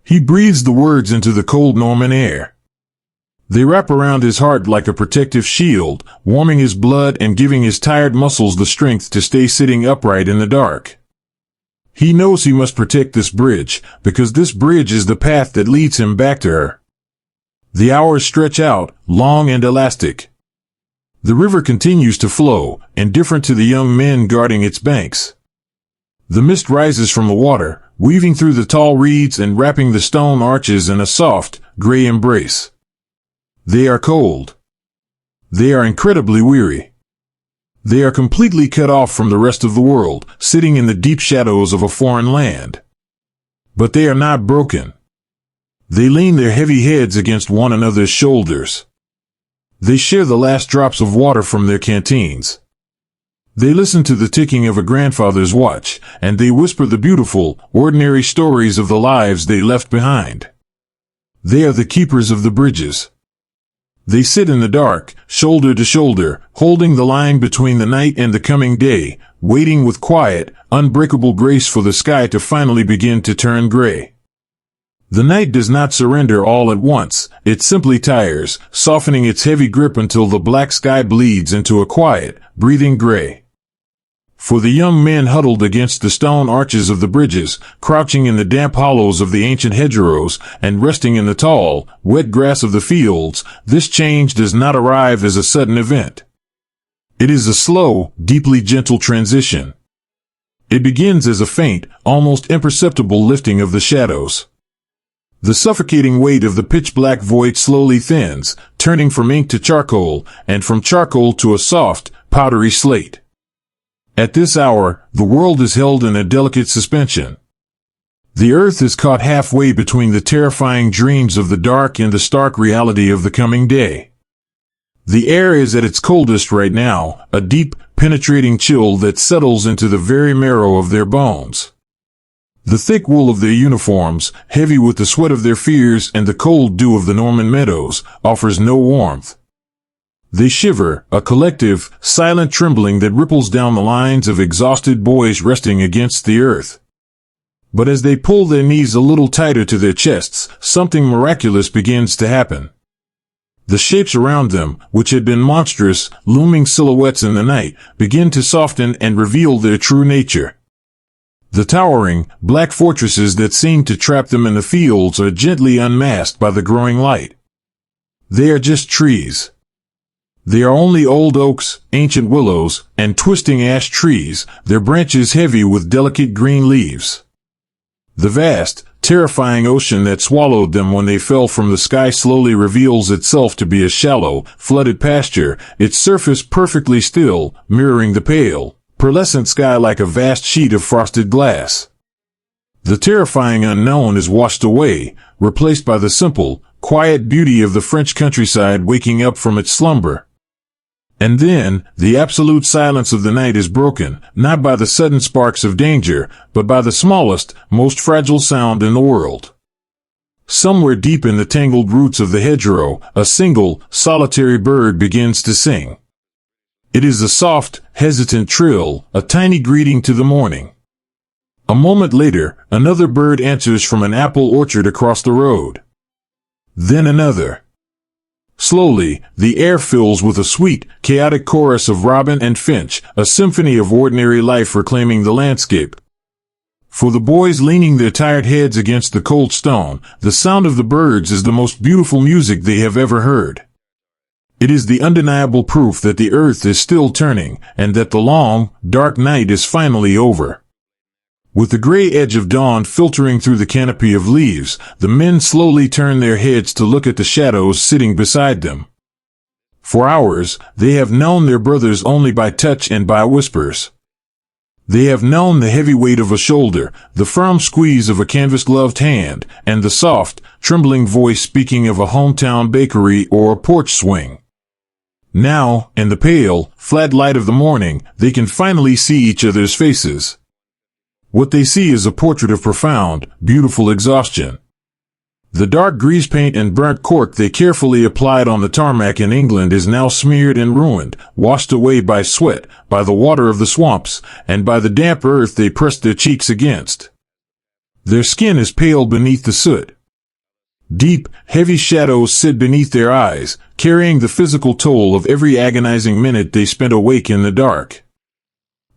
He breathes the words into the cold Norman air. They wrap around his heart like a protective shield, warming his blood and giving his tired muscles the strength to stay sitting upright in the dark. He knows he must protect this bridge, because this bridge is the path that leads him back to her. The hours stretch out, long and elastic. The river continues to flow, indifferent to the young men guarding its banks. The mist rises from the water, weaving through the tall reeds and wrapping the stone arches in a soft, gray embrace. They are cold. They are incredibly weary. They are completely cut off from the rest of the world, sitting in the deep shadows of a foreign land. But they are not broken. They lean their heavy heads against one another's shoulders. They share the last drops of water from their canteens. They listen to the ticking of a grandfather's watch, and they whisper the beautiful, ordinary stories of the lives they left behind. They are the keepers of the bridges. They sit in the dark, shoulder to shoulder, holding the line between the night and the coming day, waiting with quiet, unbreakable grace for the sky to finally begin to turn gray. The night does not surrender all at once, it simply tires, softening its heavy grip until the black sky bleeds into a quiet, breathing gray. For the young men huddled against the stone arches of the bridges, crouching in the damp hollows of the ancient hedgerows, and resting in the tall, wet grass of the fields, this change does not arrive as a sudden event. It is a slow, deeply gentle transition. It begins as a faint, almost imperceptible lifting of the shadows. The suffocating weight of the pitch-black void slowly thins, turning from ink to charcoal, and from charcoal to a soft, powdery slate. At this hour, the world is held in a delicate suspension. The earth is caught halfway between the terrifying dreams of the dark and the stark reality of the coming day. The air is at its coldest right now, a deep, penetrating chill that settles into the very marrow of their bones. The thick wool of their uniforms, heavy with the sweat of their fears and the cold dew of the Norman meadows, offers no warmth. They shiver, a collective, silent trembling that ripples down the lines of exhausted boys resting against the earth. But as they pull their knees a little tighter to their chests, something miraculous begins to happen. The shapes around them, which had been monstrous, looming silhouettes in the night, begin to soften and reveal their true nature. The towering, black fortresses that seemed to trap them in the fields are gently unmasked by the growing light. They are just trees. They are only old oaks, ancient willows, and twisting ash trees, their branches heavy with delicate green leaves. The vast, terrifying ocean that swallowed them when they fell from the sky slowly reveals itself to be a shallow, flooded pasture, its surface perfectly still, mirroring the pale, pearlescent sky like a vast sheet of frosted glass. The terrifying unknown is washed away, replaced by the simple, quiet beauty of the French countryside waking up from its slumber. And then, the absolute silence of the night is broken, not by the sudden sparks of danger, but by the smallest, most fragile sound in the world. Somewhere deep in the tangled roots of the hedgerow, a single, solitary bird begins to sing. It is a soft, hesitant trill, a tiny greeting to the morning. A moment later, another bird answers from an apple orchard across the road. Then another. Slowly, the air fills with a sweet, chaotic chorus of robin and finch, a symphony of ordinary life reclaiming the landscape. For the boys leaning their tired heads against the cold stone, the sound of the birds is the most beautiful music they have ever heard. It is the undeniable proof that the earth is still turning, and that the long, dark night is finally over. With the gray edge of dawn filtering through the canopy of leaves, the men slowly turn their heads to look at the shadows sitting beside them. For hours, they have known their brothers only by touch and by whispers. They have known the heavy weight of a shoulder, the firm squeeze of a canvas-gloved hand, and the soft, trembling voice speaking of a hometown bakery or a porch swing. Now, in the pale, flat light of the morning, they can finally see each other's faces. What they see is a portrait of profound, beautiful exhaustion. The dark grease paint and burnt cork they carefully applied on the tarmac in England is now smeared and ruined, washed away by sweat, by the water of the swamps, and by the damp earth they pressed their cheeks against. Their skin is pale beneath the soot. Deep, heavy shadows sit beneath their eyes, carrying the physical toll of every agonizing minute they spent awake in the dark.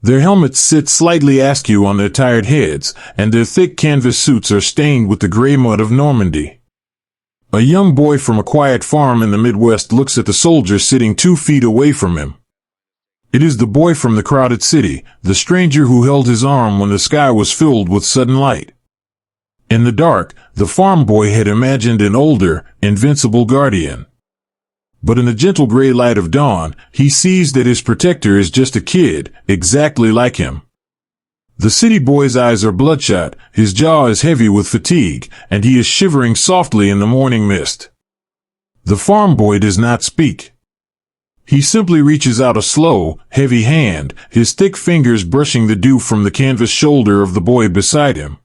Their helmets sit slightly askew on their tired heads, and their thick canvas suits are stained with the gray mud of Normandy. A young boy from a quiet farm in the Midwest looks at the soldier sitting 2 feet away from him. It is the boy from the crowded city, the stranger who held his arm when the sky was filled with sudden light. In the dark, the farm boy had imagined an older, invincible guardian. But in the gentle gray light of dawn, he sees that his protector is just a kid, exactly like him. The city boy's eyes are bloodshot, his jaw is heavy with fatigue, and he is shivering softly in the morning mist. The farm boy does not speak. He simply reaches out a slow, heavy hand, his thick fingers brushing the dew from the canvas shoulder of the boy beside him.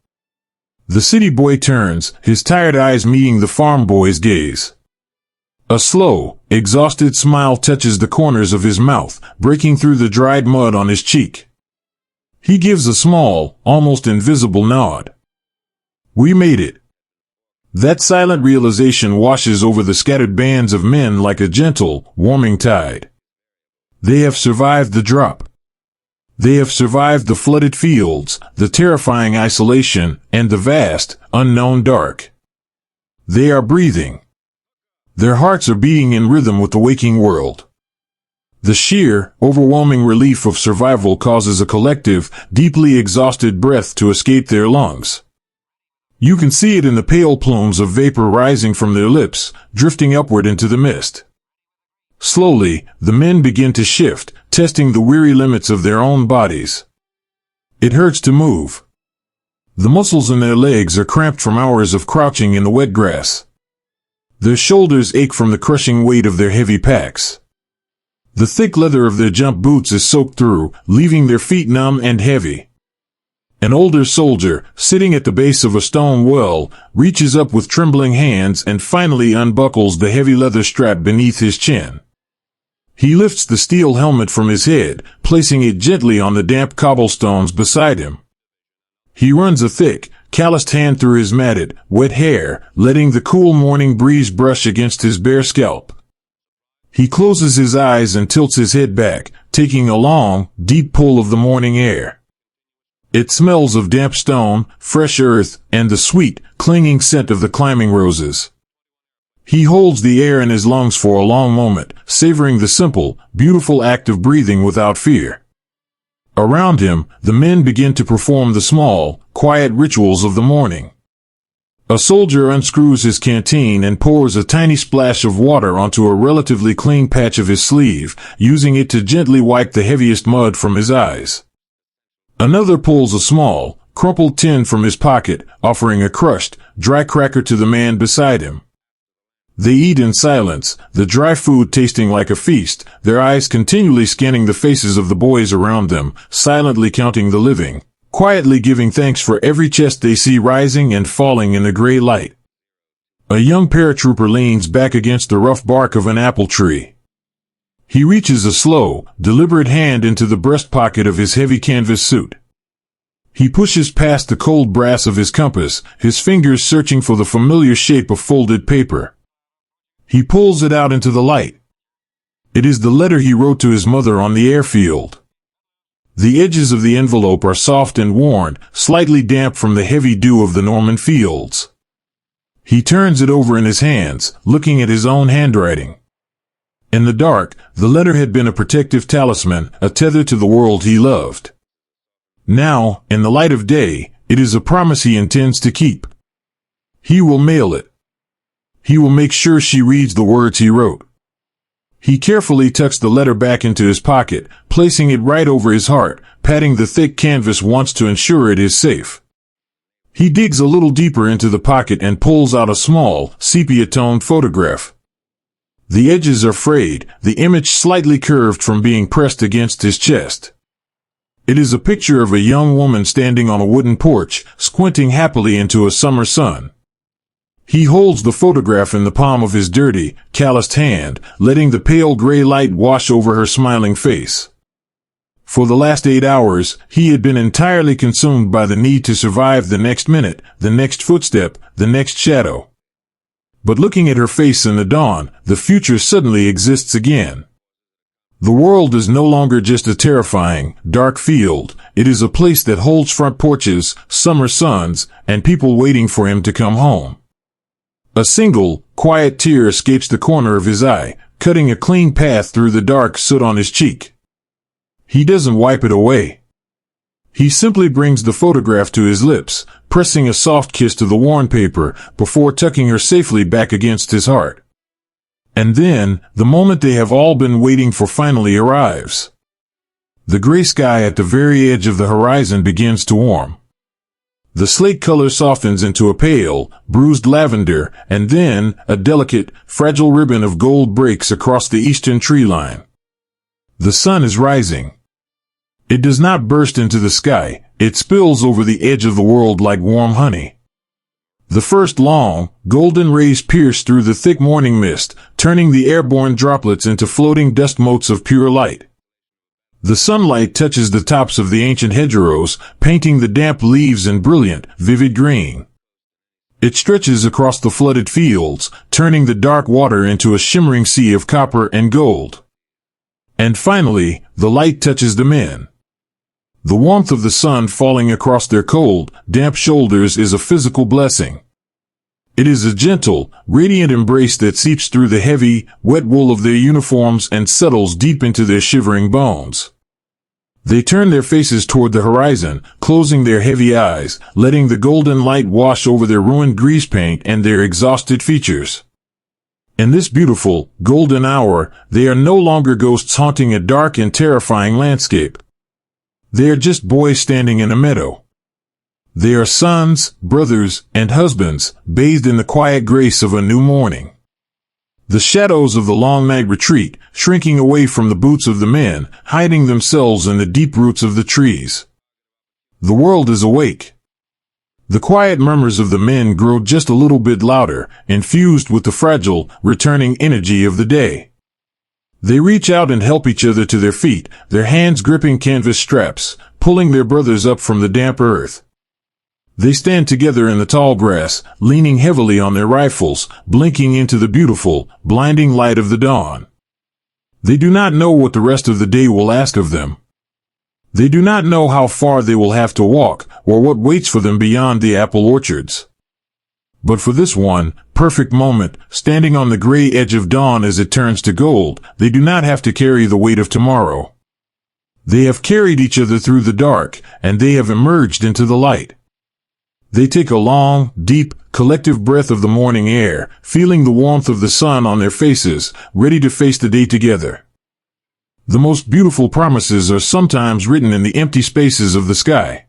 The city boy turns, his tired eyes meeting the farm boy's gaze. A slow, exhausted smile touches the corners of his mouth, breaking through the dried mud on his cheek. He gives a small, almost invisible nod. We made it. That silent realization washes over the scattered bands of men like a gentle, warming tide. They have survived the drop. They have survived the flooded fields, the terrifying isolation, and the vast, unknown dark. They are breathing. Their hearts are beating in rhythm with the waking world. The sheer, overwhelming relief of survival causes a collective, deeply exhausted breath to escape their lungs. You can see it in the pale plumes of vapor rising from their lips, drifting upward into the mist. Slowly, the men begin to shift, testing the weary limits of their own bodies. It hurts to move. The muscles in their legs are cramped from hours of crouching in the wet grass. Their shoulders ache from the crushing weight of their heavy packs. The thick leather of their jump boots is soaked through, leaving their feet numb and heavy. An older soldier, sitting at the base of a stone well, reaches up with trembling hands and finally unbuckles the heavy leather strap beneath his chin. He lifts the steel helmet from his head, placing it gently on the damp cobblestones beside him. He runs a thick, calloused hand through his matted, wet hair, letting the cool morning breeze brush against his bare scalp. He closes his eyes and tilts his head back, taking a long, deep pull of the morning air. It smells of damp stone, fresh earth, and the sweet, clinging scent of the climbing roses. He holds the air in his lungs for a long moment, savoring the simple, beautiful act of breathing without fear. Around him, the men begin to perform the small, quiet rituals of the morning. A soldier unscrews his canteen and pours a tiny splash of water onto a relatively clean patch of his sleeve, using it to gently wipe the heaviest mud from his eyes. Another pulls a small, crumpled tin from his pocket, offering a crushed, dry cracker to the man beside him. They eat in silence, the dry food tasting like a feast, their eyes continually scanning the faces of the boys around them, silently counting the living, quietly giving thanks for every chest they see rising and falling in the gray light. A young paratrooper leans back against the rough bark of an apple tree. He reaches a slow, deliberate hand into the breast pocket of his heavy canvas suit. He pushes past the cold brass of his compass, his fingers searching for the familiar shape of folded paper. He pulls it out into the light. It is the letter he wrote to his mother on the airfield. The edges of the envelope are soft and worn, slightly damp from the heavy dew of the Norman fields. He turns it over in his hands, looking at his own handwriting. In the dark, the letter had been a protective talisman, a tether to the world he loved. Now, in the light of day, it is a promise he intends to keep. He will mail it. He will make sure she reads the words he wrote. He carefully tucks the letter back into his pocket, placing it right over his heart, patting the thick canvas once to ensure it is safe. He digs a little deeper into the pocket and pulls out a small, sepia-toned photograph. The edges are frayed, the image slightly curved from being pressed against his chest. It is a picture of a young woman standing on a wooden porch, squinting happily into a summer sun. He holds the photograph in the palm of his dirty, calloused hand, letting the pale gray light wash over her smiling face. For the last 8 hours, he had been entirely consumed by the need to survive the next minute, the next footstep, the next shadow. But looking at her face in the dawn, the future suddenly exists again. The world is no longer just a terrifying, dark field. It is a place that holds front porches, summer suns, and people waiting for him to come home. A single, quiet tear escapes the corner of his eye, cutting a clean path through the dark soot on his cheek. He doesn't wipe it away. He simply brings the photograph to his lips, pressing a soft kiss to the worn paper, before tucking her safely back against his heart. And then, the moment they have all been waiting for finally arrives. The gray sky at the very edge of the horizon begins to warm. The slate color softens into a pale, bruised lavender, and then, a delicate, fragile ribbon of gold breaks across the eastern tree line. The sun is rising. It does not burst into the sky, it spills over the edge of the world like warm honey. The first long, golden rays pierce through the thick morning mist, turning the airborne droplets into floating dust motes of pure light. The sunlight touches the tops of the ancient hedgerows, painting the damp leaves in brilliant, vivid green. It stretches across the flooded fields, turning the dark water into a shimmering sea of copper and gold. And finally, the light touches the men. The warmth of the sun falling across their cold, damp shoulders is a physical blessing. It is a gentle, radiant embrace that seeps through the heavy, wet wool of their uniforms and settles deep into their shivering bones. They turn their faces toward the horizon, closing their heavy eyes, letting the golden light wash over their ruined grease paint and their exhausted features. In this beautiful, golden hour, they are no longer ghosts haunting a dark and terrifying landscape. They are just boys standing in a meadow. They are sons, brothers, and husbands, bathed in the quiet grace of a new morning. The shadows of the long night retreat, shrinking away from the boots of the men, hiding themselves in the deep roots of the trees. The world is awake. The quiet murmurs of the men grow just a little bit louder, infused with the fragile, returning energy of the day. They reach out and help each other to their feet, their hands gripping canvas straps, pulling their brothers up from the damp earth. They stand together in the tall grass, leaning heavily on their rifles, blinking into the beautiful, blinding light of the dawn. They do not know what the rest of the day will ask of them. They do not know how far they will have to walk, or what waits for them beyond the apple orchards. But for this one, perfect moment, standing on the gray edge of dawn as it turns to gold, they do not have to carry the weight of tomorrow. They have carried each other through the dark, and they have emerged into the light. They take a long, deep, collective breath of the morning air, feeling the warmth of the sun on their faces, ready to face the day together. The most beautiful promises are sometimes written in the empty spaces of the sky.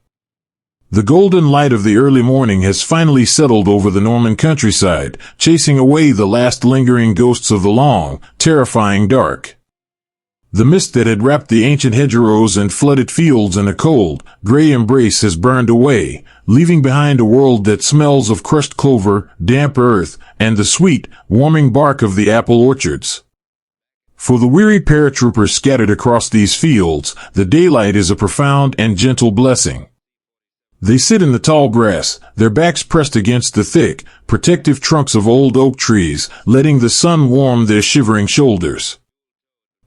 The golden light of the early morning has finally settled over the Norman countryside, chasing away the last lingering ghosts of the long, terrifying dark. The mist that had wrapped the ancient hedgerows and flooded fields in a cold, gray embrace has burned away, leaving behind a world that smells of crushed clover, damp earth, and the sweet, warming bark of the apple orchards. For the weary paratroopers scattered across these fields, the daylight is a profound and gentle blessing. They sit in the tall grass, their backs pressed against the thick, protective trunks of old oak trees, letting the sun warm their shivering shoulders.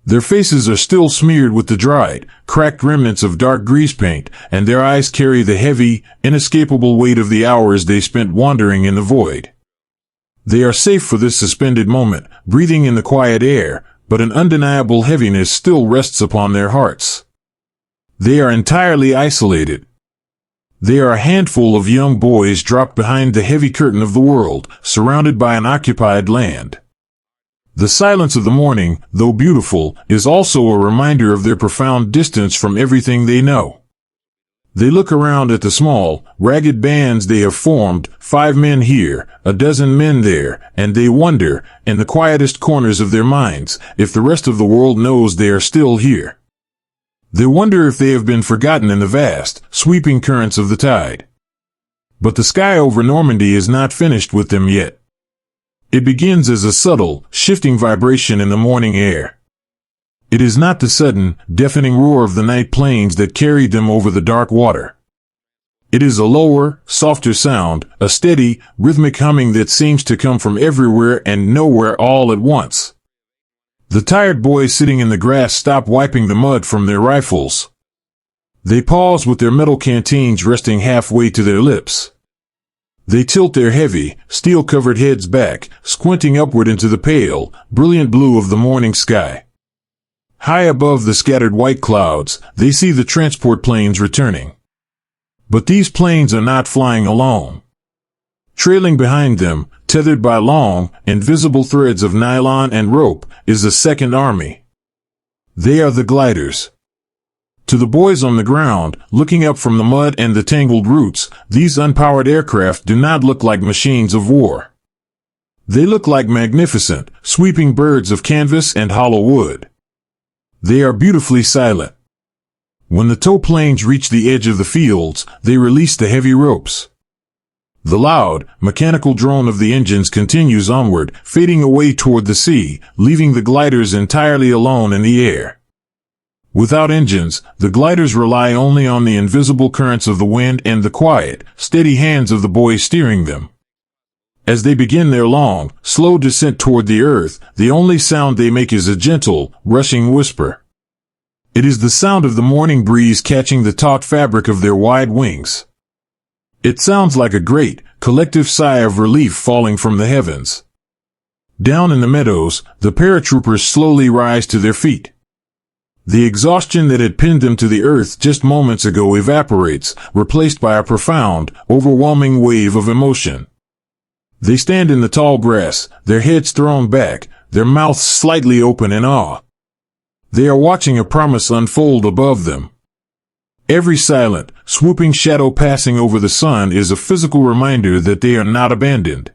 Their faces are still smeared with the dried, cracked remnants of dark grease paint, and their eyes carry the heavy, inescapable weight of the hours they spent wandering in the void. They are safe for this suspended moment, breathing in the quiet air, but an undeniable heaviness still rests upon their hearts. They are entirely isolated. They are a handful of young boys dropped behind the heavy curtain of the world, surrounded by an occupied land. The silence of the morning, though beautiful, is also a reminder of their profound distance from everything they know. They look around at the small, ragged bands they have formed, 5 men here, a dozen men there, and they wonder, in the quietest corners of their minds, if the rest of the world knows they are still here. They wonder if they have been forgotten in the vast, sweeping currents of the tide. But the sky over Normandy is not finished with them yet. It begins as a subtle, shifting vibration in the morning air. It is not the sudden, deafening roar of the night planes that carried them over the dark water. It is a lower, softer sound, a steady, rhythmic humming that seems to come from everywhere and nowhere all at once. The tired boys sitting in the grass stop wiping the mud from their rifles. They pause with their metal canteens resting halfway to their lips. They tilt their heavy, steel-covered heads back, squinting upward into the pale, brilliant blue of the morning sky. High above the scattered white clouds, they see the transport planes returning. But these planes are not flying alone. Trailing behind them, tethered by long, invisible threads of nylon and rope, is a second army. They are the gliders. To the boys on the ground, looking up from the mud and the tangled roots, these unpowered aircraft do not look like machines of war. They look like magnificent, sweeping birds of canvas and hollow wood. They are beautifully silent. When the tow planes reach the edge of the fields, they release the heavy ropes. The loud, mechanical drone of the engines continues onward, fading away toward the sea, leaving the gliders entirely alone in the air. Without engines, the gliders rely only on the invisible currents of the wind and the quiet, steady hands of the boys steering them. As they begin their long, slow descent toward the earth, the only sound they make is a gentle, rushing whisper. It is the sound of the morning breeze catching the taut fabric of their wide wings. It sounds like a great, collective sigh of relief falling from the heavens. Down in the meadows, the paratroopers slowly rise to their feet. The exhaustion that had pinned them to the earth just moments ago evaporates, replaced by a profound, overwhelming wave of emotion. They stand in the tall grass, their heads thrown back, their mouths slightly open in awe. They are watching a promise unfold above them. Every silent, swooping shadow passing over the sun is a physical reminder that they are not abandoned.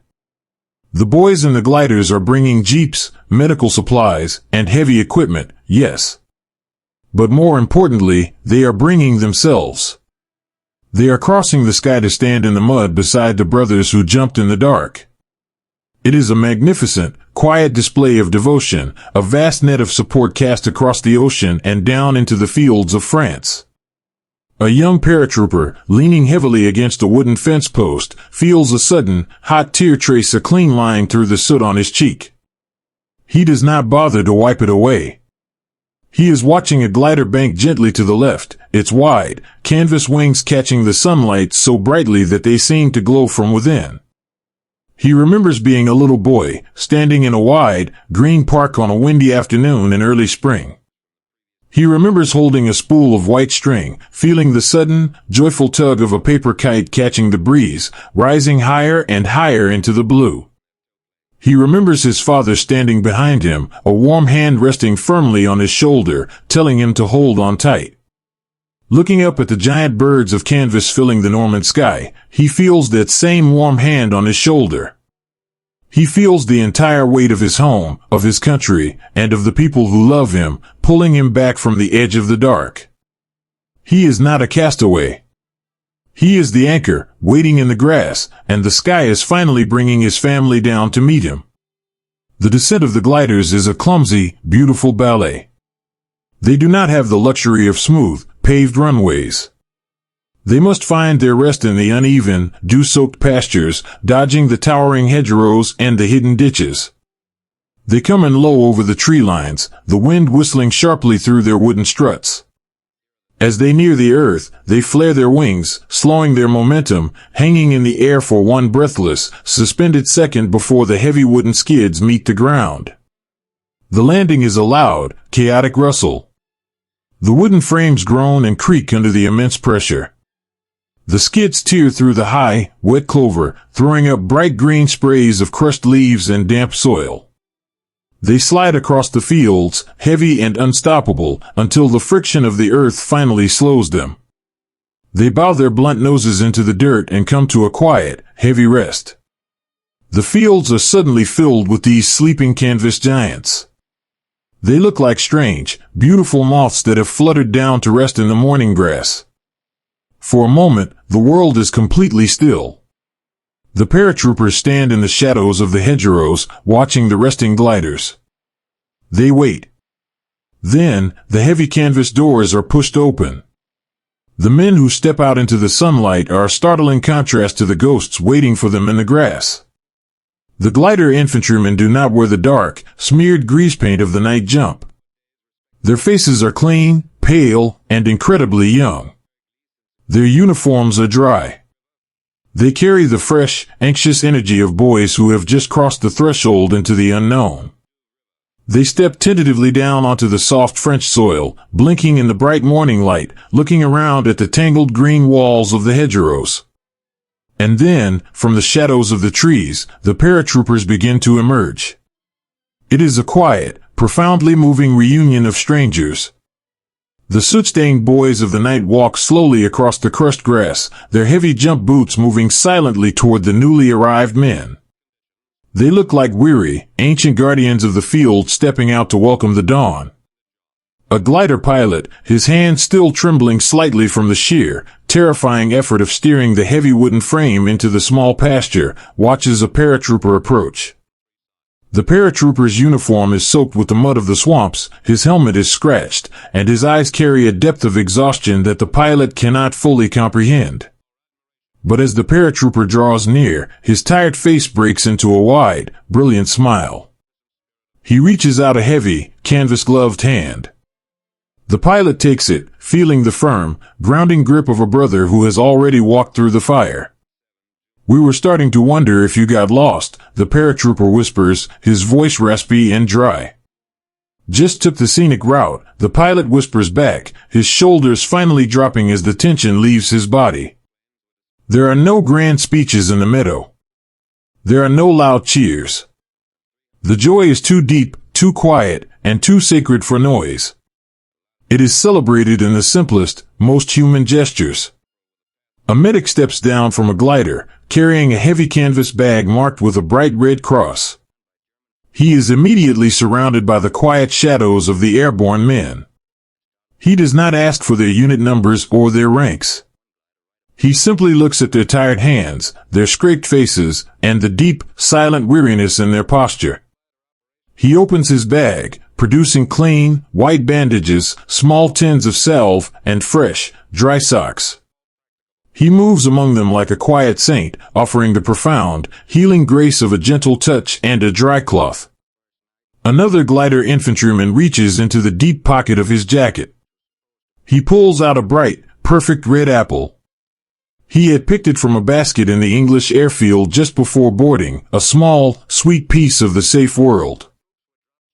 The boys in the gliders are bringing jeeps, medical supplies, and heavy equipment, yes. But more importantly, they are bringing themselves. They are crossing the sky to stand in the mud beside the brothers who jumped in the dark. It is a magnificent, quiet display of devotion, a vast net of support cast across the ocean and down into the fields of France. A young paratrooper, leaning heavily against a wooden fence post, feels a sudden, hot tear trace a clean line through the soot on his cheek. He does not bother to wipe it away. He is watching a glider bank gently to the left, its wide, canvas wings catching the sunlight so brightly that they seem to glow from within. He remembers being a little boy, standing in a wide, green park on a windy afternoon in early spring. He remembers holding a spool of white string, feeling the sudden, joyful tug of a paper kite catching the breeze, rising higher and higher into the blue. He remembers his father standing behind him, a warm hand resting firmly on his shoulder, telling him to hold on tight. Looking up at the giant birds of canvas filling the Norman sky, he feels that same warm hand on his shoulder. He feels the entire weight of his home, of his country, and of the people who love him, pulling him back from the edge of the dark. He is not a castaway. He is the anchor, waiting in the grass, and the sky is finally bringing his family down to meet him. The descent of the gliders is a clumsy, beautiful ballet. They do not have the luxury of smooth, paved runways. They must find their rest in the uneven, dew-soaked pastures, dodging the towering hedgerows and the hidden ditches. They come in low over the tree lines, the wind whistling sharply through their wooden struts. As they near the earth, they flare their wings, slowing their momentum, hanging in the air for one breathless, suspended second before the heavy wooden skids meet the ground. The landing is a loud, chaotic rustle. The wooden frames groan and creak under the immense pressure. The skids tear through the high, wet clover, throwing up bright green sprays of crushed leaves and damp soil. They slide across the fields, heavy and unstoppable, until the friction of the earth finally slows them. They bow their blunt noses into the dirt and come to a quiet, heavy rest. The fields are suddenly filled with these sleeping canvas giants. They look like strange, beautiful moths that have fluttered down to rest in the morning grass. For a moment, the world is completely still. The paratroopers stand in the shadows of the hedgerows, watching the resting gliders. They wait. Then, the heavy canvas doors are pushed open. The men who step out into the sunlight are a startling contrast to the ghosts waiting for them in the grass. The glider infantrymen do not wear the dark, smeared grease paint of the night jump. Their faces are clean, pale, and incredibly young. Their uniforms are dry. They carry the fresh, anxious energy of boys who have just crossed the threshold into the unknown. They step tentatively down onto the soft French soil, blinking in the bright morning light, looking around at the tangled green walls of the hedgerows. And then, from the shadows of the trees, the paratroopers begin to emerge. It is a quiet, profoundly moving reunion of strangers. The soot-stained boys of the night walk slowly across the crushed grass, their heavy jump boots moving silently toward the newly arrived men. They look like weary, ancient guardians of the field stepping out to welcome the dawn. A glider pilot, his hand still trembling slightly from the sheer, terrifying effort of steering the heavy wooden frame into the small pasture, watches a paratrooper approach. The paratrooper's uniform is soaked with the mud of the swamps, his helmet is scratched, and his eyes carry a depth of exhaustion that the pilot cannot fully comprehend. But as the paratrooper draws near, his tired face breaks into a wide, brilliant smile. He reaches out a heavy, canvas-gloved hand. The pilot takes it, feeling the firm, grounding grip of a brother who has already walked through the fire. "We were starting to wonder if you got lost," the paratrooper whispers, his voice raspy and dry. "Just took the scenic route," the pilot whispers back, his shoulders finally dropping as the tension leaves his body. There are no grand speeches in the meadow. There are no loud cheers. The joy is too deep, too quiet, and too sacred for noise. It is celebrated in the simplest, most human gestures. A medic steps down from a glider, carrying a heavy canvas bag marked with a bright red cross. He is immediately surrounded by the quiet shadows of the airborne men. He does not ask for their unit numbers or their ranks. He simply looks at their tired hands, their scraped faces, and the deep, silent weariness in their posture. He opens his bag, producing clean, white bandages, small tins of salve, and fresh, dry socks. He moves among them like a quiet saint, offering the profound, healing grace of a gentle touch and a dry cloth. Another glider infantryman reaches into the deep pocket of his jacket. He pulls out a bright, perfect red apple. He had picked it from a basket in the English airfield just before boarding, a small, sweet piece of the safe world.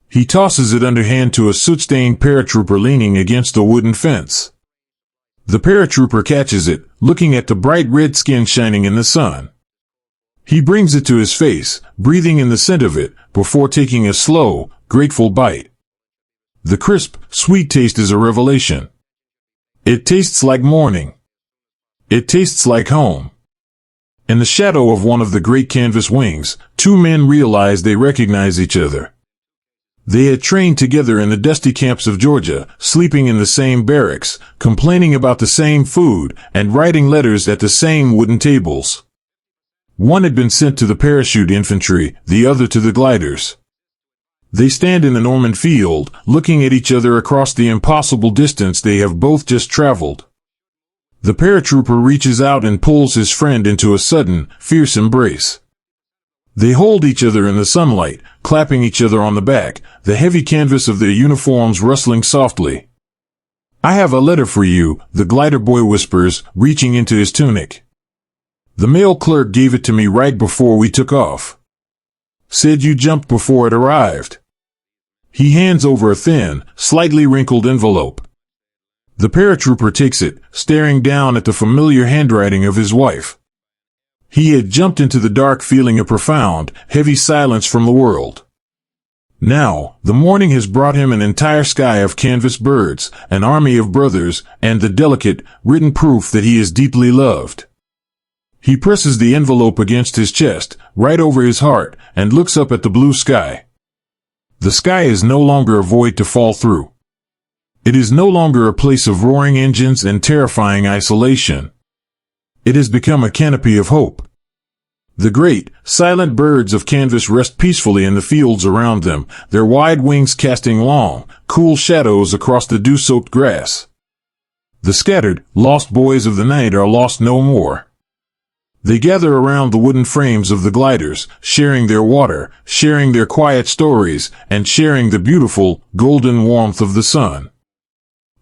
He tosses it underhand to a soot-stained paratrooper leaning against a wooden fence. The paratrooper catches it, looking at the bright red skin shining in the sun. He brings it to his face, breathing in the scent of it, before taking a slow, grateful bite. The crisp, sweet taste is a revelation. It tastes like morning. It tastes like home. In the shadow of one of the great canvas wings, two men realize they recognize each other. They had trained together in the dusty camps of Georgia, sleeping in the same barracks, complaining about the same food, and writing letters at the same wooden tables. One had been sent to the parachute infantry, the other to the gliders. They stand in the Normandy field, looking at each other across the impossible distance they have both just traveled. The paratrooper reaches out and pulls his friend into a sudden, fierce embrace. They hold each other in the sunlight, clapping each other on the back, the heavy canvas of their uniforms rustling softly. "I have a letter for you," the glider boy whispers, reaching into his tunic. "The mail clerk gave it to me right before we took off. Said you jumped before it arrived." He hands over a thin, slightly wrinkled envelope. The paratrooper takes it, staring down at the familiar handwriting of his wife. He had jumped into the dark feeling a profound, heavy silence from the world. Now, the morning has brought him an entire sky of canvas birds, an army of brothers, and the delicate, written proof that he is deeply loved. He presses the envelope against his chest, right over his heart, and looks up at the blue sky. The sky is no longer a void to fall through. It is no longer a place of roaring engines and terrifying isolation. It has become a canopy of hope. The great, silent birds of canvas rest peacefully in the fields around them, their wide wings casting long, cool shadows across the dew-soaked grass. The scattered, lost boys of the night are lost no more. They gather around the wooden frames of the gliders, sharing their water, sharing their quiet stories, and sharing the beautiful, golden warmth of the sun.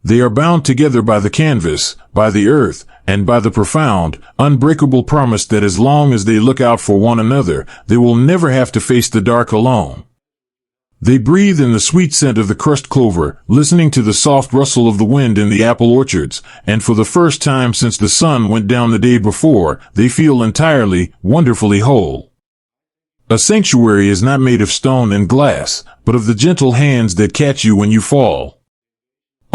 They are bound together by the canvas, by the earth, and by the profound, unbreakable promise that as long as they look out for one another, they will never have to face the dark alone. They breathe in the sweet scent of the crushed clover, listening to the soft rustle of the wind in the apple orchards, and for the first time since the sun went down the day before, they feel entirely, wonderfully whole. A sanctuary is not made of stone and glass, but of the gentle hands that catch you when you fall.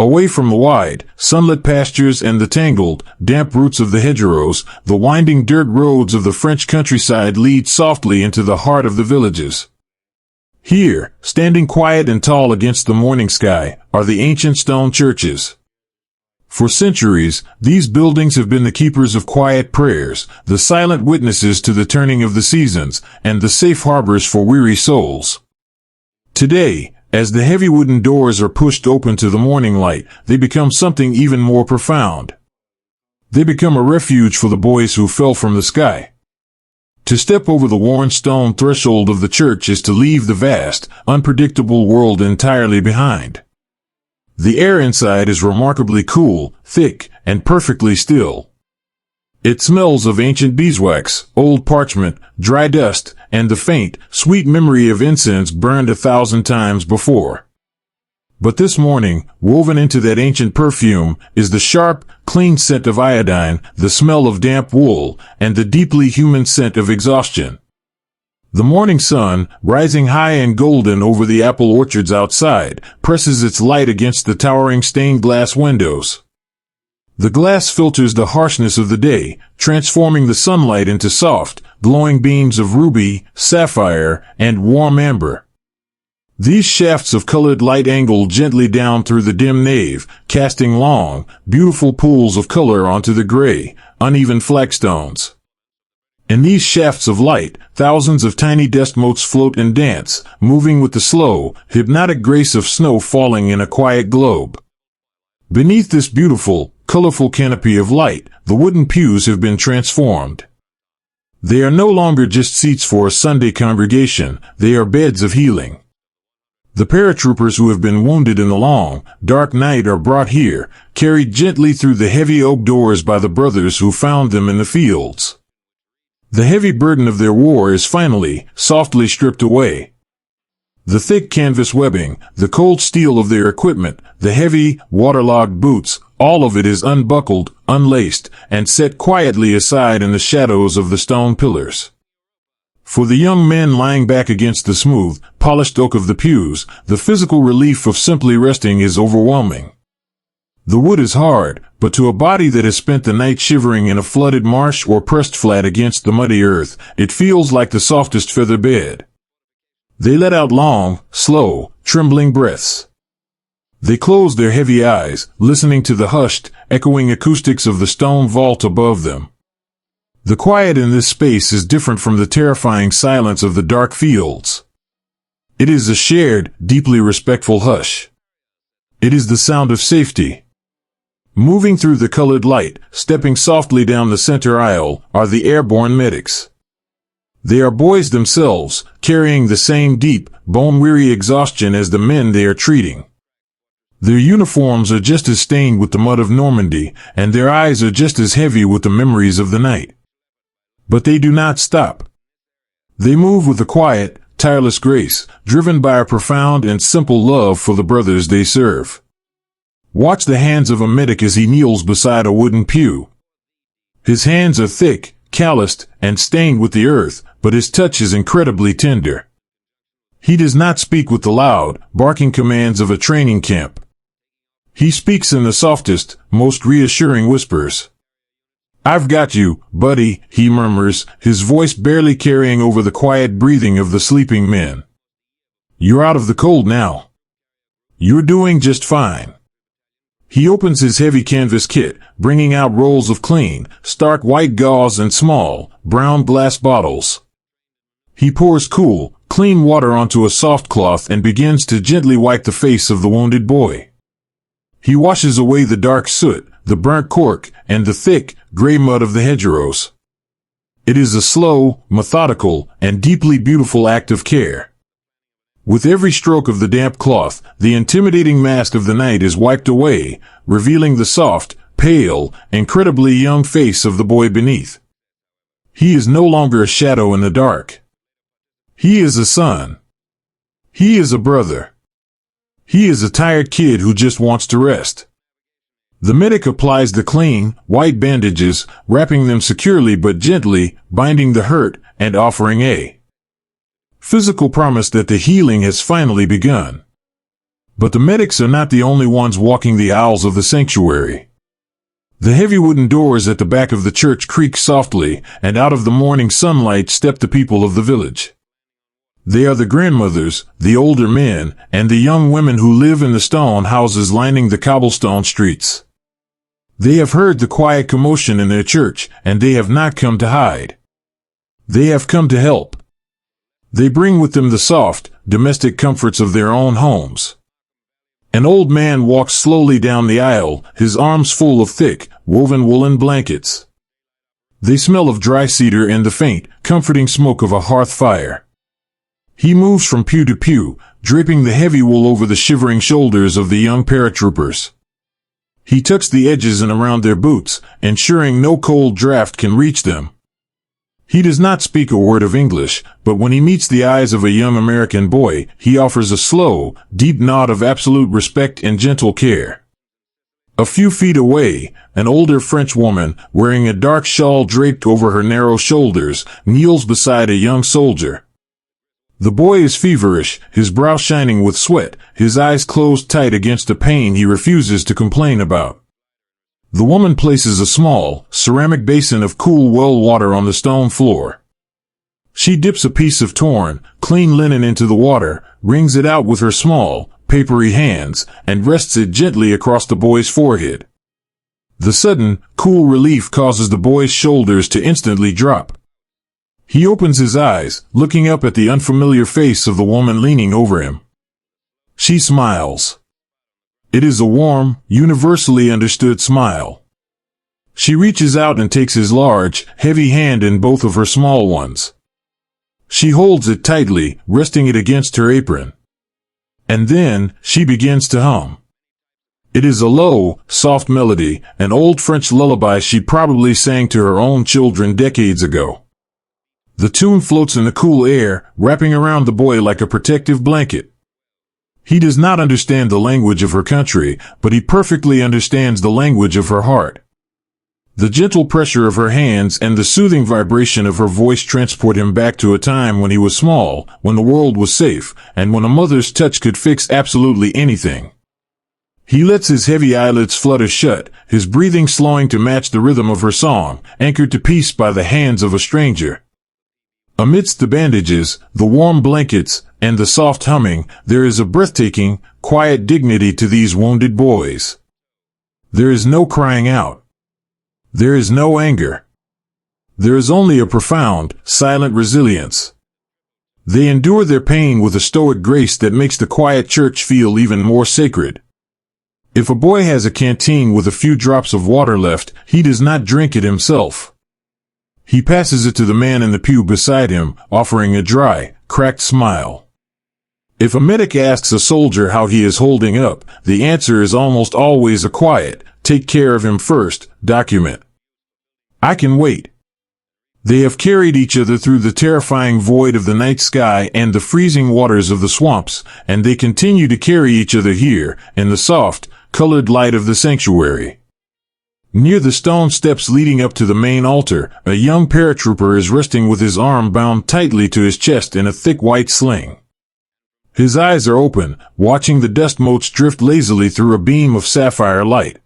Away from the wide, sunlit pastures and the tangled, damp roots of the hedgerows, the winding dirt roads of the French countryside lead softly into the heart of the villages. Here, standing quiet and tall against the morning sky, are the ancient stone churches. For centuries, these buildings have been the keepers of quiet prayers, the silent witnesses to the turning of the seasons, and the safe harbors for weary souls. Today, as the heavy wooden doors are pushed open to the morning light, they become something even more profound. They become a refuge for the boys who fell from the sky. To step over the worn stone threshold of the church is to leave the vast, unpredictable world entirely behind. The air inside is remarkably cool, thick, and perfectly still. It smells of ancient beeswax, old parchment, dry dust, and the faint, sweet memory of incense burned 1,000 times before. But this morning, woven into that ancient perfume, is the sharp, clean scent of iodine, the smell of damp wool, and the deeply human scent of exhaustion. The morning sun, rising high and golden over the apple orchards outside, presses its light against the towering stained glass windows. The glass filters the harshness of the day, transforming the sunlight into soft, glowing beams of ruby, sapphire, and warm amber. These shafts of colored light angle gently down through the dim nave, casting long, beautiful pools of color onto the gray, uneven flagstones. In these shafts of light, thousands of tiny dust motes float and dance, moving with the slow, hypnotic grace of snow falling in a quiet globe. Beneath this beautiful, colorful canopy of light, the wooden pews have been transformed. They are no longer just seats for a Sunday congregation, they are beds of healing. The paratroopers who have been wounded in the long, dark night are brought here, carried gently through the heavy oak doors by the brothers who found them in the fields. The heavy burden of their war is finally, softly stripped away. The thick canvas webbing, the cold steel of their equipment, the heavy, waterlogged boots, all of it is unbuckled, unlaced, and set quietly aside in the shadows of the stone pillars. For the young men lying back against the smooth, polished oak of the pews, the physical relief of simply resting is overwhelming. The wood is hard, but to a body that has spent the night shivering in a flooded marsh or pressed flat against the muddy earth, it feels like the softest feather bed. They let out long, slow, trembling breaths. They close their heavy eyes, listening to the hushed, echoing acoustics of the stone vault above them. The quiet in this space is different from the terrifying silence of the dark fields. It is a shared, deeply respectful hush. It is the sound of safety. Moving through the colored light, stepping softly down the center aisle, are the airborne medics. They are boys themselves, carrying the same deep, bone-weary exhaustion as the men they are treating. Their uniforms are just as stained with the mud of Normandy, and their eyes are just as heavy with the memories of the night. But they do not stop. They move with a quiet, tireless grace, driven by a profound and simple love for the brothers they serve. Watch the hands of a medic as he kneels beside a wooden pew. His hands are thick, calloused, and stained with the earth, but his touch is incredibly tender. He does not speak with the loud, barking commands of a training camp. He speaks in the softest, most reassuring whispers. "I've got you, buddy," he murmurs, his voice barely carrying over the quiet breathing of the sleeping men. "You're out of the cold now. You're doing just fine." He opens his heavy canvas kit, bringing out rolls of clean, stark white gauze and small, brown glass bottles. He pours cool, clean water onto a soft cloth and begins to gently wipe the face of the wounded boy. He washes away the dark soot, the burnt cork, and the thick, gray mud of the hedgerows. It is a slow, methodical, and deeply beautiful act of care. With every stroke of the damp cloth, the intimidating mask of the night is wiped away, revealing the soft, pale, incredibly young face of the boy beneath. He is no longer a shadow in the dark. He is a son. He is a brother. He is a tired kid who just wants to rest. The medic applies the clean, white bandages, wrapping them securely but gently, binding the hurt, and offering a physical promise that the healing has finally begun. But the medics are not the only ones walking the aisles of the sanctuary. The heavy wooden doors at the back of the church creak softly, and out of the morning sunlight step the people of the village. They are the grandmothers, the older men, and the young women who live in the stone houses lining the cobblestone streets. They have heard the quiet commotion in their church, and they have not come to hide. They have come to help. They bring with them the soft, domestic comforts of their own homes. An old man walks slowly down the aisle, his arms full of thick, woven woolen blankets. They smell of dry cedar and the faint, comforting smoke of a hearth fire. He moves from pew to pew, draping the heavy wool over the shivering shoulders of the young paratroopers. He tucks the edges in around their boots, ensuring no cold draft can reach them. He does not speak a word of English, but when he meets the eyes of a young American boy, he offers a slow, deep nod of absolute respect and gentle care. A few feet away, an older French woman, wearing a dark shawl draped over her narrow shoulders, kneels beside a young soldier. The boy is feverish, his brow shining with sweat, his eyes closed tight against a pain he refuses to complain about. The woman places a small, ceramic basin of cool well water on the stone floor. She dips a piece of torn, clean linen into the water, wrings it out with her small, papery hands, and rests it gently across the boy's forehead. The sudden, cool relief causes the boy's shoulders to instantly drop. He opens his eyes, looking up at the unfamiliar face of the woman leaning over him. She smiles. It is a warm, universally understood smile. She reaches out and takes his large, heavy hand in both of her small ones. She holds it tightly, resting it against her apron. And then, she begins to hum. It is a low, soft melody, an old French lullaby she probably sang to her own children decades ago. The tune floats in the cool air, wrapping around the boy like a protective blanket. He does not understand the language of her country, but he perfectly understands the language of her heart. The gentle pressure of her hands and the soothing vibration of her voice transport him back to a time when he was small, when the world was safe, and when a mother's touch could fix absolutely anything. He lets his heavy eyelids flutter shut, his breathing slowing to match the rhythm of her song, anchored to peace by the hands of a stranger. Amidst the bandages, the warm blankets, and the soft humming, there is a breathtaking, quiet dignity to these wounded boys. There is no crying out. There is no anger. There is only a profound, silent resilience. They endure their pain with a stoic grace that makes the quiet church feel even more sacred. If a boy has a canteen with a few drops of water left, he does not drink it himself. He passes it to the man in the pew beside him, offering a dry, cracked smile. If a medic asks a soldier how he is holding up, the answer is almost always a quiet, "Take care of him first, document. I can wait." They have carried each other through the terrifying void of the night sky and the freezing waters of the swamps, and they continue to carry each other here, in the soft, colored light of the sanctuary. Near the stone steps leading up to the main altar, a young paratrooper is resting with his arm bound tightly to his chest in a thick white sling. His eyes are open, watching the dust motes drift lazily through a beam of sapphire light.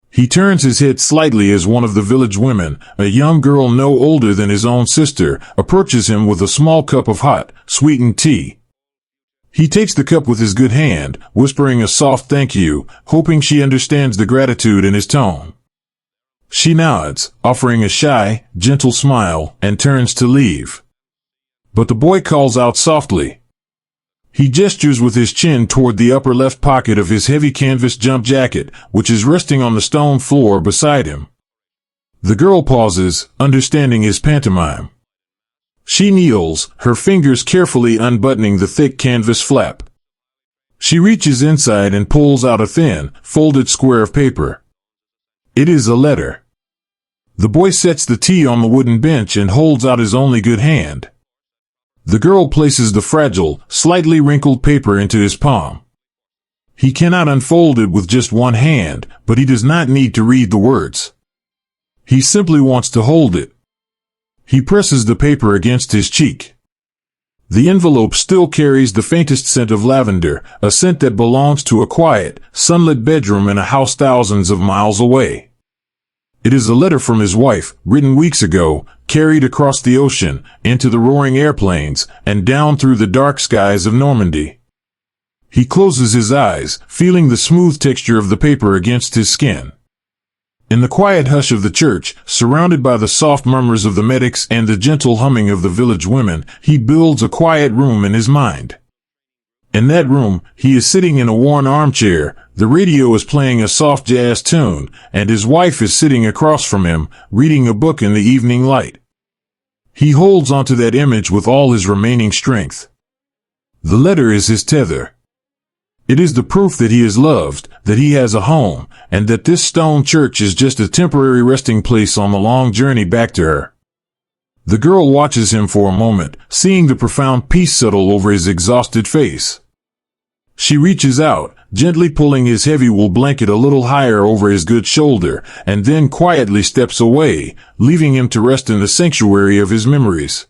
He turns his head slightly as one of the village women, a young girl no older than his own sister, approaches him with a small cup of hot, sweetened tea. He takes the cup with his good hand, whispering a soft thank you, hoping she understands the gratitude in his tone. She nods, offering a shy, gentle smile, and turns to leave. But the boy calls out softly. He gestures with his chin toward the upper left pocket of his heavy canvas jump jacket, which is resting on the stone floor beside him. The girl pauses, understanding his pantomime. She kneels, her fingers carefully unbuttoning the thick canvas flap. She reaches inside and pulls out a thin, folded square of paper. It is a letter. The boy sets the tea on the wooden bench and holds out his only good hand. The girl places the fragile, slightly wrinkled paper into his palm. He cannot unfold it with just one hand, but he does not need to read the words. He simply wants to hold it. He presses the paper against his cheek. The envelope still carries the faintest scent of lavender, a scent that belongs to a quiet, sunlit bedroom in a house thousands of miles away. It is a letter from his wife, written weeks ago, carried across the ocean, into the roaring airplanes, and down through the dark skies of Normandy. He closes his eyes, feeling the smooth texture of the paper against his skin. In the quiet hush of the church, surrounded by the soft murmurs of the medics and the gentle humming of the village women, he builds a quiet room in his mind. In that room, he is sitting in a worn armchair, the radio is playing a soft jazz tune, and his wife is sitting across from him, reading a book in the evening light. He holds onto that image with all his remaining strength. The letter is his tether. It is the proof that he is loved, that he has a home, and that this stone church is just a temporary resting place on the long journey back to her. The girl watches him for a moment, seeing the profound peace settle over his exhausted face. She reaches out, gently pulling his heavy wool blanket a little higher over his good shoulder, and then quietly steps away, leaving him to rest in the sanctuary of his memories.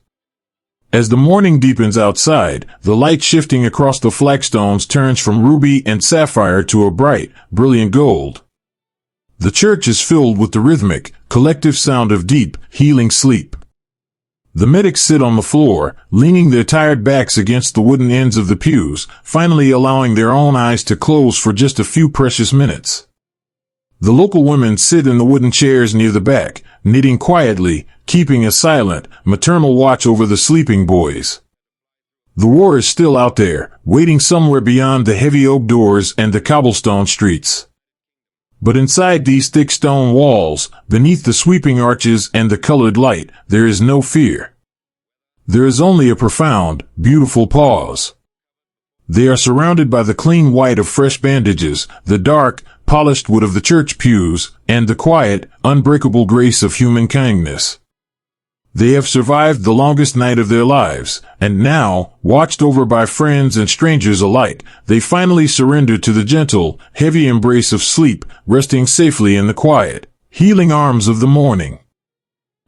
As the morning deepens outside, the light shifting across the flagstones turns from ruby and sapphire to a bright, brilliant gold. The church is filled with the rhythmic, collective sound of deep, healing sleep. The medics sit on the floor, leaning their tired backs against the wooden ends of the pews, finally allowing their own eyes to close for just a few precious minutes. The local women sit in the wooden chairs near the back, knitting quietly, keeping a silent, maternal watch over the sleeping boys. The war is still out there, waiting somewhere beyond the heavy oak doors and the cobblestone streets. But inside these thick stone walls, beneath the sweeping arches and the colored light, there is no fear. There is only a profound, beautiful pause. They are surrounded by the clean white of fresh bandages, the dark, polished wood of the church pews, and the quiet, unbreakable grace of human kindness. They have survived the longest night of their lives, and now, watched over by friends and strangers alike, they finally surrender to the gentle, heavy embrace of sleep, resting safely in the quiet, healing arms of the morning.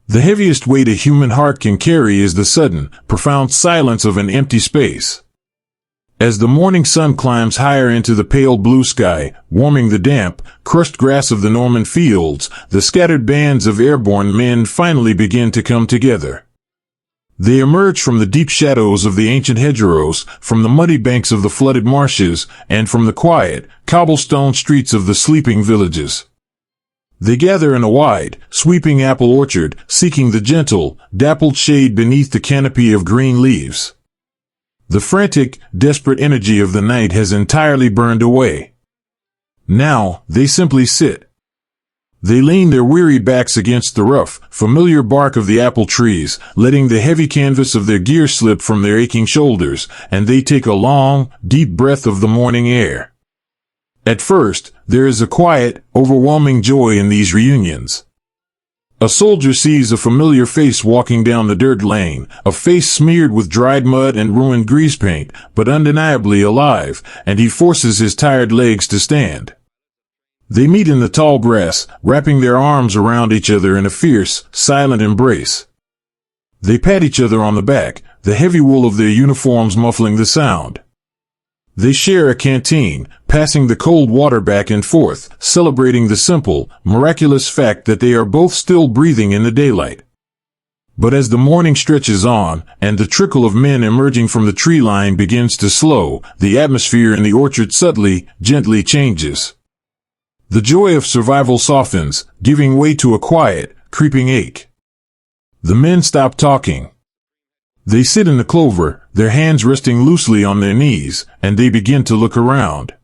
The heaviest weight a human heart can carry is the sudden, profound silence of an empty space. As the morning sun climbs higher into the pale blue sky, warming the damp, crushed grass of the Norman fields, the scattered bands of airborne men finally begin to come together. They emerge from the deep shadows of the ancient hedgerows, from the muddy banks of the flooded marshes, and from the quiet, cobblestone streets of the sleeping villages. They gather in a wide, sweeping apple orchard, seeking the gentle, dappled shade beneath the canopy of green leaves. The frantic, desperate energy of the night has entirely burned away. Now, they simply sit. They lean their weary backs against the rough, familiar bark of the apple trees, letting the heavy canvas of their gear slip from their aching shoulders, and they take a long, deep breath of the morning air. At first, there is a quiet, overwhelming joy in these reunions. A soldier sees a familiar face walking down the dirt lane, a face smeared with dried mud and ruined grease paint, but undeniably alive, and he forces his tired legs to stand. They meet in the tall grass, wrapping their arms around each other in a fierce, silent embrace. They pat each other on the back, the heavy wool of their uniforms muffling the sound. They share a canteen, passing the cold water back and forth, celebrating the simple, miraculous fact that they are both still breathing in the daylight. But as the morning stretches on, and the trickle of men emerging from the tree line begins to slow, the atmosphere in the orchard subtly, gently changes. The joy of survival softens, giving way to a quiet, creeping ache. The men stop talking. They sit in the clover, their hands resting loosely on their knees, and they begin to look around.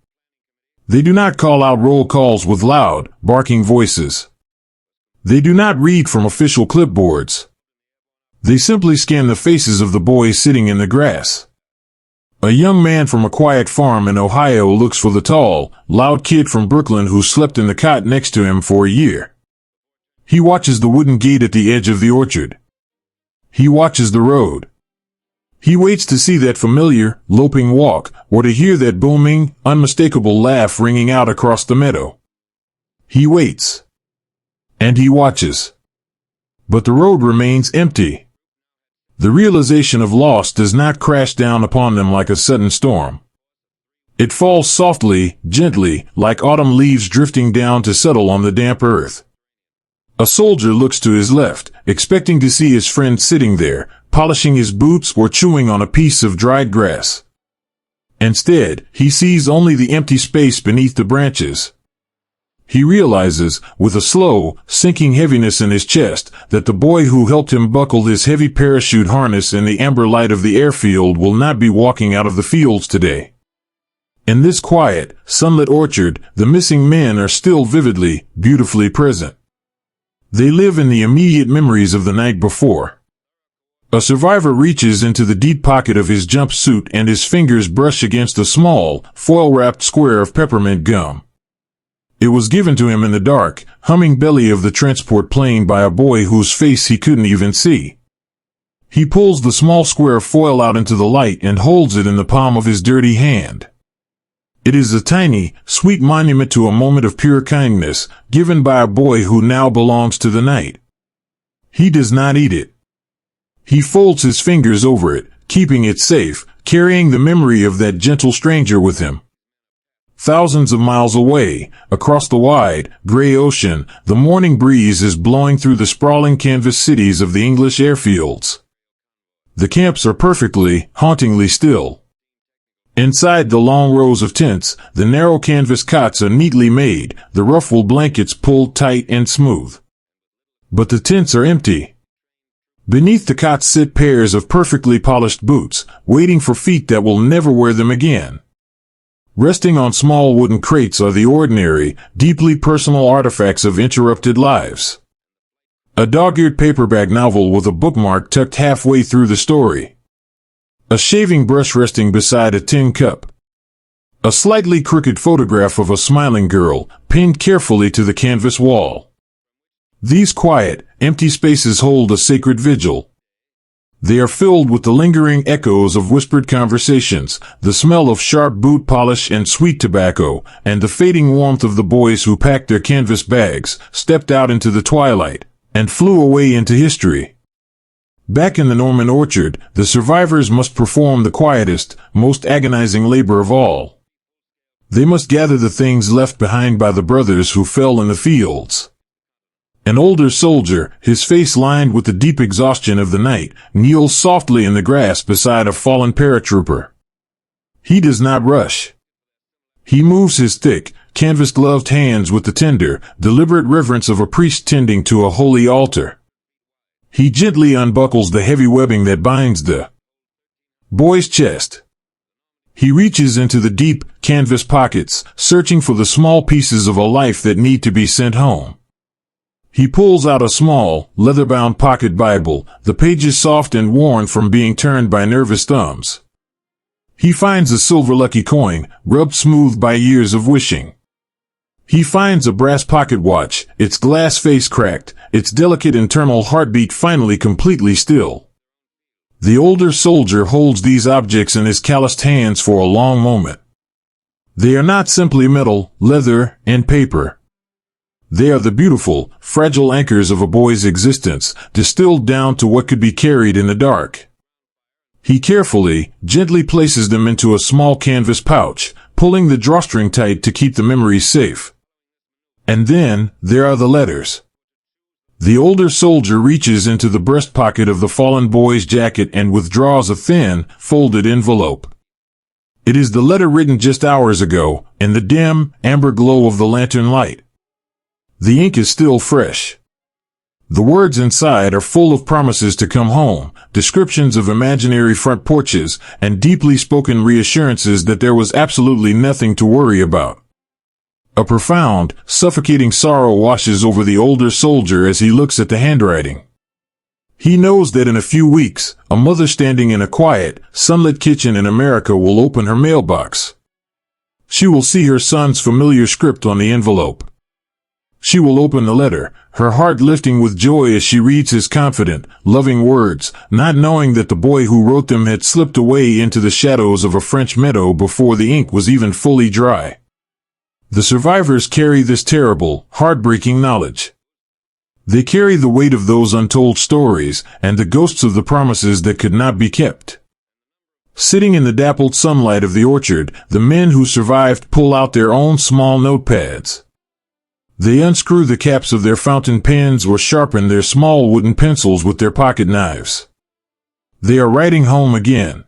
They do not call out roll calls with loud, barking voices. They do not read from official clipboards. They simply scan the faces of the boys sitting in the grass. A young man from a quiet farm in Ohio looks for the tall, loud kid from Brooklyn who slept in the cot next to him for a year. He watches the wooden gate at the edge of the orchard. He watches the road. He waits to see that familiar, loping walk, or to hear that booming, unmistakable laugh ringing out across the meadow. He waits. And he watches. But the road remains empty. The realization of loss does not crash down upon them like a sudden storm. It falls softly, gently, like autumn leaves drifting down to settle on the damp earth. A soldier looks to his left, expecting to see his friend sitting there, polishing his boots or chewing on a piece of dried grass. Instead, he sees only the empty space beneath the branches. He realizes, with a slow, sinking heaviness in his chest, that the boy who helped him buckle his heavy parachute harness in the amber light of the airfield will not be walking out of the fields today. In this quiet, sunlit orchard, the missing men are still vividly, beautifully present. They live in the immediate memories of the night before. A survivor reaches into the deep pocket of his jumpsuit and his fingers brush against a small, foil-wrapped square of peppermint gum. It was given to him in the dark, humming belly of the transport plane by a boy whose face he couldn't even see. He pulls the small square of foil out into the light and holds it in the palm of his dirty hand. It is a tiny, sweet monument to a moment of pure kindness, given by a boy who now belongs to the night. He does not eat it. He folds his fingers over it, keeping it safe, carrying the memory of that gentle stranger with him. Thousands of miles away, across the wide, gray ocean, the morning breeze is blowing through the sprawling canvas cities of the English airfields. The camps are perfectly, hauntingly still. Inside the long rows of tents, the narrow canvas cots are neatly made, the rough wool blankets pulled tight and smooth. But the tents are empty. Beneath the cots sit pairs of perfectly polished boots, waiting for feet that will never wear them again. Resting on small wooden crates are the ordinary, deeply personal artifacts of interrupted lives. A dog-eared paperback novel with a bookmark tucked halfway through the story. A shaving brush resting beside a tin cup. A slightly crooked photograph of a smiling girl, pinned carefully to the canvas wall. These quiet, empty spaces hold a sacred vigil. They are filled with the lingering echoes of whispered conversations, the smell of sharp boot polish and sweet tobacco, and the fading warmth of the boys who packed their canvas bags, stepped out into the twilight, and flew away into history. Back in the Norman orchard, the survivors must perform the quietest, most agonizing labor of all. They must gather the things left behind by the brothers who fell in the fields. An older soldier, his face lined with the deep exhaustion of the night, kneels softly in the grass beside a fallen paratrooper. He does not rush. He moves his thick, canvas-gloved hands with the tender, deliberate reverence of a priest tending to a holy altar. He gently unbuckles the heavy webbing that binds the boy's chest. He reaches into the deep, canvas pockets, searching for the small pieces of a life that need to be sent home. He pulls out a small, leather-bound pocket Bible, the pages soft and worn from being turned by nervous thumbs. He finds a silver lucky coin, rubbed smooth by years of wishing. He finds a brass pocket watch, its glass face cracked, its delicate internal heartbeat finally completely still. The older soldier holds these objects in his calloused hands for a long moment. They are not simply metal, leather, and paper. They are the beautiful, fragile anchors of a boy's existence, distilled down to what could be carried in the dark. He carefully, gently places them into a small canvas pouch, pulling the drawstring tight to keep the memories safe. And then, there are the letters. The older soldier reaches into the breast pocket of the fallen boy's jacket and withdraws a thin, folded envelope. It is the letter written just hours ago, in the dim, amber glow of the lantern light. The ink is still fresh. The words inside are full of promises to come home, descriptions of imaginary front porches, and deeply spoken reassurances that there was absolutely nothing to worry about. A profound, suffocating sorrow washes over the older soldier as he looks at the handwriting. He knows that in a few weeks, a mother standing in a quiet, sunlit kitchen in America will open her mailbox. She will see her son's familiar script on the envelope. She will open the letter, her heart lifting with joy as she reads his confident, loving words, not knowing that the boy who wrote them had slipped away into the shadows of a French meadow before the ink was even fully dry. The survivors carry this terrible, heartbreaking knowledge. They carry the weight of those untold stories, and the ghosts of the promises that could not be kept. Sitting in the dappled sunlight of the orchard, the men who survived pull out their own small notepads. They unscrew the caps of their fountain pens or sharpen their small wooden pencils with their pocket knives. They are writing home again.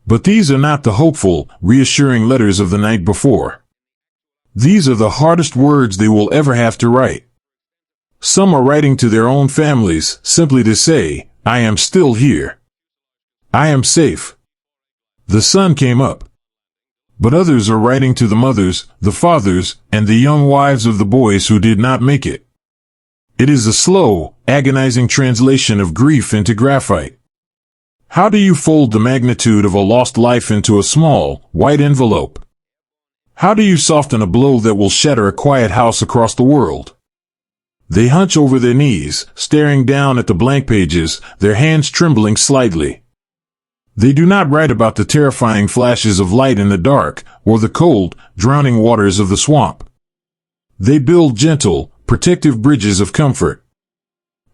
But these are not the hopeful, reassuring letters of the night before. These are the hardest words they will ever have to write. Some are writing to their own families, simply to say, "I am still here. I am safe. The sun came up." But others are writing to the mothers, the fathers, and the young wives of the boys who did not make it. It is a slow, agonizing translation of grief into graphite. How do you fold the magnitude of a lost life into a small, white envelope? How do you soften a blow that will shatter a quiet house across the world? They hunch over their knees, staring down at the blank pages, their hands trembling slightly. They do not write about the terrifying flashes of light in the dark, or the cold, drowning waters of the swamp. They build gentle, protective bridges of comfort.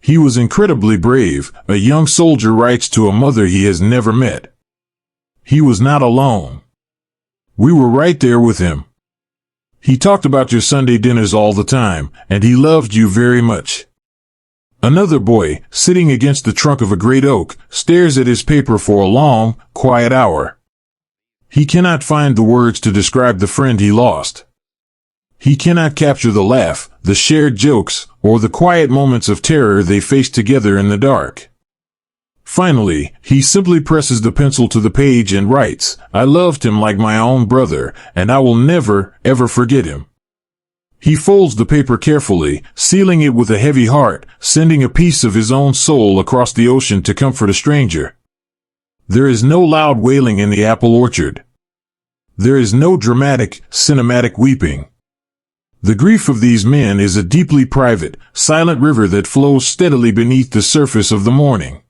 He was incredibly brave, a young soldier writes to a mother he has never met. He was not alone. We were right there with him. He talked about your Sunday dinners all the time, and he loved you very much. Another boy, sitting against the trunk of a great oak, stares at his paper for a long, quiet hour. He cannot find the words to describe the friend he lost. He cannot capture the laugh, the shared jokes, or the quiet moments of terror they faced together in the dark. Finally, he simply presses the pencil to the page and writes, "I loved him like my own brother, and I will never, ever forget him." He folds the paper carefully, sealing it with a heavy heart, sending a piece of his own soul across the ocean to comfort a stranger. There is no loud wailing in the apple orchard. There is no dramatic, cinematic weeping. The grief of these men is a deeply private, silent river that flows steadily beneath the surface of the morning.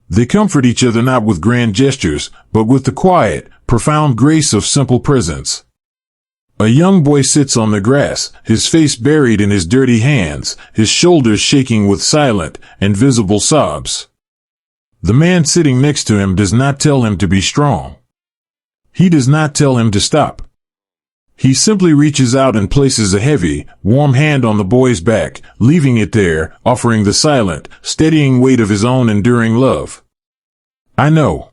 They comfort each other not with grand gestures, but with the quiet, profound grace of simple presence. A young boy sits on the grass, his face buried in his dirty hands, his shoulders shaking with silent, invisible sobs. The man sitting next to him does not tell him to be strong. He does not tell him to stop. He simply reaches out and places a heavy, warm hand on the boy's back, leaving it there, offering the silent, steadying weight of his own enduring love. "I know.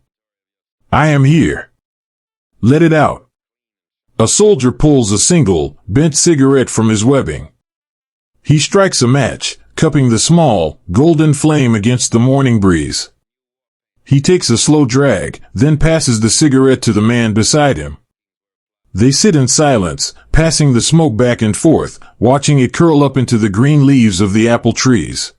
I am here. Let it out." A soldier pulls a single, bent cigarette from his webbing. He strikes a match, cupping the small, golden flame against the morning breeze. He takes a slow drag, then passes the cigarette to the man beside him. They sit in silence, passing the smoke back and forth, watching it curl up into the green leaves of the apple trees.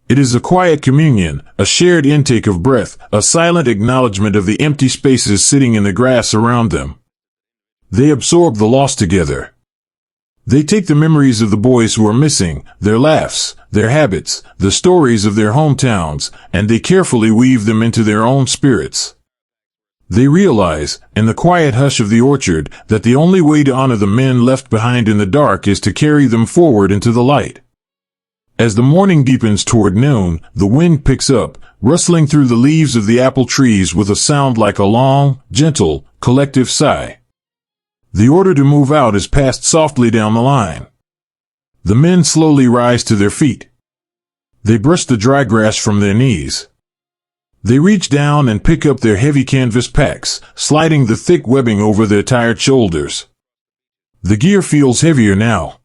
It is a quiet communion, a shared intake of breath, a silent acknowledgement of the empty spaces sitting in the grass around them. They absorb the loss together. They take the memories of the boys who are missing, their laughs, their habits, the stories of their hometowns, and they carefully weave them into their own spirits. They realize, in the quiet hush of the orchard, that the only way to honor the men left behind in the dark is to carry them forward into the light. As the morning deepens toward noon, the wind picks up, rustling through the leaves of the apple trees with a sound like a long, gentle, collective sigh. The order to move out is passed softly down the line. The men slowly rise to their feet. They brush the dry grass from their knees. They reach down and pick up their heavy canvas packs, sliding the thick webbing over their tired shoulders. The gear feels heavier now.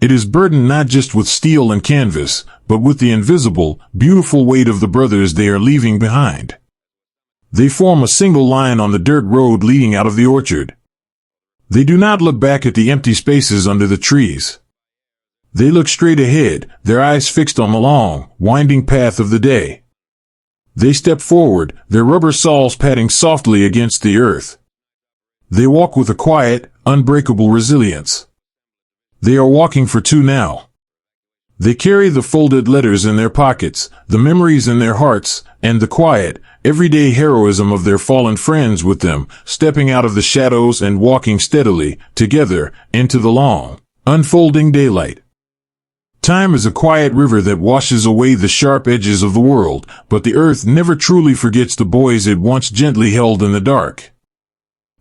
It is burdened not just with steel and canvas, but with the invisible, beautiful weight of the brothers they are leaving behind. They form a single line on the dirt road leading out of the orchard. They do not look back at the empty spaces under the trees. They look straight ahead, their eyes fixed on the long, winding path of the day. They step forward, their rubber soles patting softly against the earth. They walk with a quiet, unbreakable resilience. They are walking for two now. They carry the folded letters in their pockets, the memories in their hearts, and the quiet, everyday heroism of their fallen friends with them, stepping out of the shadows and walking steadily, together, into the long, unfolding daylight. Time is a quiet river that washes away the sharp edges of the world, but the earth never truly forgets the boys it once gently held in the dark.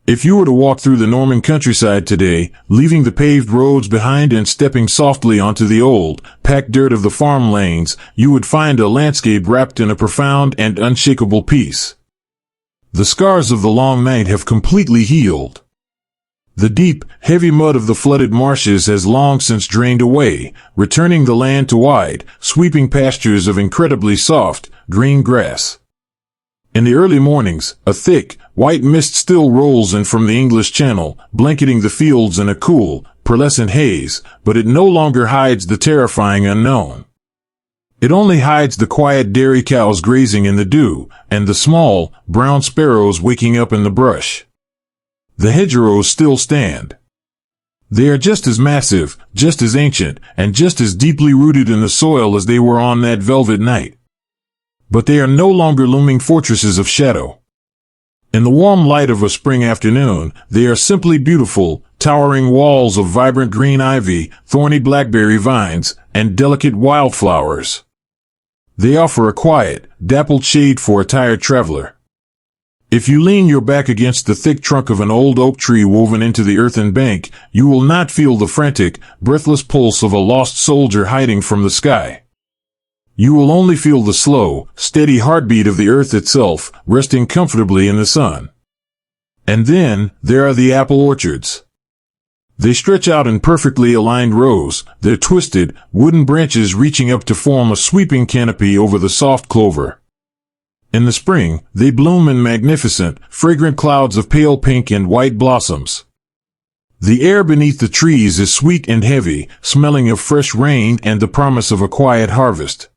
If you were to walk through the Norman countryside today, leaving the paved roads behind and stepping softly onto the old, packed dirt of the farm lanes, you would find a landscape wrapped in a profound and unshakable peace. The scars of the long night have completely healed. The deep, heavy mud of the flooded marshes has long since drained away, returning the land to wide, sweeping pastures of incredibly soft, green grass. In the early mornings, a thick, white mist still rolls in from the English Channel, blanketing the fields in a cool, pearlescent haze, but it no longer hides the terrifying unknown. It only hides the quiet dairy cows grazing in the dew, and the small, brown sparrows waking up in the brush. The hedgerows still stand. They are just as massive, just as ancient, and just as deeply rooted in the soil as they were on that velvet night. But they are no longer looming fortresses of shadow. In the warm light of a spring afternoon, they are simply beautiful, towering walls of vibrant green ivy, thorny blackberry vines, and delicate wildflowers. They offer a quiet, dappled shade for a tired traveler. If you lean your back against the thick trunk of an old oak tree woven into the earthen bank, you will not feel the frantic, breathless pulse of a lost soldier hiding from the sky. You will only feel the slow, steady heartbeat of the earth itself, resting comfortably in the sun. And then, there are the apple orchards. They stretch out in perfectly aligned rows, their twisted, wooden branches reaching up to form a sweeping canopy over the soft clover. In the spring, they bloom in magnificent, fragrant clouds of pale pink and white blossoms. The air beneath the trees is sweet and heavy, smelling of fresh rain and the promise of a quiet harvest.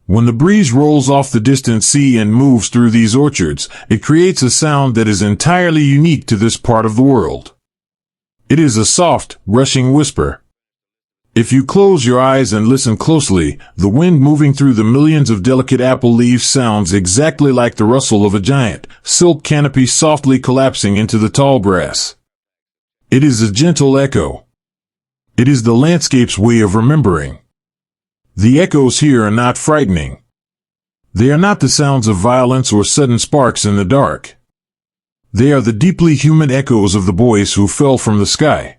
When the breeze rolls off the distant sea and moves through these orchards, it creates a sound that is entirely unique to this part of the world. It is a soft, rushing whisper. If you close your eyes and listen closely, the wind moving through the millions of delicate apple leaves sounds exactly like the rustle of a giant, silk canopy softly collapsing into the tall grass. It is a gentle echo. It is the landscape's way of remembering. The echoes here are not frightening. They are not the sounds of violence or sudden sparks in the dark. They are the deeply human echoes of the boys who fell from the sky.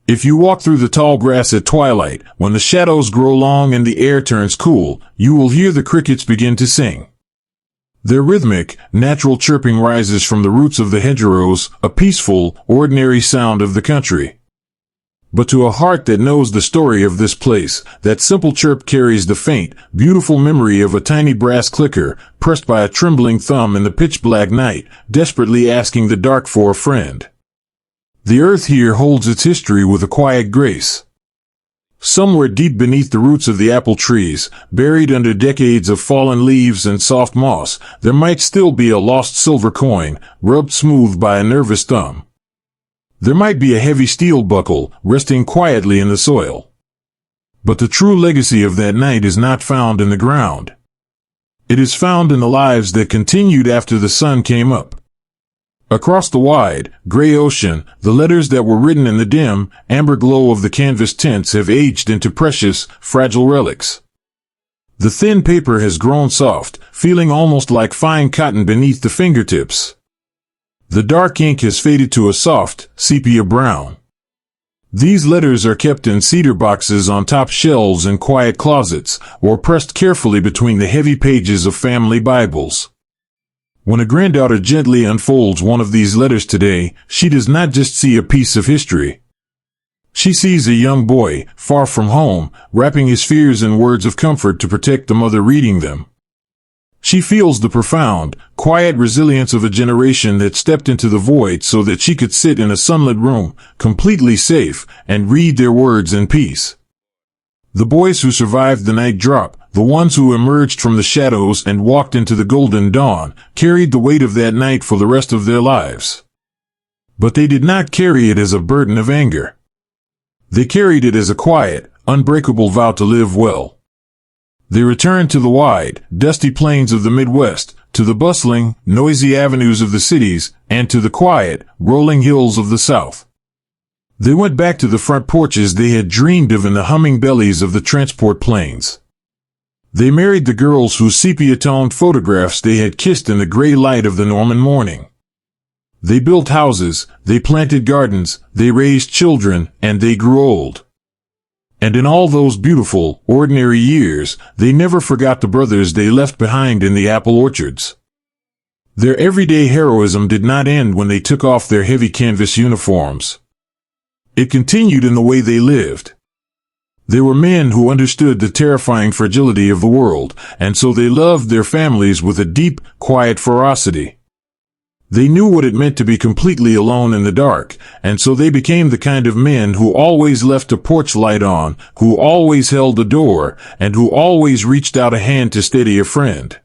If you walk through the tall grass at twilight, when the shadows grow long and the air turns cool, you will hear the crickets begin to sing. Their rhythmic, natural chirping rises from the roots of the hedgerows, a peaceful, ordinary sound of the country. But to a heart that knows the story of this place, that simple chirp carries the faint, beautiful memory of a tiny brass clicker, pressed by a trembling thumb in the pitch-black night, desperately asking the dark for a friend. The earth here holds its history with a quiet grace. Somewhere deep beneath the roots of the apple trees, buried under decades of fallen leaves and soft moss, there might still be a lost silver coin, rubbed smooth by a nervous thumb. There might be a heavy steel buckle, resting quietly in the soil. But the true legacy of that night is not found in the ground. It is found in the lives that continued after the sun came up. Across the wide, gray ocean, the letters that were written in the dim, amber glow of the canvas tints have aged into precious, fragile relics. The thin paper has grown soft, feeling almost like fine cotton beneath the fingertips. The dark ink has faded to a soft, sepia brown. These letters are kept in cedar boxes on top shelves in quiet closets, or pressed carefully between the heavy pages of family Bibles. When a granddaughter gently unfolds one of these letters today, she does not just see a piece of history. She sees a young boy, far from home, wrapping his fears in words of comfort to protect the mother reading them. She feels the profound, quiet resilience of a generation that stepped into the void so that she could sit in a sunlit room, completely safe, and read their words in peace. The boys who survived the night drop, the ones who emerged from the shadows and walked into the golden dawn, carried the weight of that night for the rest of their lives. But they did not carry it as a burden of anger. They carried it as a quiet, unbreakable vow to live well. They returned to the wide, dusty plains of the Midwest, to the bustling, noisy avenues of the cities, and to the quiet, rolling hills of the South. They went back to the front porches they had dreamed of in the humming bellies of the transport planes. They married the girls whose sepia-toned photographs they had kissed in the gray light of the Norman morning. They built houses, they planted gardens, they raised children, and they grew old. And in all those beautiful, ordinary years, they never forgot the brothers they left behind in the apple orchards. Their everyday heroism did not end when they took off their heavy canvas uniforms. It continued in the way they lived. They were men who understood the terrifying fragility of the world, and so they loved their families with a deep, quiet ferocity. They knew what it meant to be completely alone in the dark, and so they became the kind of men who always left a porch light on, who always held the door, and who always reached out a hand to steady a friend.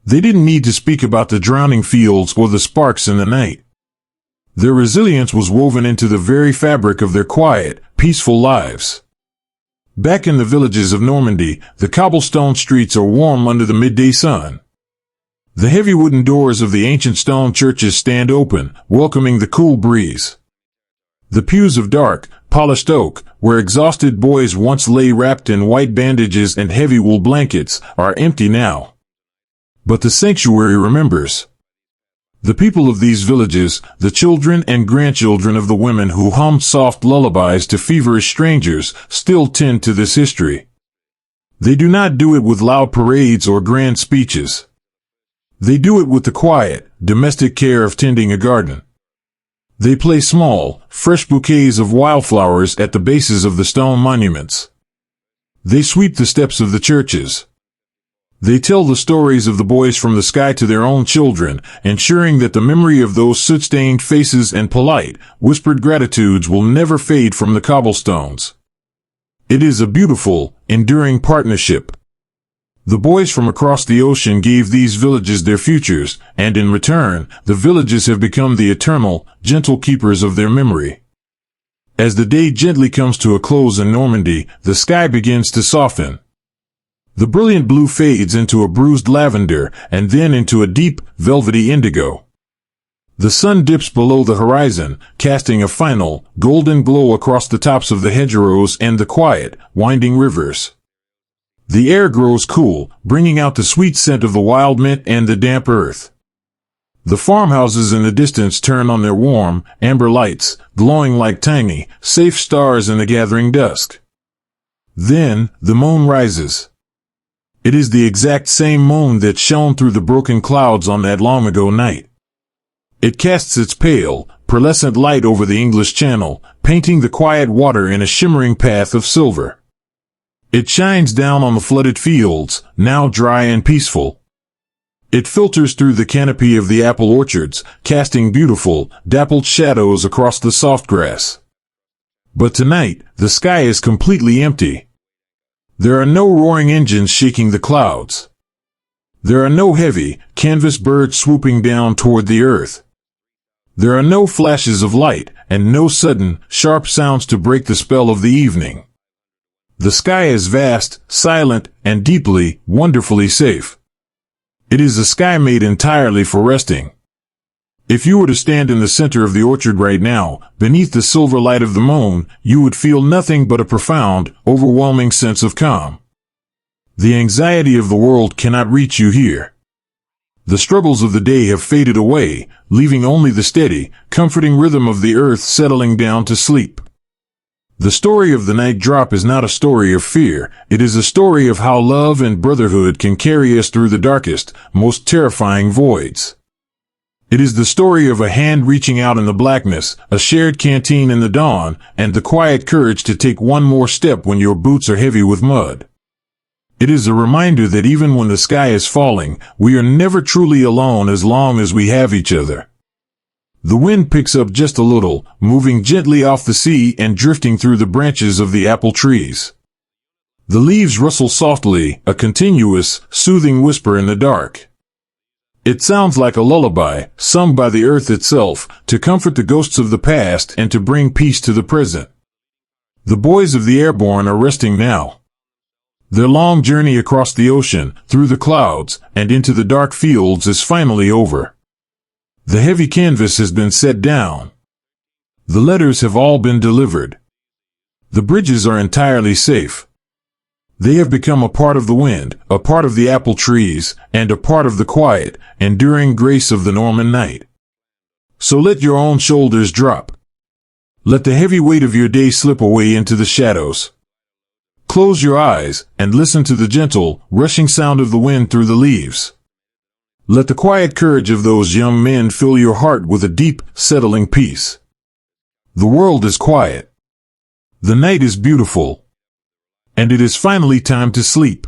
They didn't need to speak about the drowning fields or the sparks in the night. Their resilience was woven into the very fabric of their quiet, peaceful lives. Back in the villages of Normandy, the cobblestone streets are warm under the midday sun. The heavy wooden doors of the ancient stone churches stand open, welcoming the cool breeze. The pews of dark, polished oak, where exhausted boys once lay wrapped in white bandages and heavy wool blankets, are empty now. But the sanctuary remembers. The people of these villages, the children and grandchildren of the women who hummed soft lullabies to feverish strangers, still tend to this history. They do not do it with loud parades or grand speeches. They do it with the quiet, domestic care of tending a garden. They place small, fresh bouquets of wildflowers at the bases of the stone monuments. They sweep the steps of the churches. They tell the stories of the boys from the sky to their own children, ensuring that the memory of those soot-stained faces and polite, whispered gratitudes will never fade from the cobblestones. It is a beautiful, enduring partnership. The boys from across the ocean gave these villages their futures, and in return, the villages have become the eternal, gentle keepers of their memory. As the day gently comes to a close in Normandy, the sky begins to soften. The brilliant blue fades into a bruised lavender, and then into a deep, velvety indigo. The sun dips below the horizon, casting a final, golden glow across the tops of the hedgerows and the quiet, winding rivers. The air grows cool, bringing out the sweet scent of the wild mint and the damp earth. The farmhouses in the distance turn on their warm, amber lights, glowing like tiny, safe stars in the gathering dusk. Then, the moon rises. It is the exact same moon that shone through the broken clouds on that long-ago night. It casts its pale, pearlescent light over the English Channel, painting the quiet water in a shimmering path of silver. It shines down on the flooded fields, now dry and peaceful. It filters through the canopy of the apple orchards, casting beautiful, dappled shadows across the soft grass. But tonight, the sky is completely empty. There are no roaring engines shaking the clouds. There are no heavy, canvas birds swooping down toward the earth. There are no flashes of light, and no sudden, sharp sounds to break the spell of the evening. The sky is vast, silent, and deeply, wonderfully safe. It is a sky made entirely for resting. If you were to stand in the center of the orchard right now, beneath the silver light of the moon, you would feel nothing but a profound, overwhelming sense of calm. The anxiety of the world cannot reach you here. The struggles of the day have faded away, leaving only the steady, comforting rhythm of the earth settling down to sleep. The story of the night drop is not a story of fear, it is a story of how love and brotherhood can carry us through the darkest, most terrifying voids. It is the story of a hand reaching out in the blackness, a shared canteen in the dawn, and the quiet courage to take one more step when your boots are heavy with mud. It is a reminder that even when the sky is falling, we are never truly alone as long as we have each other. The wind picks up just a little, moving gently off the sea and drifting through the branches of the apple trees. The leaves rustle softly, a continuous, soothing whisper in the dark. It sounds like a lullaby, sung by the earth itself, to comfort the ghosts of the past and to bring peace to the present. The boys of the Airborne are resting now. Their long journey across the ocean, through the clouds, and into the dark fields is finally over. The heavy canvas has been set down. The letters have all been delivered. The bridges are entirely safe. They have become a part of the wind, a part of the apple trees, and a part of the quiet, enduring grace of the Norman night. So let your own shoulders drop. Let the heavy weight of your day slip away into the shadows. Close your eyes and listen to the gentle, rushing sound of the wind through the leaves. Let the quiet courage of those young men fill your heart with a deep, settling peace. The world is quiet. The night is beautiful. And it is finally time to sleep.